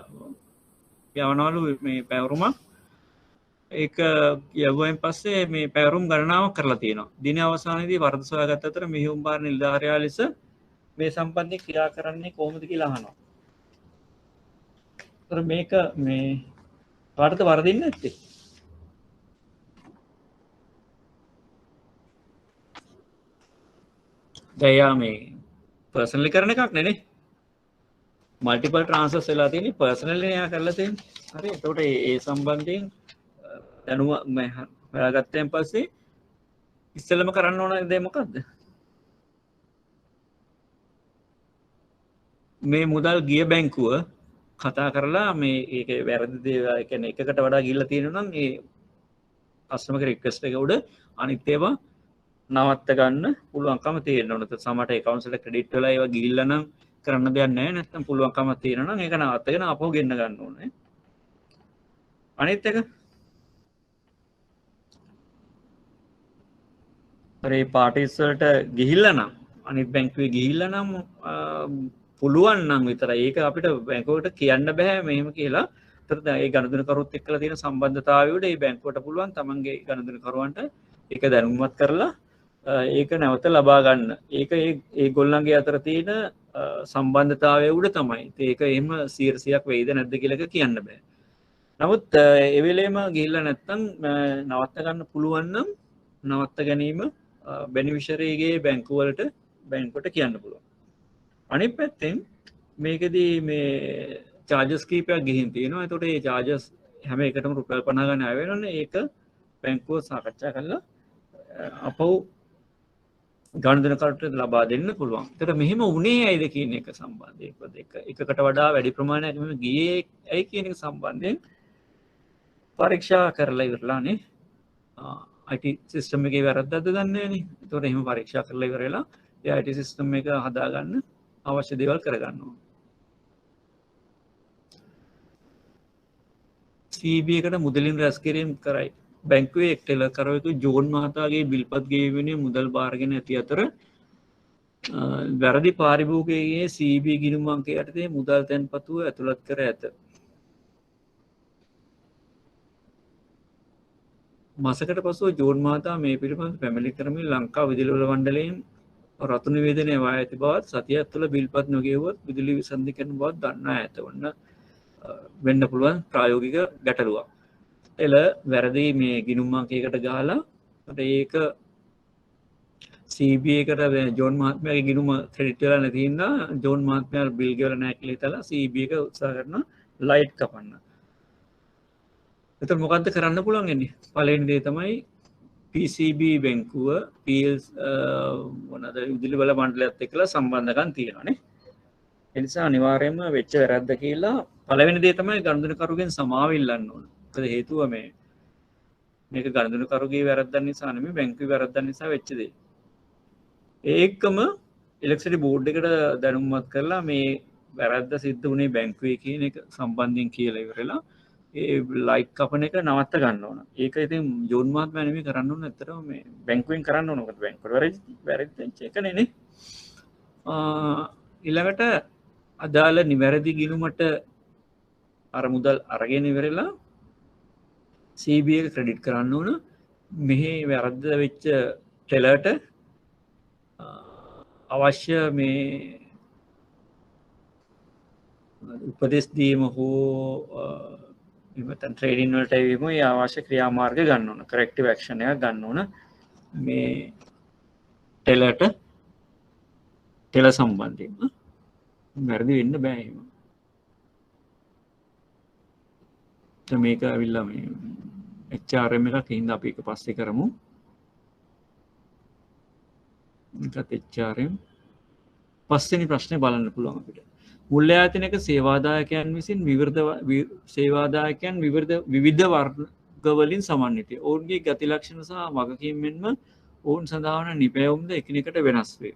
Speaker 1: යවනවලු මේ පැවරුමක්. ඒක යවුවෙන් පස්සේ මේ පැවරුම් ගණනාවක් කරලා තියෙනවා. දින අවසානයේදී වරද සොයාගත්ත අතර මෙහෙයුම් භාර නිලධාරියා ලෙස මේ සම්බන්ධයෙන් ක්‍රියා කරන්නේ කොහොමද කියලා අහනවා. ඒතර මේක මේ කාටද වරදින්නේ නැත්තේ? දැන් මේ පර්සනලි කරන එකක් නෙනේ. මල්ටිපල් ට්‍රාන්ස්ෆර්ස් වෙලා තියෙන්නේ පර්සනලි එයා කරලා තියෙන්නේ. හරි. එතකොට ඒ සම්බන්ධයෙන් දැනුම මම හොයාගත්තෙන් පස්සේ ඉස්සෙල්ලම කරන්න ඕන දේ මොකද්ද? මේ මුදල් ගිය බැංකුව කතා කරලා මේ ඒක වැරදි දේවල් ඒ කියන්නේ එකකට වඩා ගිහිල්ලා තියෙනවා නම් ඒ කස්ටමර්ගේ රික්වෙස්ට් එක උඩ අනිත් ඒවා නවත්ත ගන්න පුළුවන්කම තියෙන්න ඕන. ඒත් සමහරට accounts වල credit වල ඒවා ගිහිල්ලා නම් කරන්න දෙයක් නැහැ. නැත්නම් පුළුවන්කම තියෙනවා නම් ඒක නවත්තගෙන ආපහු ගෙන්න ගන්න ඕනේ. අනිත් එක ඒ පාටිස් වලට ගිහිල්ලා නම් අනිත් බැංකුවේ ගිහිල්ලා නම් පුළුවන් නම් විතරයි ඒක අපිට බැංකුවට කියන්න බෑ මෙහෙම කියලා. ඒතර ඒ ගනුදෙනුකරුත් එක්කලා තියෙන සම්බන්ධතාවය උඩ ඒ බැංකුවට පුළුවන් තමන්ගේ ගනුදෙනුකරුවන්ට ඒක දැනුම්මත් කරලා ඒක නැවත ලබා ගන්න. ඒක ඒගොල්ලන්ගේ අතර තියෙන සම්බන්ධතාවය උඩ තමයි. ඒක එහෙම 100%ක් වෙයිද නැද්ද කියලා එක කියන්න බෑ. නමුත් ඒ වෙලේම ගිහිල්ලා නැත්තම් නවත්ත ගන්න පුළුවන් නම් නවත්ත ගැනීම බෙනිෆිෂරිගේ බැංකුවට කියන්න පුළුවන්. අනිත් පැත්තෙන් මේකදී මේ චාර්ජස් කීපයක් ගිහින් තියෙනවා. එතකොට මේ චාර්ජස් හැම එකටම රුපියල් 50 ගන්න ආය වෙනවනේ. ඒක බැංකුව සාකච්ඡා කරලා අපව ගනුදෙනුකරුට ලබා දෙන්න පුළුවන්. ඒතර මෙහෙම වුණේ ඇයිද කියන එක සම්බන්ධයෙන් එකකට වඩා වැඩි ප්‍රමාණයක් මෙහෙම ගියේ ඇයි කියන එක සම්බන්ධයෙන් පරීක්ෂා කරලා ඉවරලානේ. IT සිස්ටම් එකේ වැරද්දක්ද දන්නේ නැහනේ. ඒතකොට එහෙම පරීක්ෂා කරලා ඉවර වෙලා ඒ IT සිස්ටම් එක හදාගන්න අවශ්‍ය දේවල් කරගන්න ඕන. CB එකට මුදලින් රැස් කිරීම කරයි. බැංකුවේ එක්ටෙලර් කරවයකු ජෝන් මහතාගේ බිල්පත් ගෙවීමේ මුදල් බාරගෙන ඇති අතර වැරදි පාරිභෝගිකයගේ CB ගිණුම් අංකය යටතේ මුදල් තැන්පතුව ඇතුළත් කර ඇත. මාසකට පසුව ජෝන් මහතා මේ පිළිබඳව පැමිණිලි කරමින් ලංකා විදුලි වල මණ්ඩලයෙන් රතු නිවේදනය වා ඇති බවත් සතියක් තුළ බිල්පත් නොගෙවුවොත් විදුලි විසන්ධි කරන බවත් දන්වා ඇත. ඔන්න වෙන්න පුළුවන් ප්‍රායෝගික ගැටලුවක්. එල වැරදි මේ ගිනුම් අංකයකට ගහලා ඒක CB එකට ජෝන් මහත්මයාගේ ගිනුම ක්‍රෙඩිට් වෙලා නැති හින්දා ජෝන් මහත්මයා බිල් ගෙවලා නැහැ කියලා හිතලා CB එක උත්සාහ කරනවා ලයිට් කපන්න. එතකොට මොකද්ද කරන්න පුළුවන් වෙන්නේ? පළවෙනි දේ තමයි PCB බැංකුව PLC මොනවාද විදුලි බල මණ්ඩලයත් එක්කලා සම්බන්ධකම් තියෙනවානේ. ඒ නිසා අනිවාර්යයෙන්ම වෙච්ච වැරද්ද කියලා පළවෙනි දේ තමයි ගනුදෙනුකරුගෙන් සමාව ඉල්ලන්න ඕන. මොකද හේතුව මේක ගනුදෙනුකරුගේ වැරද්දක් නිසා නෙමෙයි බැංකුවේ වැරද්දක් නිසා වෙච්ච දේ. ඒකම ඉලෙක්ට්‍රිසිටි බෝඩ් එකට දැනුම්මත් කරලා මේ වැරද්ද සිද්ධ වුණේ බැංකුවේ කියන එක සම්බන්ධයෙන් කියලා ඉවරලා ඒ ලයිට් කපන එක නවත්ත ගන්න ඕන. ඒක ඉතින් ජෝන් මහත්මයා නෙමෙයි කරන්න ඕන. ඇත්තටම මේ බැංකුවෙන් කරන්න ඕන. මොකද බැංකුවට වැරදිච්ච එකනේ නේ. ඊළඟට අදාළ නිවැරදි ගිණුමට අර මුදල් අරගෙන ඉවරලා CB එක ක්‍රෙඩිට් කරන්න ඕන. මෙහි වැරද්ද වෙච්ච ටෙලර්ට අවශ්‍ය මේ උපදෙස් දීම හෝ එමෙතන ට්‍රේඩින් වලට එවීම ඒ අවශ්‍ය ක්‍රියාමාර්ග ගන්න ඕන. කරෙක්ටිව් ඇක්ෂන් එකක් ගන්න ඕන. මේ ටෙලර්ට ටෙලර් සම්බන්ධයෙන් වැරදි වෙන්න බෑ එහෙම. මේක ඇවිල්ලා මේ HRM එකක් හින්දා අපි ඒක පස්සේ කරමු. මේකත් HRM පස්වෙනි ප්‍රශ්නේ බලන්න පුළුවන් අපිට. මුල්‍ය ආයතනයක සේවාදායකයන් විසින් සේවාදායකයන් විවිධ වර්ගවලින් සමන්විතය. ඔවුන්ගේ ගති ලක්ෂණ සහ වගකීම් මෙන්ම ඔවුන් සඳහා වන නිපැයුම්ද එකිනෙකට වෙනස් වේ.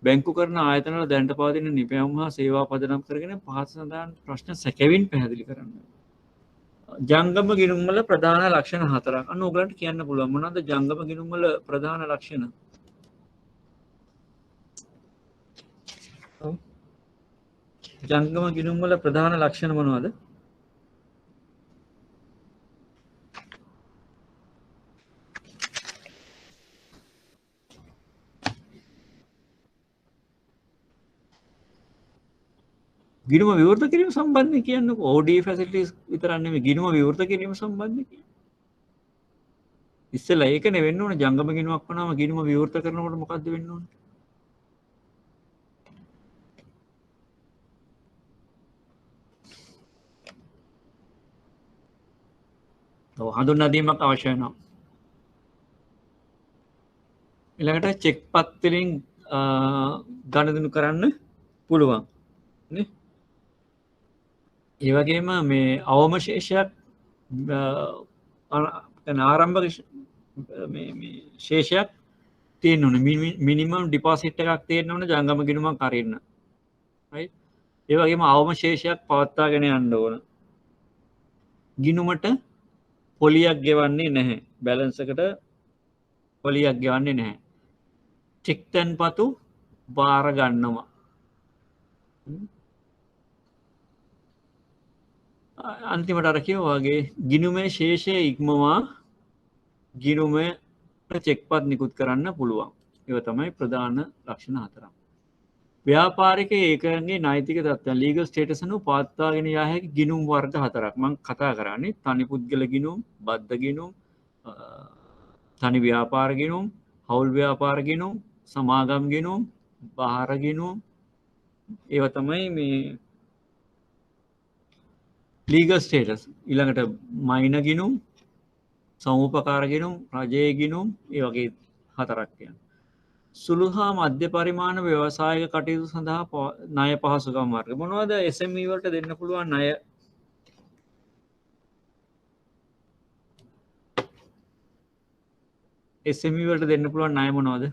Speaker 1: බැංකු කරන ආයතනවල දැනට පවතින නිපැයුම් හා සේවා පදනම් කරගෙන පහත සඳහන් ප්‍රශ්න සැකෙවින් පැහැදිලි කරන්න. ජංගම ගිණුම් වල ප්‍රධාන ලක්ෂණ හතරක්. අන්න ඔයගලන්ට කියන්න පුළුවන් මොනවද ජංගම ගිණුම් වල ප්‍රධාන ලක්ෂණ? ජංගම ගිණුම් වල ප්‍රධාන ලක්ෂණ මොනවද? ගිණුම විවෘත කිරීම සම්බන්ධයෙන් කියන්නකෝ. OD ෆැසිලිටිස් විතරක් නෙමෙයි ගිණුම විවෘත කිරීම සම්බන්ධයෙන් කියන්නේ. ඉස්සෙල්ලා ඒකනේ වෙන්න ඕනේ. ජංගම ගිණුමක් වුණාම ගිණුම විවෘත කරනකොට මොකද්ද වෙන්න ඕනේ? හඳුන්වා දීමක් අවශ්‍ය වෙනවා. ඊළඟට චෙක් පත් වලින් ගනුදෙනු කරන්න පුළුවන් නේ. ඒ වගේම මේ අවමශේෂයක් ආරම්භක මේ ශේෂයක් තියෙන්න ඕනේ. මිනිමම් ඩිපොසිට් එකක් තියෙන්න ඕනේ ජංගම ගිණුමක් අරින්න. right? ඒ වගේම අවමශේෂයක් පවත්වාගෙන යන්න ඕන. ගිණුමට පොලියක් ගෙවන්නේ නැහැ. බැලන්ස් එකට පොලියක් ගෙවන්නේ නැහැ. චෙක් තැන්පතු බාර ගන්නවා. අන්තිමට අර කිව්වා වගේ ගිණුමේ ශේෂය ඉක්මවා ගිණුමට චෙක්පත් නිකුත් කරන්න පුළුවන්. ඒව තමයි ප්‍රධාන ලක්ෂණ හතරක්. ව්‍යාපාරික ඒකයන්ගේ නෛතික තත්ත්වයන් ලීගල් ස්ටේටස් අනුව පවත්වාගෙන යා හැකි ගිණුම් වර්ග හතරක්. මම කතා කරන්නේ තනි පුද්ගල ගිණුම්, බද්ධ ගිණුම්, තනි ව්‍යාපාර ගිණුම්, හවුල් ව්‍යාපාර ගිණුම්, සමාගම් ගිණුම්, බාහිර ගිණුම්. ඒව තමයි මේ ලීගල් ස්ටේටස්. ඊළඟට මයින ගිණුම්, සමුපකාර ගිණුම්, රජයේ ගිණුම්, ඒ වගේ හතරක් යනවා. සුළු හා මධ්‍ය පරිමාණ ව්‍යවසායක කටයුතු සඳහා ණය පහසුකම් මාර්ග. මොනවද SME වලට දෙන්න පුළුවන් ණය? SME වලට දෙන්න පුළුවන් ණය මොනවද?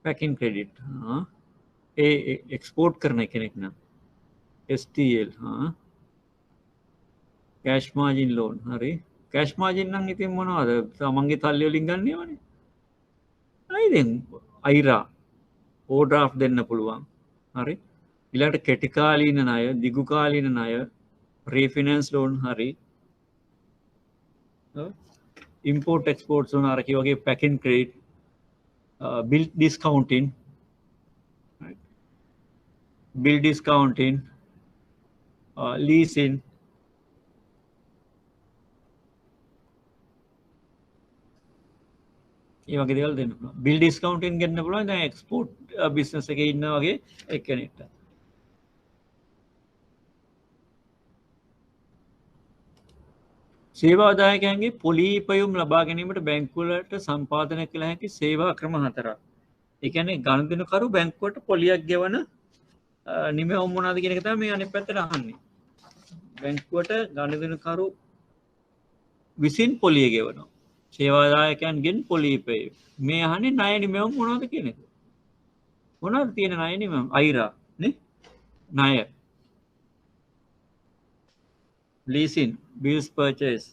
Speaker 1: Packing credit. ඒ එක්ස්පෝර්ට් කරන කෙනෙක් නම් STL කෑෂ් මාජින් ලෝන්. හරි. කෑෂ් මාජින් නම් ඉතින් මොනවද? තමන්ගේ තල්ලි වලින් ගන්නේවනේ. අයි දැන් අයිරා ඕවර්ඩ්‍රාෆ්ට් දෙන්න පුළුවන්. හරි. ඊළඟට කෙටි කාලීන ණය, දිගු කාලීන ණය, රීෆිනෑන්ස් ලෝන්. හරි. import exports වුණ අර කිය වගේ pack and credit, bill discounting, right? Bill discounting, leasing, ඒ වගේ දේවල් දෙන්න පුළුවන්. bill discounting ගන්න පුළුවන් දැන් export business එකේ ඉන්න වගේ එක්කෙනෙක්ට. සේවාදායකයන්ගේ පොලිපයුම් ලබා ගැනීමට බැංකුවලට සම්පාදනය කළ හැකි සේවා ක්‍රම 4ක්. ඒ කියන්නේ ගනුදෙනුකරු බැංකුවට පොලියක් ගෙවන නිමවුම් මොනවාද කියන එක තමයි මේ අනිත් පැත්තට අහන්නේ. බැංකුවට ගනුදෙනුකරු විසින් පොලිය ගෙවනවා. සේවාදායකයන්ගෙන් පොලිපය. මේ අහන්නේ ණය නිමවුම් මොනවද කියන එක. මොනවද තියෙන ණය නිමවුම්? අයිරා නේ? ණය. leasing, bills purchase,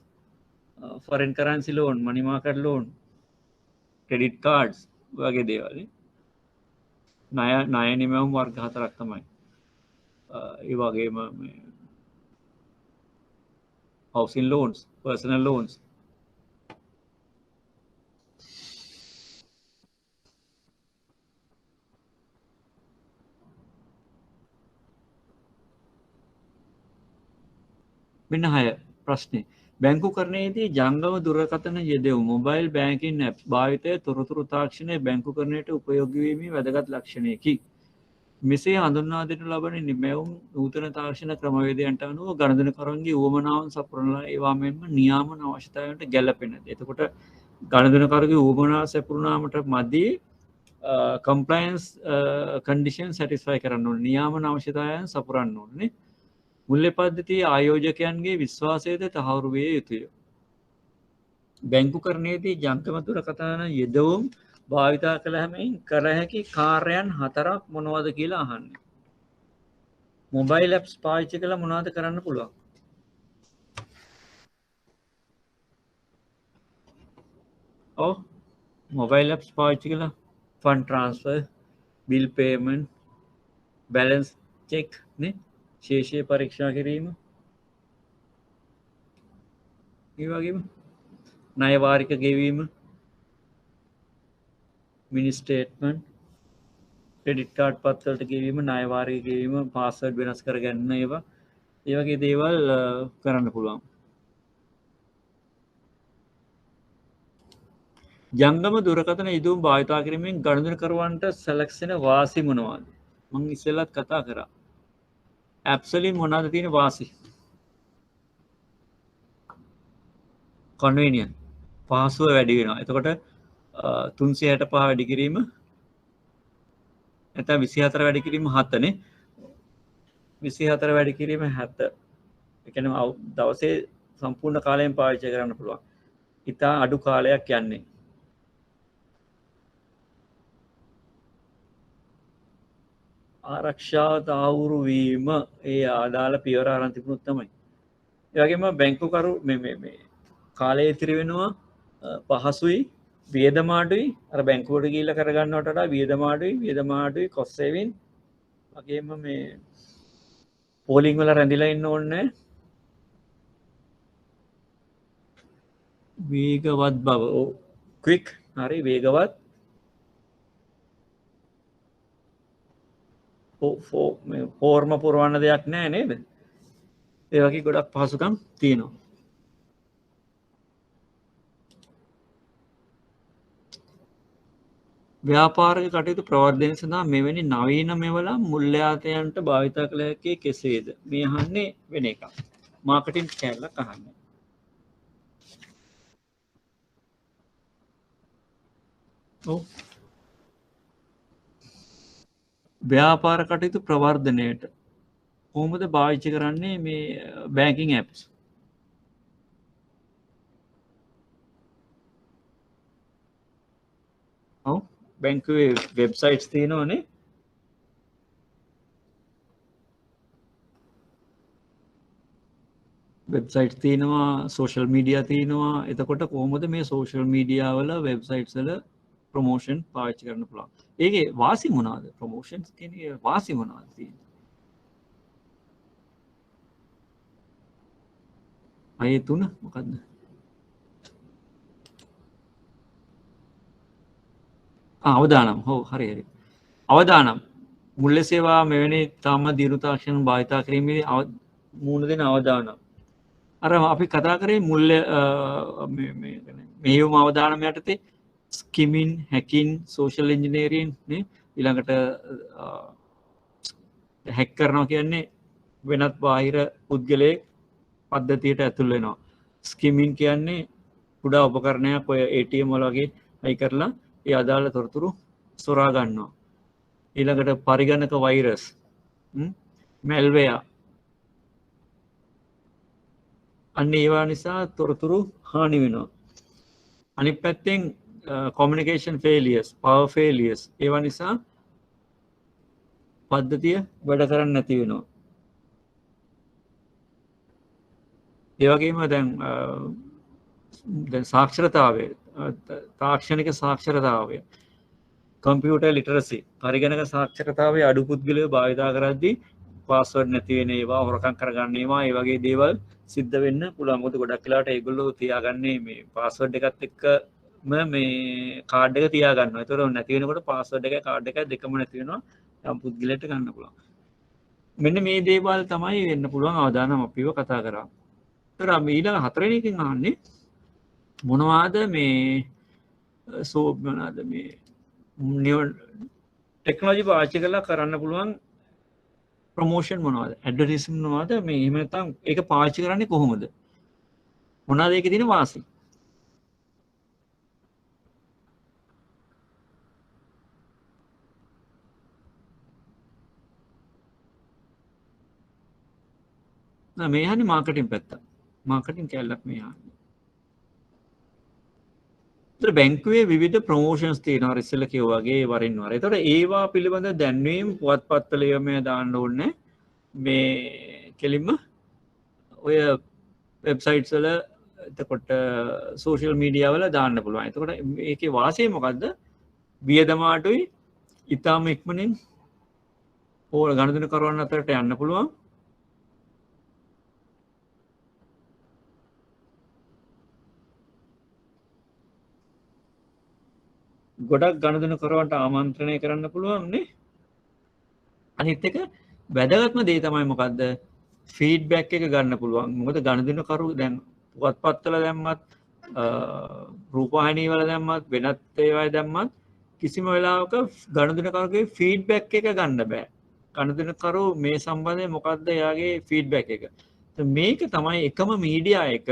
Speaker 1: foreign currency loan, money market loan, credit cards වගේ දේවල්. ණය නිමවුම් වර්ග 4ක් තමයි. ඒ වගේම මේ housing loans, personal loans. මෙන්න 6 ප්‍රශ්නේ. බැංකුකරණයේදී ජංගම දුරකථන යෙදෙව් මොබයිල් බැංකින් ඇප් භාවිතය තොරතුරු තාක්ෂණය බැංකුකරණයට උපයෝගී වීමේ වැදගත් ලක්ෂණයකි. මෙසේ හඳුන්වා දෙනු ලබන නිමැවුම් නූතන තාක්ෂණ ක්‍රමවේදයන්ට අනුව ගණදෙනුකරුන්ගේ උවමනාවන් සපුරන ඒවා මෙන්ම නියාමන අවශ්‍යතාවයන්ට ගැලපෙන. එතකොට ගණදෙනුකරුගේ උවමනාව සපුරනාමට මැදි compliance condition satisfy කරන්න ඕනේ. නියාමන අවශ්‍යතාවයන් සපුරන්න ඕනේ. මුල්්‍ය පද්ධතිය ආයෝජකයන්ගේ විශ්වාසයද තහවුරු විය යුතුය. බැංකුකරණයේදී ජංගම දුරකථන යෙදවුම් භාවිතා කළ හැමින් කළ හැකි කාර්යයන් 4ක් මොනවද කියලා අහන්නේ. මොබයිල් ඇප්ස් පාවිච්චි කළා මොනවද කරන්න පුළුවන්? ඔව් මොබයිල් ඇප්ස් පාවිච්චි කළා fund transfer, bill payment, balance check නේ, ශේෂය පරීක්ෂා කිරීම, ඒ වගේම ණය වාරික ගෙවීම, මිනි ස්ටේට්මන්ට්, ක්‍රෙඩිට් කාඩ් පත්වලට ගෙවීම, ණය වාරික ගෙවීම, පාස්වර්ඩ් වෙනස් කරගන්න ඒවා, ඒ වගේ දේවල් කරන්න පුළුවන්. ජංගම දුරකථන යෙදවුම් භාවිතා කිරීමෙන් ගනුදෙනුකරුවන්ට සැලසෙන වාසි මොනවාද? මම ඉස්සෙල්ලත් කතා කරා. ඇප්ස් වලින් මොනවද තියෙන වාසි? convenient. පහසුව වැඩි වෙනවා. එතකොට 365 වැඩි කිරීම නැත්නම් 24 වැඩි කිරීම 7 නේ. 24 වැඩි කිරීම 7. ඒ කියන්නේ දවසේ සම්පූර්ණ කාලයෙන් පාවිච්චි කරන්න පුළුවන්. ඉතා අඩු කාලයක් යන්නේ. ආරක්ෂාව තහවුරු වීම ඒ ආදාළ පියවර අරන් තිබුණොත් තමයි. ඒ වගේම බැංකුකරු මේ කාලය ඉතිරි වෙනවා පහසුයි වියදමාඩුයි අර බැංකුවට ගිහිල්ලා කරගන්නවට වඩා වියදමාඩුයි cost saving වගේම මේ පෝලිං වල රැඳිලා ඉන්න ඕනේ වේගවත් බව ක්වික් හරි වේගවත් ෆෝර්ම පුරවන්න දෙයක් නෑ නේද? ඒ වගේ ගොඩක් පහසුකම් තියෙනවා. ව්‍යාපාරික කටයුතු ප්‍රවර්ධනය සඳහා මෙවැනි නවීන මෙවලම් මුල්්‍යාතයන්ට භාවිතා කළ හැකි කෙසේද? මේ අහන්නේ වෙන එකක්. මාකටිං කැලලක් අහන්නේ. ඔව්. ව්‍යාපාර කටයුතු ප්‍රවර්ධනයට කොහොමද භාවිතා කරන්නේ මේ බැංකින් ඇප්ස්? ඔව් බැංකුවේ වෙබ්සයිට්ස් තියෙනවනේ. වෙබ්සයිට් තියෙනවා, සෝෂල් මීඩියා තියෙනවා. එතකොට කොහොමද මේ සෝෂල් මීඩියා වල වෙබ්සයිට්ස් වල ප්‍රොමෝෂන් පාවිච්චි කරන්න පුළුවන්? ඒකේ වාසි මොනවාද? ප්‍රොමෝෂන්ස් කියන්නේ වාසි මොනවාද තියෙන්නේ? අය තුන මොකද්ද? අවදානම් හෝ හරි හරි අවදානම් මුල්ල සේවා මෙවැනි තම දියුණු තාක්ෂණ භාවිතා කිරීමේදී මුහුණ දෙන අවදානම් අර අපි කතා කරේ මුල්ල මෙහෙයුම් අවදානම් යටතේ ස්කිමින් හැකින් සෝෂල් ඉන්ජිනේරියෙන් නේ ඊළඟට හැක් කරනවා කියන්නේ වෙනත් බාහිර පුද්ගලයෙක් පද්ධතියට ඇතුල් වෙනවා ස්කිමින් කියන්නේ කුඩා උපකරණයක් ඔය ATM වල වගේ අයි කරලා ඒ අදාළ තොරතුරු සොරා ගන්නවා ඊළඟට පරිගණක වෛරස් මැල්වෙයා අන්න ඒවා නිසා තොරතුරු හානි වෙනවා අනිත් පැත්තෙන් කොමියුනිකේෂන් ෆේලියර්ස් පවර් ෆේලියර්ස් ඒවා නිසා පද්ධතිය වැඩ කරන්නේ නැති වෙනවා ඒ වගේම දැන් සාක්ෂරතාවය තාක්ෂණික සාක්ෂරතාවය කම්පියුටර් ලිටරසි පරිගණක සාක්ෂරතාවය අඩු පුද්ගලයෝ භාවිතා කරද්දී පාස්වර්ඩ් නැති වෙන ඒවා හොරකම් කරගන්න ඒවා ඒ වගේ දේවල් සිද්ධ වෙන්න පුළුවන් මොකද ගොඩක් වෙලාවට ඒගොල්ලෝ තියාගන්නේ මේ පාස්වර්ඩ් එකත් එක්කම මේ කාඩ් එක තියාගන්නවා. ඒතකොට නැති වෙනකොට පාස්වර්ඩ් එකයි කාඩ් එකයි දෙකම නැති වෙනවා. යම් පුද්ගලයෙක්ට ගන්න පුළුවන්. මෙන්න මේ දේවල් තමයි වෙන්න පුළුවන් අවදානම් අපිව කතා කරා. ඒතර ඊළඟ හතරවෙනි එකෙන් අහන්නේ මොනවාද මේ මොනවාද මේ ටෙක්නොලොජි පාවිච්චි කරලා කරන්න පුළුවන් ප්‍රමෝෂන් මොනවද ඇඩ්වර්ටයිස්මන්ට් මොනවද මේ එහෙම නැත්නම් ඒක පාවිච්චි කරන්නේ කොහොමද මොනවාද ඒකේ තියෙන වාසි මේ යන්නේ මාකටිං පැත්ත මාකටිං කැලලක් මේ යන්නේ බැංකුවේ විවිධ ප්‍රමෝෂන්ස් තියෙනවා ඉස්සෙල්ලා කිව්වා වගේ වරින් වර. ඒතකොට ඒවා පිළිබඳ දැන්වීම් පුවත්පත්වල මේ දාන්න ඕනේ. මේ කෙලින්ම ඔය වෙබ්සයිට්ස් වල එතකොට සෝෂල් මීඩියා වල දාන්න පුළුවන්. එතකොට මේකේ වාසිය මොකද්ද? වියදමාටුයි ඊටාම ඉක්මනින් ඕන ගණදෙනු කරවන්න අතරට යන්න පුළුවන්. ගොඩක් ගණදෙනු කරවන්ට ආමන්ත්‍රණය කරන්න පුළුවන් නේ අනිත් එක වැදගත්ම දේ තමයි මොකද්ද ෆීඩ්බැක් එක ගන්න පුළුවන් මොකද ගණදෙනු කරු දැන් පුවත්පත්වල දැම්මත් රූපවාහිනී වල දැම්මත් වෙනත් ඒවායි දැම්මත් කිසිම වෙලාවක ගණදෙනු කරුගේ ෆීඩ්බැක් එක ගන්න බෑ ගණදෙනු කරු මේ සම්බන්ධයෙන් මොකද්ද එයාගේ ෆීඩ්බැක් එක මේක තමයි එකම මීඩියා එක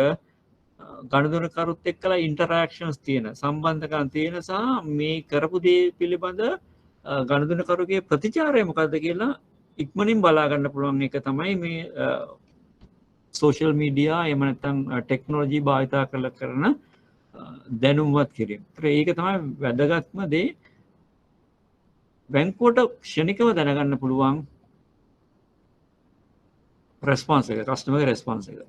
Speaker 1: ගණදන කරුත් එක්කලා ඉන්ටරක්ෂන්ස් තියෙන සම්බන්ධකම් තියෙන සහ මේ කරපු දේ පිළිබඳ ගණදනකරුගේ ප්‍රතිචාරය මොකක්ද කියලා ඉක්මනින් බලාගන්න පුළුවන් එක තමයි මේ සෝෂල් මීඩියා එහෙම නැත්නම් ටෙක්නොලොජි භාවිතා කරන දැනුම්වත් කිරීම. ඒක තමයි වැදගත්ම දේ. බැංකුවට ක්ෂණිකව දැනගන්න පුළුවන් රෙස්පොන්ස් එක, කස්ටමර්ගේ රෙස්පොන්ස් එක.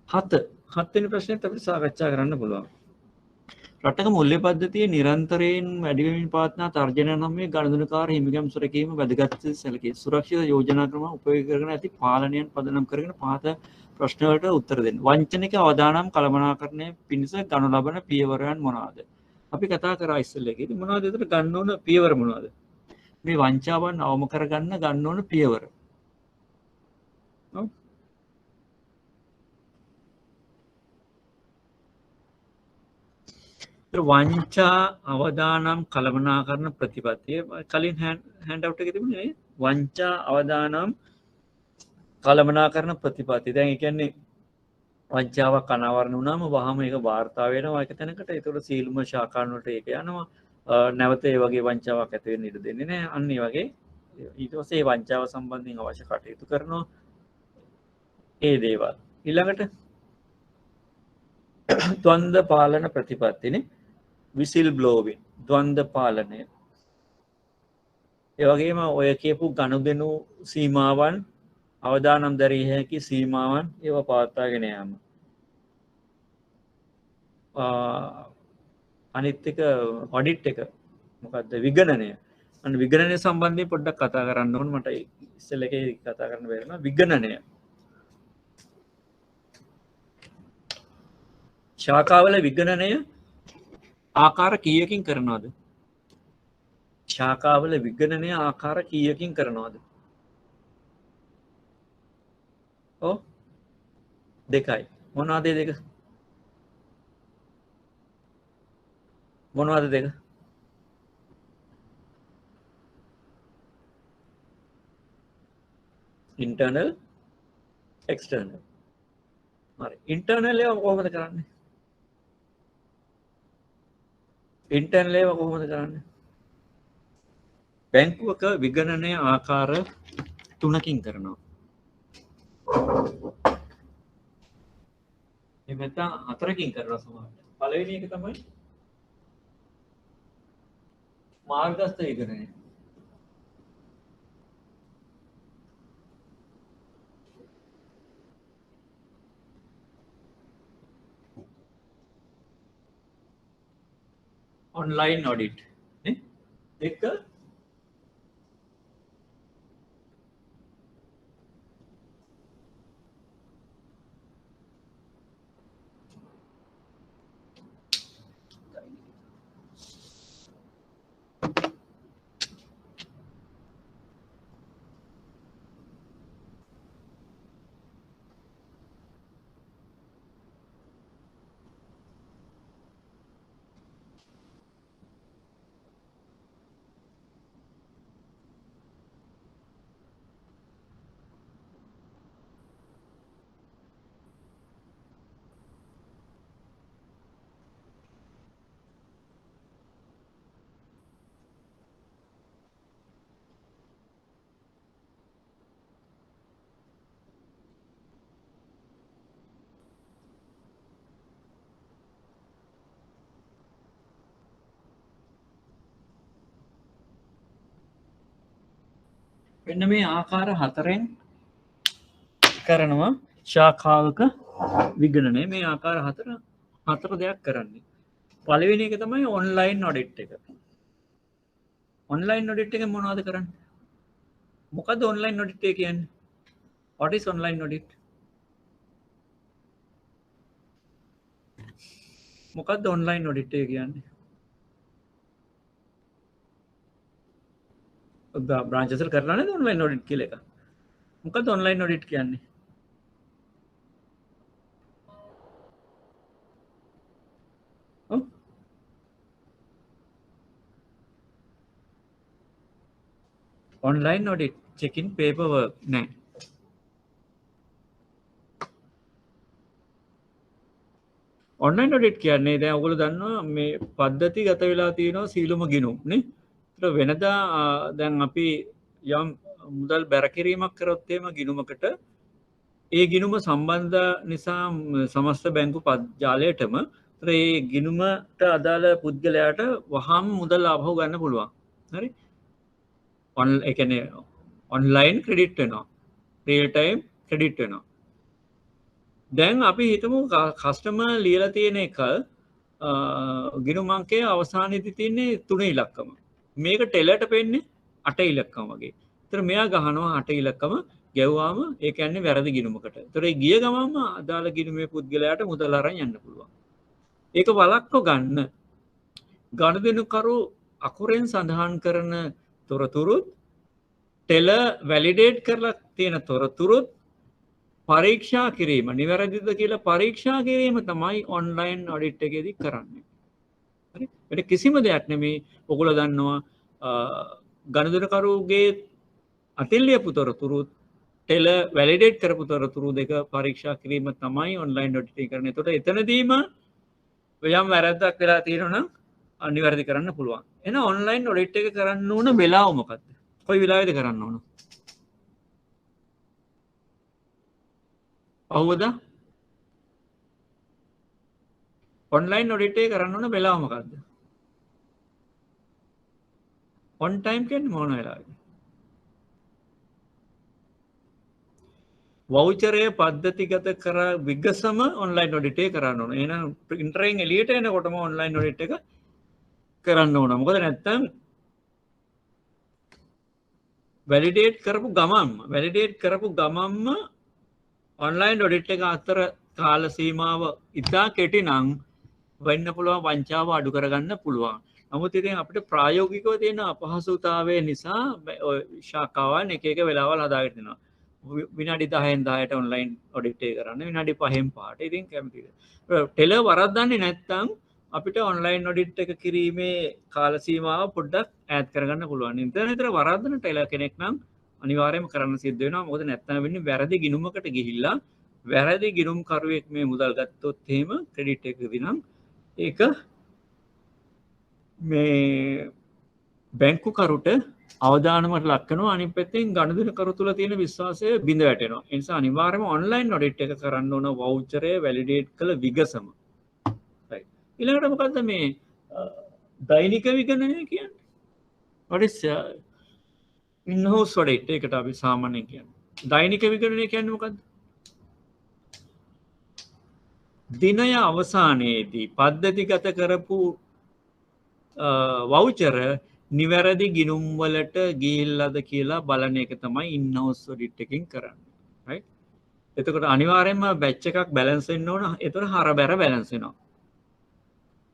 Speaker 1: හත්වෙනි ප්‍රශ්නෙත් අපිට සාකච්ඡා කරන්න පුළුවන්. රටක මුල්‍ය පද්ධතිය නිරන්තරයෙන් වැඩිවෙමින් පවත්නා තර්ජනය නම් මේ ගණදුනකාර හිමිකම් සුරැකීම වැදගත් සැලකේ. සුරක්ෂිත යෝජනා ක්‍රම උපයෝගී කරගෙන ඇති පාලනයන් පදනම් කරගෙන පහත ප්‍රශ්න වලට උත්තර දෙන්න. වංචනික අවදානම් කළමනාකරණය පිණිස ගනු ලබන පියවරයන් මොනවාද? අපි කතා කරා ඉස්සෙල්ලා ඒකේ. මොනවද ඒතර ගන්න ඕන පියවර මොනවද? මේ වංචාවන් අවම කරගන්න ගන්න ඕන පියවර. වංචා අවදානම් කළමනාකරන ප්‍රතිපත්තිය කලින් හැන්ඩ් එක තිබුණේ වංචා අවදානම් කළමනාකරන ප්‍රතිපත්තිය. දැන් ඒ කියන්නේ වංචාවක් අනාවරණ වුණාම වහම ඒක වාර්තා වෙනවා එක තැනකට. ඒතකොට සීලුම ශාඛාන් වලට ඒක යනවා. නැවත ඒ වගේ වංචාවක් ඇති වෙන්න ඉඩ දෙන්නේ නැහැ. අන්න ඒ වගේ ඊට පස්සේ වංචාව සම්බන්ධයෙන් අවශ්‍ය කටයුතු කරනවා. ඒ දේවල්. ඊළඟට ද්වන්ද පාලන ප්‍රතිපත්තිනේ විසිල් බ්ලෝවින් ද්වන්ද පාලනය. ඒ වගේම ඔය කියපු ගනුදෙනු සීමාවන් අවදානම් දැරිය හැකි සීමාවන් ඒවා පවත්වාගෙන යාම. අනිත් එක ඔඩිට් එක මොකක්ද විගණනය අන්න විගණනය සම්බන්ධය පොඩ්ඩක් කතා කරන්න ඕන මට ඉස්සෙල්ල එකේ කතා කරන්න බැරිම විගණනය ශාකාවල විගණනය ආකාර කීයකින් කරනවාද ශාකාවල විගණනය ආකාර කීයකින් කරනවාද ඕ දෙකයි මොනවාදේ දෙක මොනවද දෙක ඉන්ටර්නල් එක්ස්ටර්නල් හරි ඉන්ටර්නල් ඒවා කොහොමද කරන්නේ ඉන්ටර්නල් ඒවා කොහොමද කරන්නේ බැංකුවක විගණනය ආකාර 3කින් කරනවා එහෙම නැත්නම් 4කින් කරනවා සමහරවිට පළවෙනි එක තමයි මාර්ගස්ථ විගණනය online audit නේ දෙක මෙන්න මේ ආකාර 4ෙන් කරනවා ශාඛාවක විගණනය මේ ආකාර 4 දෙයක් කරන්නේ පළවෙනි එක තමයි ඔන්ලයින් ඔඩිට් එක ඔන්ලයින් ඔඩිට් එක මොනවද කරන්නේ මොකද්ද ඔන්ලයින් ඔඩිට් එක කියන්නේ what is online audit මොකද්ද ඔන්ලයින් ඔඩිට් එක කියන්නේ බ්‍රාන්චස් වල කරලා නේද ඔන්ලයින් ඔඩිට් කියලා එක මොකද්ද ඔන්ලයින් ඔඩිට් කියන්නේ online audit checking paperwork නෑ online audit කියන්නේ දැන් ඔයගොල්ලෝ දන්නවා මේ පද්ධති ගත වෙලා තියෙනවා සීලම ගිණුම් නේ ඒතර වෙනදා දැන් අපි යම් මුදල් බැර කිරීමක් කරොත් එහෙම ගිණුමකට ඒ ගිණුම සම්බන්ධ නිසා සමස්ත බැංකු ජාලයටම ඒතර ඒ ගිණුමට අදාළ පුද්ගලයාට වහාම මුදල් ආපහු ගන්න පුළුවන් හරි ඔන්ලයින් ක්‍රඩිට් වෙනවා රියල් ටයිම් ක්‍රඩිට් වෙනවා දැන් අපි හිතමු කස්ටම ලියලා තියෙන එක ගිණුමංකය අවසානයේදී තියෙන්නේ 3 ඉලක්කම මේක ටෙලර්ට පෙන්නේ 8 ඉලක්කම වගේ. ඒතර මෙයා ගහනවා 8 ඉලක්කම ගැව්වාම ඒ කියන්නේ වැරදි ගිණුමකට. ඒතර ඒ ගිය ගමන්ම අදාළ ගිණුමේ පුද්ගලයාට මුදල් අරන් යන්න පුළුවන්. ඒක වළක්ව ගන්න ගනුදෙනුකරු අකුරෙන් සඳහන් කරන තොරතුරුත් ටෙල වැලිඩේට් කරලා තියෙන තොරතුරුත් පරීක්ෂා කිරීම නිවැරදිද කියලා පරීක්ෂා කිරීම තමයි ඔන්ලයින් ඔඩිට් එකේදී කරන්නේ. හරි? ඒක කිසිම දෙයක් නෙමෙයි. ඔයගොල්ලෝ දන්නවා ගනුදෙනුකරුගේ අතින් ලියපු තොරතුරුත් ටෙල වැලිඩේට් කරපු තොරතුරු දෙක පරීක්ෂා කිරීම තමයි ඔන්ලයින් ඔඩිට් එක කරන්නේ. එතකොට එතනදීම යම් වැරද්දක් වෙලා තියෙනවා නම් අනිවාර්යයෙන් කරන්න පුළුවන්. එහෙනම් ඔන්ලයින් ඔඩිට් එක කරන්න ඕන වෙලාව මොකක්ද? කොයි වෙලාවෙද කරන්න ඕන? අවුවද? ඔන්ලයින් ඔඩිට් එක කරන්න ඕන වෙලාව මොකක්ද? ඔන් ටයිම් කියන්නේ මොන වෙලාවද? වෞචරය පද්ධතිගත කර විගසම ඔන්ලයින් ඔඩිට් එක කරන්න ඕන. එහෙනම් ඉන්ටරෙන් එළියට එනකොටම ඔන්ලයින් ඔඩිට් එක කරන්න ඕන. මොකද නැත්තම් වැලිඩේට් කරපු ගමම්ම ඔන්ලයින් ඔඩිට් එක අතර කාල සීමාව ඉතා කෙටි නම් වෙන්න පුළුවන් වංචාව අඩු කරගන්න පුළුවන්. නමුත් ඉතින් අපිට ප්‍රායෝගිකව තියෙන අපහසුතාවය නිසා ශාඛාවන් එක එක වෙලාවල් හදාගෙන තියෙනවා. විනාඩි 10න් 10ට ඔන්ලයින් ඔඩිට් එක කරන්න, විනාඩි 5න් 5ට. ඉතින් කැමතිද? ටෙල වරද්දන්නේ නැත්නම් අපිට ඔන්ලයින් ඔඩිට් එක කිරීමේ කාල සීමාව පොඩ්ඩක් ඈඩ් කරගන්න පුළුවන්. නිතර වරද්දන ටෙල කෙනෙක් නම් අනිවාර්යයෙන්ම කරන්න සිද්ධ වෙනවා. මොකද නැත්නම් වෙන්නේ වැරදි ගිණුමකට ගිහිල්ලා වැරදි ගිණුම්කරුවෙක් මේ මුදල් ගත්තොත් එහෙම ක්‍රෙඩිට් එකකදී නම් ඒක මේ බැංකු කරුට අවදානමට ලක්කනවා. අනිත් පැත්තෙන් ගනුදෙනු කරු තුල තියෙන විශ්වාසය බිඳ වැටෙනවා. ඒ නිසා අනිවාර්යයෙන්ම ඔන්ලයින් ඔඩිට් එක කරන්න ඕන වවුචරය වැලිඩේට් කළ විගසම. right. ඊළඟට මොකද්ද මේ දෛනික විගණනය කියන්නේ? what is in-house audit එකට අපි සාමාන්‍යයෙන් කියන්නේ. දෛනික විගණනය කියන්නේ මොකද්ද? දිනය අවසානයේදී පද්ධතිගත කරපු වවුචර නිවැරදි ගිණුම්වලට ගිහිල්ලාද කියලා බලන එක තමයි in-house audit එකකින් කරන්නේ. right. එතකොට අනිවාර්යයෙන්ම බැච් එකක් බැලන්ස් වෙන්න ඕන. ඒතර හරබැර බැලන්ස් වෙනවා.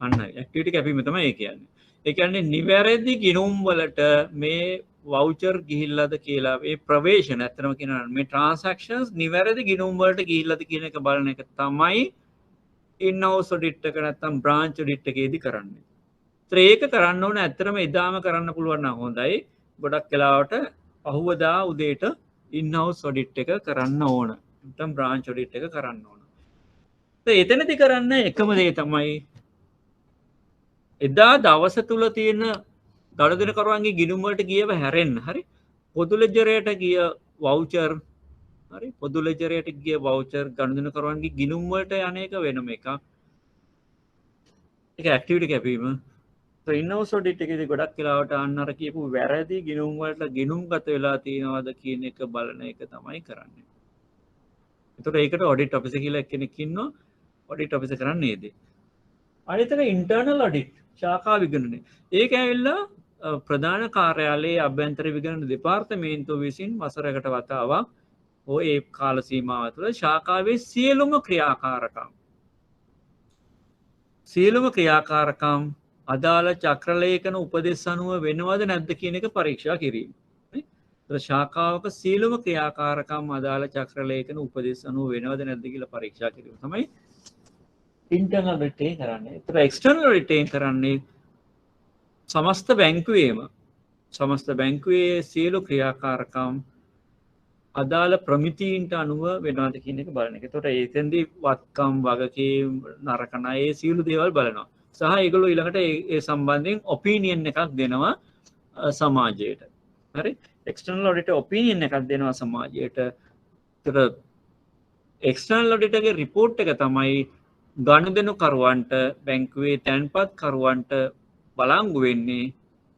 Speaker 1: අන්න ඇක්ටිවිටි කැපීම තමයි ඒ කියන්නේ. ඒ කියන්නේ නිවැරදි ගිණුම්වලට මේ වවුචර් ගිහිල්ලාද කියලා මේ ප්‍රවේශන ඇත්තම කියනවා මේ ට්‍රාන්සැක්ෂන්ස් නිවැරදි ගිණුම්වලට ගිහිල්ලාද කියන එක බලන එක තමයි in-house audit එක නැත්නම් branch audit එකේදී කරන්නේ. ඒක කරන්න ඕන ඇත්තටම එදාම කරන්න පුළුවන් නම් හොඳයි. ගොඩක් වෙලාවට පහුවදා උදේට in-house audit එක කරන්න ඕන. නැත්නම් branch audit එක කරන්න ඕන. එතනදී කරන්න එකම දේ තමයි එදා දවස තුල තියෙන ගනුදෙනුකරුවන්ගේ ගිණුම් වලට ගියව හැරෙන්න. හරි. පොදු ලෙජරයට ගිය වවුචර් හරි පොදු ලෙජරයට ගිය වවුචර් ගනුදෙනුකරුවන්ගේ ගිණුම් වලට යන එක වෙනම එකක්. ඒක ඇක්ටිවිටි කැපීම. in-house audit එකේදී ගොඩක් වෙලාවට අන්න අර කියපු වැරදි ගිණුම් වලට ගිණුම්ගත වෙලා තියෙනවද කියන එක බලන එක තමයි කරන්නේ. එතකොට ඒකට ඔඩිට් ඔෆිසර් කියලා කෙනෙක් ඉන්නවා. ඔඩිට් ඔෆිසර් කරන්නේ ඒ දේ. අනිත් එක ඉන්ටර්නල් ඔඩිට් ශාඛා විගණනය. ඒක ඇවිල්ලා ප්‍රධාන කාර්යාලයේ අභ්‍යන්තර විගණන දෙපාර්තමේන්තුව විසින් වසරකට වතාවක් ඒ කාල සීමාව තුළ ශාඛාවේ සියලුම ක්‍රියාකාරකම් අදාළ චක්‍රලේඛන උපදෙස් අනුව වෙනවද නැද්ද කියන එක පරීක්ෂා කිරීම. ශාඛාවක සියලුම ක්‍රියාකාරකම් අදාළ චක්‍රලේඛන උපදෙස් අනුව වෙනවද නැද්ද කියලා පරීක්ෂා කිරීම තමයි ඉන්ටර්නල් ඔඩිට් එක කරන්නේ. ඒතර එක්ස්ටර්නල් ඔඩිට් එක කරන්නේ සමස්ත බැංකුවේ සියලු ක්‍රියාකාරකම් අදාළ ප්‍රමිතීන්ට අනුව වෙනවද කියන එක බලන එක. ඒතකොට එතෙන්දී වත්කම් වගකීම් නරක ණය ඒ සියලු දේවල් බලනවා. සහ ඒගොල්ලෝ ඊළඟට ඒ සම්බන්ධයෙන් ඔපිනියන් එකක් දෙනවා සමාජයට. හරි. එක්ස්ටර්නල් ඔඩිට් ඔපිනියන් එකක් දෙනවා සමාජයට. ඒතර එක්ස්ටර්නල් ඔඩිට් එකේ රිපෝට් එක තමයි ගනුදෙනුකරුවන්ට බැංකුවේ තැන්පත් කරුවන්ට බලංගු වෙන්නේ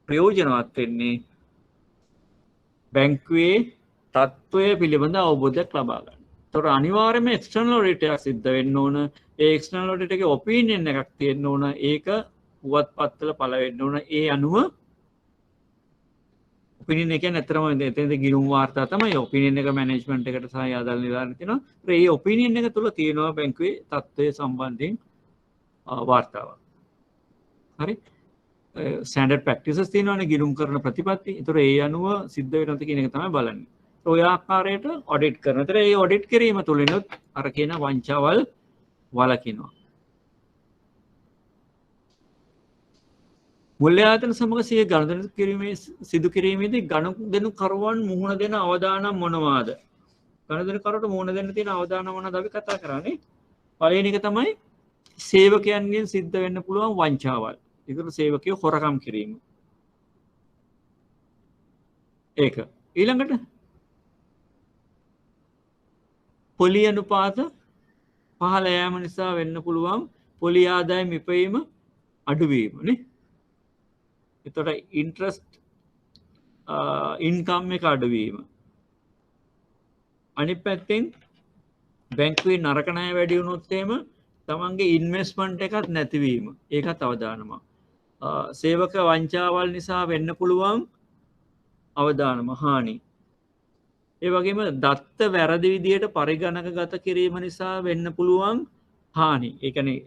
Speaker 1: ප්‍රයෝජනවත් වෙන්නේ බැංකුවේ තත්ත්වය පිළිබඳ අවබෝධයක් ලබා ගන්න. ඒතකොට අනිවාර්යයෙන්ම එක්ස්ටර්නල් ඔඩිට් එකක් සිද්ධ වෙන්න ඕන. ඒ එක්ස්ටර්නල් ඔඩිට් එකේ ඔපිනියන් එකක් තියෙන්න ඕන. ඒක පුවත්පත්වල පළ වෙන්න ඕන. ඒ අනුව ඔපිනියන් එක කියන්නේ ඇත්තටම එතනදී ගිණුම් වාර්තා තමයි ඔපිනියන් එක මැනේජ්මන්ට් එකට සහ ආදාළ නිලධාරීන් තියෙනවා. ඒ ඔපිනියන් එක තුල තියෙනවා බැංකුවේ තත්ත්වය සම්බන්ධයෙන් වාර්තාවක්. හරි. ස්ටෑන්ඩඩ් ප්‍රැක්ටිසස් තියෙනවානේ ගිණුම් කරන ප්‍රතිපත්ති. ඒතර ඒ අනුව සිද්ධ වෙනවද කියන එක තමයි බලන්නේ. ඔය ආකාරයට ඔඩිට් කරනවා. ඒතර ඒ ඔඩිට් කිරීම තුළිනුත් අර කියන වංචාවල් වළකිනවා. මුල්‍ය ආයතන සමග සිය ගනුදෙනු කිරීමේ සිදු කිරීමේදී ගනුදෙනුකරුවන් මුහුණ දෙන අවදානම් මොනවාද? ගනුදෙනුකරුවට මුහුණ දෙන්න තියෙන අවදානම් මොනවද අපි කතා කරන්නේ? පළවෙනි එක තමයි සේවකයන්ගෙන් සිද්ධ වෙන්න පුළුවන් වංචාවල්. ඒකට සේවකයෝ හොරකම් කිරීම. ඒක. ඊළඟට පොලි අනුපාත පහළ යාම නිසා වෙන්න පුළුවන් පොලි ආදායම් ඉපයීම අඩුවීම නේ. එතකොට ඉන්ට්‍රස්ට් ඉන්කම් එක අඩුවීම. අනිත් පැත්තෙන් බැංකුවේ නරක ණය වැඩි වුණොත් එහෙම තමන්ගේ ඉන්වෙස්ට්මන්ට් එකත් නැතිවීම. ඒකත් අවදානමක්. සේවක වංචාවල් නිසා වෙන්න පුළුවන් අවදානම හානි. ඒ වගේම දත්ත වැරදි විදියට පරිගණකගත කිරීම නිසා වෙන්න පුළුවන් හානි. ඒ කියන්නේ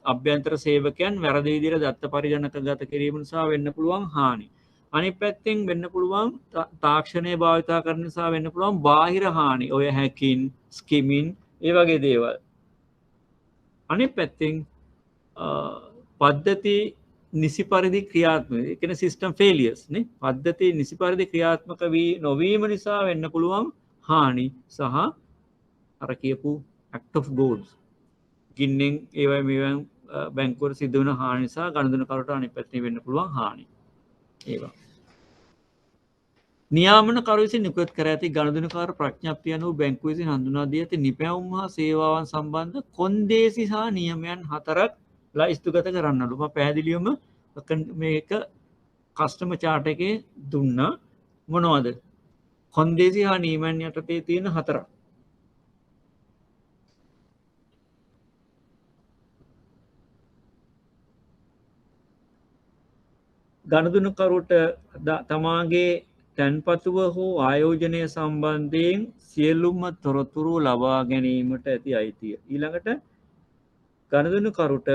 Speaker 1: අභ්‍යන්තර සේවකයන් වැරදි විදියට දත්ත පරිගණකගත කිරීම නිසා වෙන්න පුළුවන් හානි. අනිත් පැත්තෙන් වෙන්න පුළුවන් තාක්ෂණය භාවිතා කරන නිසා වෙන්න පුළුවන් බාහිර හානි. ඔය හැකින්, ස්කිමින් ඒ වගේ දේවල්. අනිත් පැත්තෙන් පද්ධති නිසි පරිදි ක්‍රියාත්මක කියන සිස්ටම් ෆේලියර්ස් නේ පද්ධති නිසි පරිදි ක්‍රියාත්මක වී නොවීම නිසා වෙන්න පුළුවන් හානි සහ අර කියපු ඇක්ට් ඔෆ් ගෝඩ්ස් ගින්නෙන් ඒවයි මේවන් බැංකුවට සිදු වෙන හානි නිසා ගනුදෙනුකරුට අනිත් පැත්තේ වෙන්න පුළුවන් හානි ඒවා නියාමන කරු විසින් නිකුත් කර ඇති ගනුදෙනුකාර ප්‍රඥප්තිය අනුව බැංකුව විසින් හඳුනා දී ඇති නිපැවුම් හා සේවාවන් සම්බන්ධ කොන්දේසි සහ නියමයන් 4ක් ලයිස්තුගත කරන්නලු. මම පැහැදිලිවම මේක කස්ටමර් chart එකේ දුන්නා. මොනවද? කොන්දේසි හා නියමයන් යටතේ තියෙන 4ක්. ගනුදෙනුකරුට තමාගේ තැන්පතුව හෝ ආයෝජනය සම්බන්ධයෙන් සියලුම තොරතුරු ලබා ගැනීමට ඇති අයිතිය. ඊළඟට ගනුදෙනුකරුට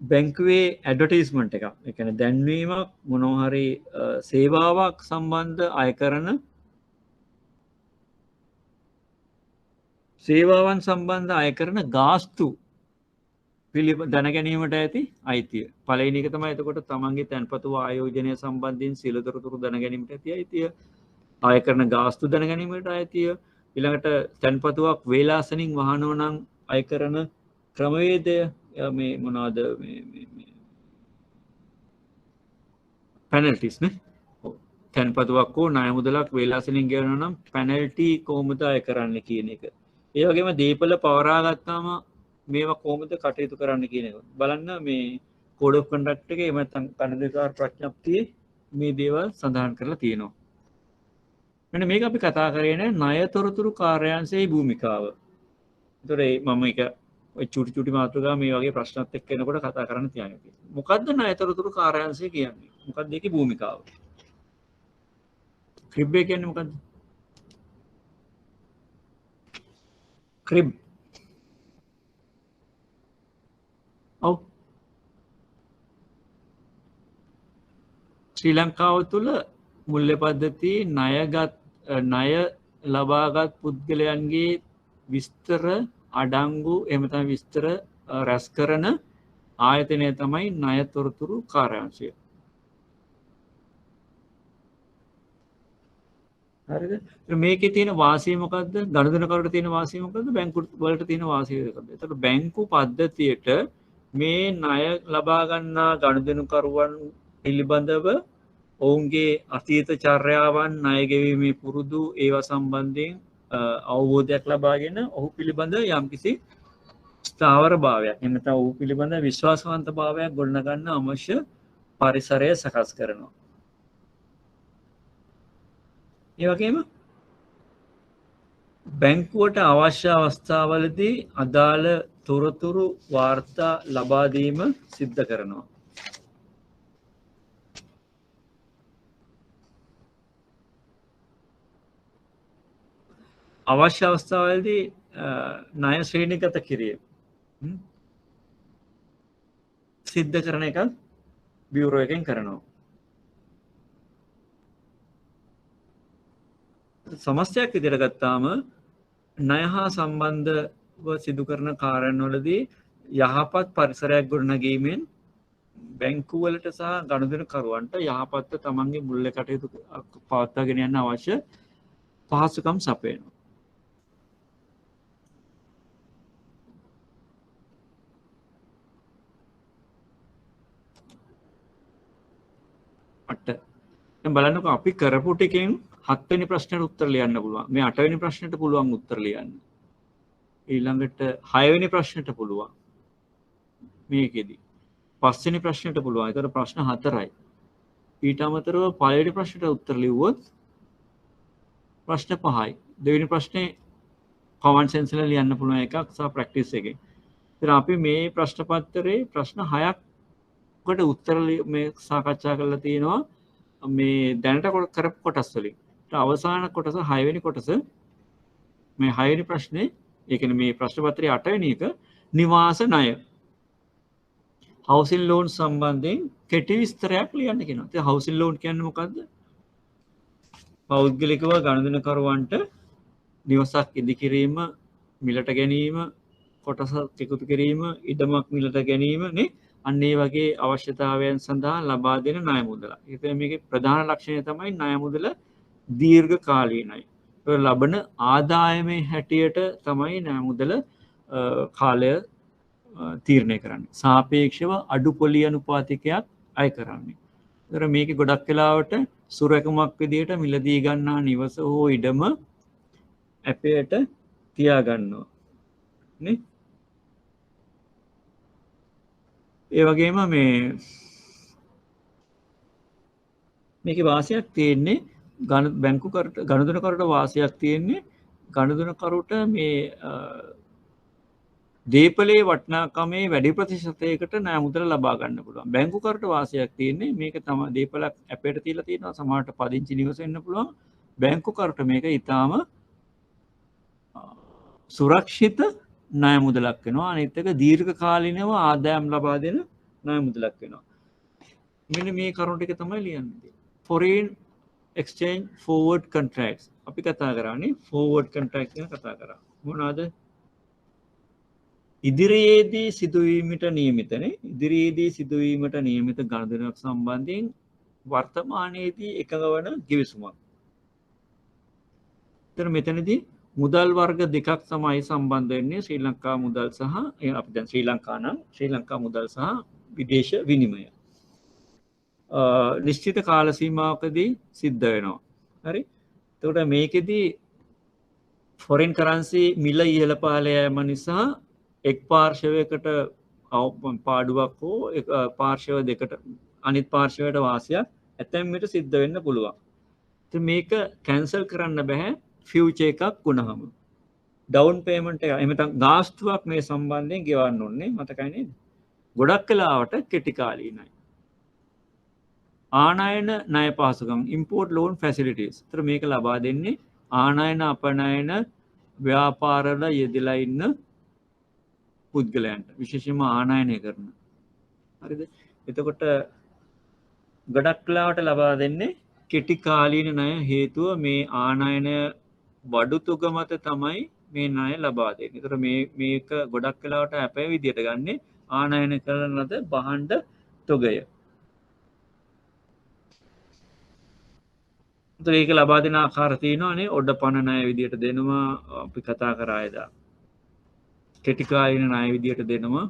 Speaker 1: බැංකුවේ ඇඩ්වර්ටයිස්මන්ට් එකක්. ඒ කියන්නේ දැන්වීමක් මොනවා හරි සේවාවක් සම්බන්ධ අය කරන සේවාවන් සම්බන්ධ අය කරන ගාස්තු දැන ගැනීමට ඇති අයිතිය. පළවෙනි එක තමයි එතකොට තමන්ගේ තැන්පතු ආයෝජනය සම්බන්ධයෙන් සියලු තොරතුරු දැන ගැනීමට ඇති අයිතිය. ආය කරන ගාස්තු දැන ගැනීමට අයිතිය. ඊළඟට තැන්පතුවක් වේලාසනින් වහනව නම් අය කරන ක්‍රමවේදය මේ මොනවාද මේ පැනල්ටිස් නේ. තැන්පතුවක් හෝ ණය මුදලක් වේලාසනින් ගෙවනවා නම් පැනල්ටි කොහොමද අය කරන්න කියන එක. ඒ වගේම දීපල පවරා ගත්තාම මේවා කොහොමද කටයුතු කරන්න කියන එක. බලන්න මේ කෝඩ් ඔෆ් කන්ඩක්ට් එකේ එහෙම නැත්නම් ගනුදෙනුකාර ප්‍රඥප්තියේ මේ දේවල් සඳහන් කරලා තියෙනවා. මෙන්න මේක අපි කතා කරේ නේ ණය තොරතුරු කාර්යාංශයේ භූමිකාව. ඒතොර මම එක ඔය චුටි මාතෘකා මේ වගේ ප්‍රශ්නත් එක්ක එනකොට කතා කරන්න තියන්නේ. මොකද්ද ණය තොරතුරු කාර්යාංශය කියන්නේ? මොකක්ද ඒකේ භූමිකාව? ක්‍රිබ් එක කියන්නේ මොකද්ද? ක්‍රිබ් ඔව් ශ්‍රී ලංකාව තුළ මුල්‍ය පද්ධති ණය ලබාගත් පුද්ගලයන්ගේ විස්තර අඩංගු එහෙම තමයි විස්තර රැස් කරන ආයතනය තමයි ණය තොරතුරු කාර්යාංශය. හරිද? මේකේ තියෙන වාසිය මොකද්ද? ගනුදෙනුකරුට තියෙන වාසිය මොකද්ද? බැංකු වලට තියෙන වාසිය මොකද්ද? එතකොට බැංකු පද්ධතියට මේ ණය ලබා ගන්නා ගනුදෙනුකරුවන් පිළිබඳව ඔවුන්ගේ අතීත චර්යාවන් ණය ගෙවීමේ පුරුදු ඒවා සම්බන්ධයෙන් අවබෝධයක් ලබාගෙන ඔහු පිළිබඳ යම්කිසි ස්ථාවර භාවයක් එහෙම නැත්නම් ඔහු පිළිබඳ විශ්වාසවන්ත භාවයක් ගොඩනගන්න අවශ්‍ය පරිසරය සකස් කරනවා. ඒ වගේම බැංකුවට අවශ්‍ය අවස්ථාවලදී අදාළ තොරතුරු වාර්තා ලබා දීම සිද්ධ කරනවා. අවශ්‍ය අවස්ථාවලදී ණය ශ්‍රේණිගත කිරීම සිද්ධ කරන එක බියුරෝ එකෙන් කරනවා. සමස්තයක් විදිහට ගත්තාම ණය හා සම්බන්ධව සිදු කරන කාර්යන්වලදී යහපත් පරිසරයක් ගොඩනැගීමෙන් බැංකුවලට සහ ගනුදෙනුකරුවන්ට යහපත් තමන්ගේ මුල්‍ය කටයුතු පවත්වාගෙන යන්න අවශ්‍ය පහසුකම් සපයනවා. බලන්නකො අපි කරපු ටිකෙන් 7 වෙනි ප්‍රශ්නෙට උත්තර ලියන්න පුළුවන්. මේ 8 වෙනි ප්‍රශ්නෙට පුළුවන් උත්තර ලියන්න. ඊළඟට 6 වෙනි ප්‍රශ්නෙට පුළුවන්. මේකෙදි 5 වෙනි ප්‍රශ්නෙට පුළුවන්. ඒතර ප්‍රශ්න 4යි. ඊට අමතරව පළවෙනි ප්‍රශ්නෙට උත්තර ලිව්වොත් ප්‍රශ්න 5යි. දෙවෙනි ප්‍රශ්නේ common sense වල ලියන්න පුළුවන් එකක් සහ practice එකේ. ඉතින් අපි මේ ප්‍රශ්න පත්‍රයේ ප්‍රශ්න 6කට උත්තර මේ සාකච්ඡා කරලා තියෙනවා මේ දැනට කරපු කොටස් වලින්. අවසාන කොටස 6 වෙනි කොටස මේ 6 වෙනි ප්‍රශ්නේ ඒ කියන්නේ මේ ප්‍රශ්න පත්‍රයේ 8 වෙනි එක නිවාස ණය housing loan සම්බන්ධයෙන් කෙටි විස්තරයක් ලියන්න කියනවා. ඉතින් housing loan කියන්නේ මොකද්ද? පෞද්ගලිකව ගනුදෙනුකරුවන්ට නිවසක් ඉදිකිරීම, මිලට ගැනීම, කොටසක් එකතු කිරීම, ඉඩමක් මිලට ගැනීම නේ අන්න ඒ වගේ අවශ්‍යතාවයන් සඳහා ලබා දෙන ණය මුදල. ඉතින් මේකේ ප්‍රධාන ලක්ෂණය තමයි ණය මුදල දීර්ඝ කාලීනයි. ඒ ලබන ආදායමේ හැටියට තමයි ණය මුදල කාලය තීරණය කරන්නේ. සාපේක්ෂව අඩු පොලි අනුපාතිකයක් අය කරන්නේ. ඒතර මේකේ ගොඩක් වෙලාවට සුරැකමක් විදියට මිලදී ගන්නා නිවස හෝ ඉඩම ඇපයට තියා ගන්නවා. නේ? ඒ වගේම මේකේ වාසියක් තියෙන්නේ බැංකු ගනුදෙනුකරුට වාසියක් තියෙන්නේ ගනුදෙනුකරුට මේ දීපලේ වටිනාකමේ වැඩි ප්‍රතිශතයකට ණය මුදල ලබා ගන්න පුළුවන්. බැංකුකරුට වාසියක් තියෙන්නේ මේක තමයි දීපලක් ඇපයට තියලා තියෙනවා සමහරට පදිංචි නිවස වෙන්න පුළුවන්. බැංකුකරුට මේක ඊටාම සුරක්ෂිත ණය මුදලක් වෙනවා. අනිත් එක දීර්ඝ කාලිනව ආදායම් ලබා දෙන ණය මුදලක් වෙනවා. මෙන්න මේ කරුණු ටික තමයි ලියන්නේ. foreign exchange forward contracts අපි කතා කරන්නේ forward contract ගැන කතා කරා. මොනවාද? ඉදිරියේදී සිදුවීමට නියමිතනේ. ඉදිරියේදී සිදුවීමට නියමිත ගනුදෙනුවක් සම්බන්ධයෙන් වර්තමානයේදී එකඟ වන ගිවිසුමක්. එතන මෙතනදී මුදල් වර්ග දෙකක් තමයි සම්බන්ධ වෙන්නේ ශ්‍රී ලංකා මුදල් සහ අපි දැන් ශ්‍රී ලංකා නම් ශ්‍රී ලංකා මුදල් සහ විදේශ විනිමය. නිශ්චිත කාල සීමාවකදී සිද්ධ වෙනවා. හරි? එතකොට මේකෙදී foreign currency මිල ඉහළ පහළ යෑම නිසා එක් පාර්ශවයකට පාඩුවක් හෝ පාර්ශව දෙකට අනිත් පාර්ශවයට වාසියක් ඇතැම් විට සිද්ධ වෙන්න පුළුවන්. ඉතින් මේක කැන්සල් කරන්න බෑ ෆියුචර් එකක් වුණාම. ඩවුන් පේමන්ට් එක එහෙම නැත්නම් ගාස්තුවක් මේ සම්බන්ධයෙන් ගෙවන්න ඕනේ මතකයි නේද? ගොඩක් වෙලාවට කෙටි කාලීනයි. ආනයන ණය පහසුකම් import loan facilities. ඒතර මේක ලබා දෙන්නේ ආනයන අපනයන ව්‍යාපාරවල යෙදලා ඉන්න පුද්ගලයන්ට විශේෂයෙන්ම ආනයනය කරන. හරිද? එතකොට ගොඩක් වෙලාවට ලබා දෙන්නේ කෙටි කාලීන ණය හේතුව මේ ආනයන වඩු තුග මත තමයි මේ ණය ලබා දෙන්නේ. ඒතර මේක ගොඩක් වෙලාවට අපේ විදියට ගන්නෙ ආනයන කරන ලද භාණ්ඩ තුගය. ඒතර ඒක ලබා දෙන ආකාර තියෙනවානේ ඔඩ පණ ණය විදියට දෙනවා අපි කතා කරා එදා. කෙටි කාලීන ණය විදියට දෙනවා.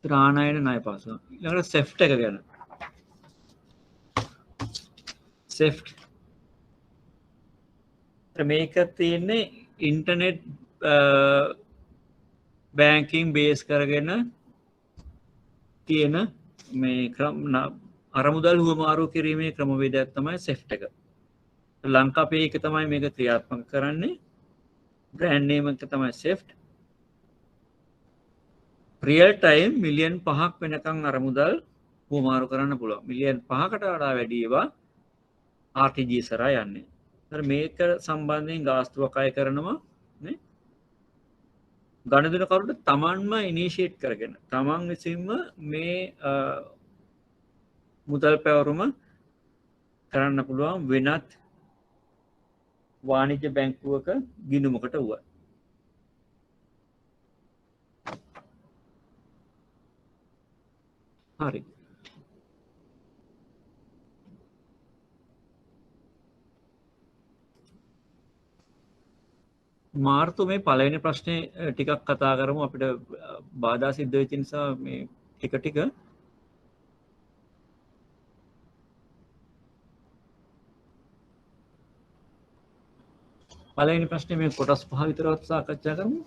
Speaker 1: ආනයන ණය පහසුකම්. ඊළඟට සෙෆ්ට් එක ගැන. සෙෆ්ට් මේක තියෙන්නේ ඉන්ටර්නෙට් බැංකින් බේස් කරගෙන තියෙන මේ අරමුදල් හුවමාරු කිරීමේ ක්‍රමවේදයක් තමයි සෙෆ්ට් එක. ලංකාවේ ඒක තමයි මේක ක්‍රියාත්මක කරන්නේ. බ්‍රෑන්ඩ් නේම් එක තමයි සෙෆ්ට්. රියල් ටයිම් මිලියන් 5ක් වෙනකන් අරමුදල් හුවමාරු කරන්න පුළුවන්. මිලියන් 5කට වඩා වැඩි ඒවා RTGS කරා යන්නේ. මේක සම්බන්ධයෙන් ගාස්තුවක් අය කරනවා නේ ගණදෙනුකරුට තමන්ම ඉනිෂියේට් කරගෙන තමන් විසින්ම මේ මුදල් පැවරුම කරන්න පුළුවන් වෙනත් වාණිජ්‍ය බැංකුවක ගිණුමකට වුණා. හරි. මාර්තු මේ පළවෙනි ප්‍රශ්නේ ටිකක් කතා කරමු අපිට බාධා සිද්ධ වෙච්ච නිසා මේ ටික පළවෙනි ප්‍රශ්නේ මේ කොටස් පහ විතරවත් සාකච්ඡා කරමු.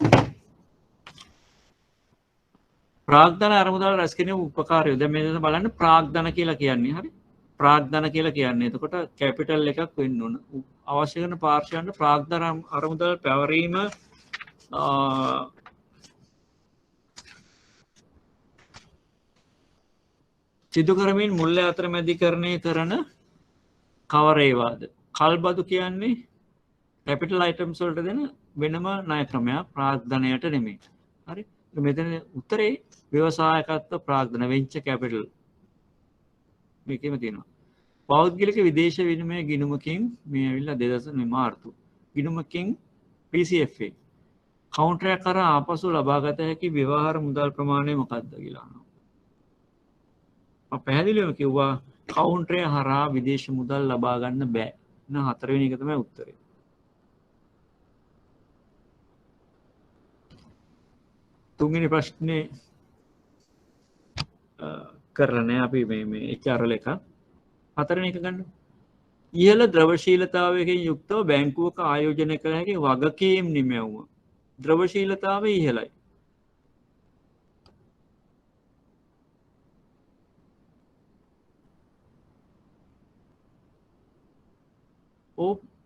Speaker 1: ප්‍රාග්ධන අරමුදල් රැස් කිරීම උපකාරය. දැන් මේ බලන්න ප්‍රාග්ධන කියලා කියන්නේ හරි. ප්‍රාග්ධන කියලා කියන්නේ. එතකොට කැපිටල් එකක් වෙන්න ඕන. අවශ්‍ය කරන පාර්ශ්වයන්ට ප්‍රාග්ධන අරමුදල් පැවරීම සිදු කරමින් මුල්‍ය අතරමැදිකරණය කරන කවර ඒවාද? කල්බදු කියන්නේ කැපිටල් අයිටම්ස් වලට දෙන වෙනම ණය ක්‍රමයක්, ප්‍රාග්ධනයට නෙමෙයි. හරි? මෙතන උත්තරේ ව්‍යවසායකත්ව ප්‍රාග්ධන වෙන්චර් කැපිටල් මේකෙම තියෙනවා. පෞද්ගලික විදේශ විනිමය ගිණුමකින් මේ ඇවිල්ලා 2009 මාර්තු ගිණුමකින් PCFA කවුන්ටරයක් කරා ආපසු ලබාගත හැකි ව්‍යවහාර මුදල් ප්‍රමාණය මොකක්ද කියලා අහනවා. මම පැහැදිලිවම කිව්වා කවුන්ටරය හරහා විදේශ මුදල් ලබා ගන්න බෑ. න හතරවෙනි එක තමයි උත්තරේ. තුන්වෙනි ප්‍රශ්නේ කරලා නැහැ අපි මේ HR එක. හතරවෙනි එක ගන්න. ඉහළ ද්‍රවශීලතාවයකින් යුක්තව බැංකුවක ආයෝජනය කළ හැකි වගකීම් නිමැවුම. ද්‍රවශීලතාවය ඉහළයි.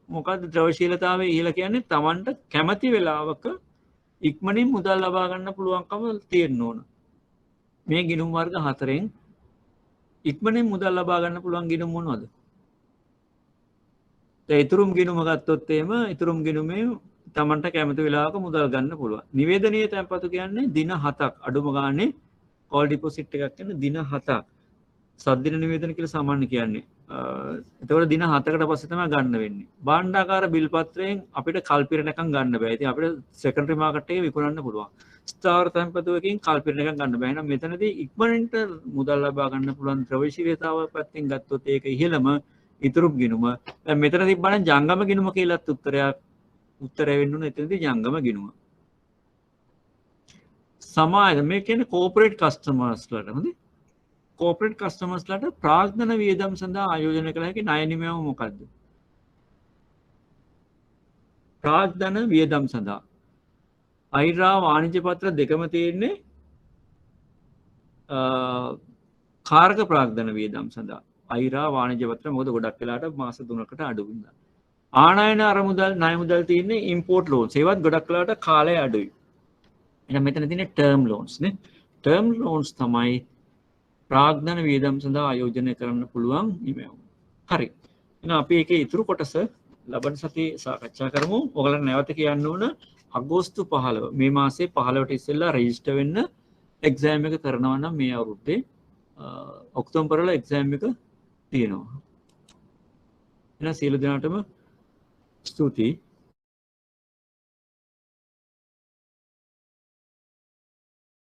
Speaker 1: මොකක්ද ද්‍රවශීලතාවය ඉහළ කියන්නේ? Tamanට කැමති වෙලාවක ඉක්මනින් මුදල් ලබා ගන්න පුළුවන්කම තියෙන්න ඕන. මේ ගිණුම් වර්ග හතරෙන් ඉක්මනින් මුදල් ලබා ගන්න පුළුවන් ගිණුම් මොනවද? ඉතුරුම් ගිණුම ගත්තොත් එහෙම ඉතුරුම් ගිණුමේ Tamanට කැමති වෙලාවක මුදල් ගන්න පුළුවන්. නිවේදනීය තැන්පතු කියන්නේ දින 7ක් අඩුම ගානේ කෝල් ඩිපොසිට් එකක් කියන්නේ දින 7ක්. සද්දින නිවේදන කියලා සාමාන්‍ය කියන්නේ. එතකොට දින 7කට පස්සේ තමයි ගන්න වෙන්නේ. භාණ්ඩාකාර බිල් පත්‍රයෙන් අපිට කල්පිරණකම් ගන්න බෑ. ඉතින් අපිට සෙකන්ඩරි මාකට් එකේ විකුණන්න පුළුවන්. ස්ථාවර තැන්පතුවකින් කල්පිරණකම් ගන්න බෑ. එහෙනම් මෙතනදී ඉක්මනට මුදල් ලබා ගන්න පුළුවන් ද්‍රව්‍යශීලතාව පැත්තෙන් ගත්තොත් ඒක ඉහළම ඉතුරු ගිණුම. දැන් මෙතන තිබ්බනම් ජංගම ගිණුම කියලාත් උත්තරය වෙන්න ඕන. එතනදී ජංගම ගිණුම. සමාජ මේ කියන්නේ කෝපරේට් කස්ටමර්ස්ලාට හොඳයි. කෝපරේට් කස්ටමර්ස්ලාට ප්‍රාග්ධන වියදම් සඳහා ආයෝජනය කළ හැකි ණය නිමැවුම මොකක්ද? ප්‍රාග්ධන වියදම් සඳහා අයිරා වාණිජ්‍ය පත්‍ර දෙකම තියෙන්නේ කාර්ක ප්‍රාග්ධන වියදම් සඳහා. අයිරා වාණිජ්‍ය පත්‍ර මොකද ගොඩක් වෙලාට මාස 3කට අඩු වෙනවා. ආනයන අරමුදල් ණය මුදල් තියෙන්නේ ඉම්පෝර්ට් ලෝන්ස්. ඒවත් ගොඩක් වෙලාට කාලය අඩුයි. එහෙනම් මෙතන තියෙන්නේ ටර්ම් ලෝන්ස් නේ. ටර්ම් ලෝන්ස් තමයි ප්‍රාග්ධන වියදම් සඳහා ආයෝජනය කරන්න පුළුවන් නිමැවුම. හරි. එහෙනම් අපි ඒකේ ඉතුරු කොටස ලබන සතියේ සාකච්ඡා කරමු. ඔයගලන්ට නැවත කියන්න ඕන අගෝස්තු 15 මේ මාසේ 15ට ඉස්සෙල්ලා රෙජිස්ටර් වෙන්න එක්සෑම් එක කරනවා නම් මේ අවුරුද්දේ ඔක්තෝබර් වල එක්සෑම් එක තියෙනවා. එහෙනම් සියලු දෙනාටම ස්තුතියි.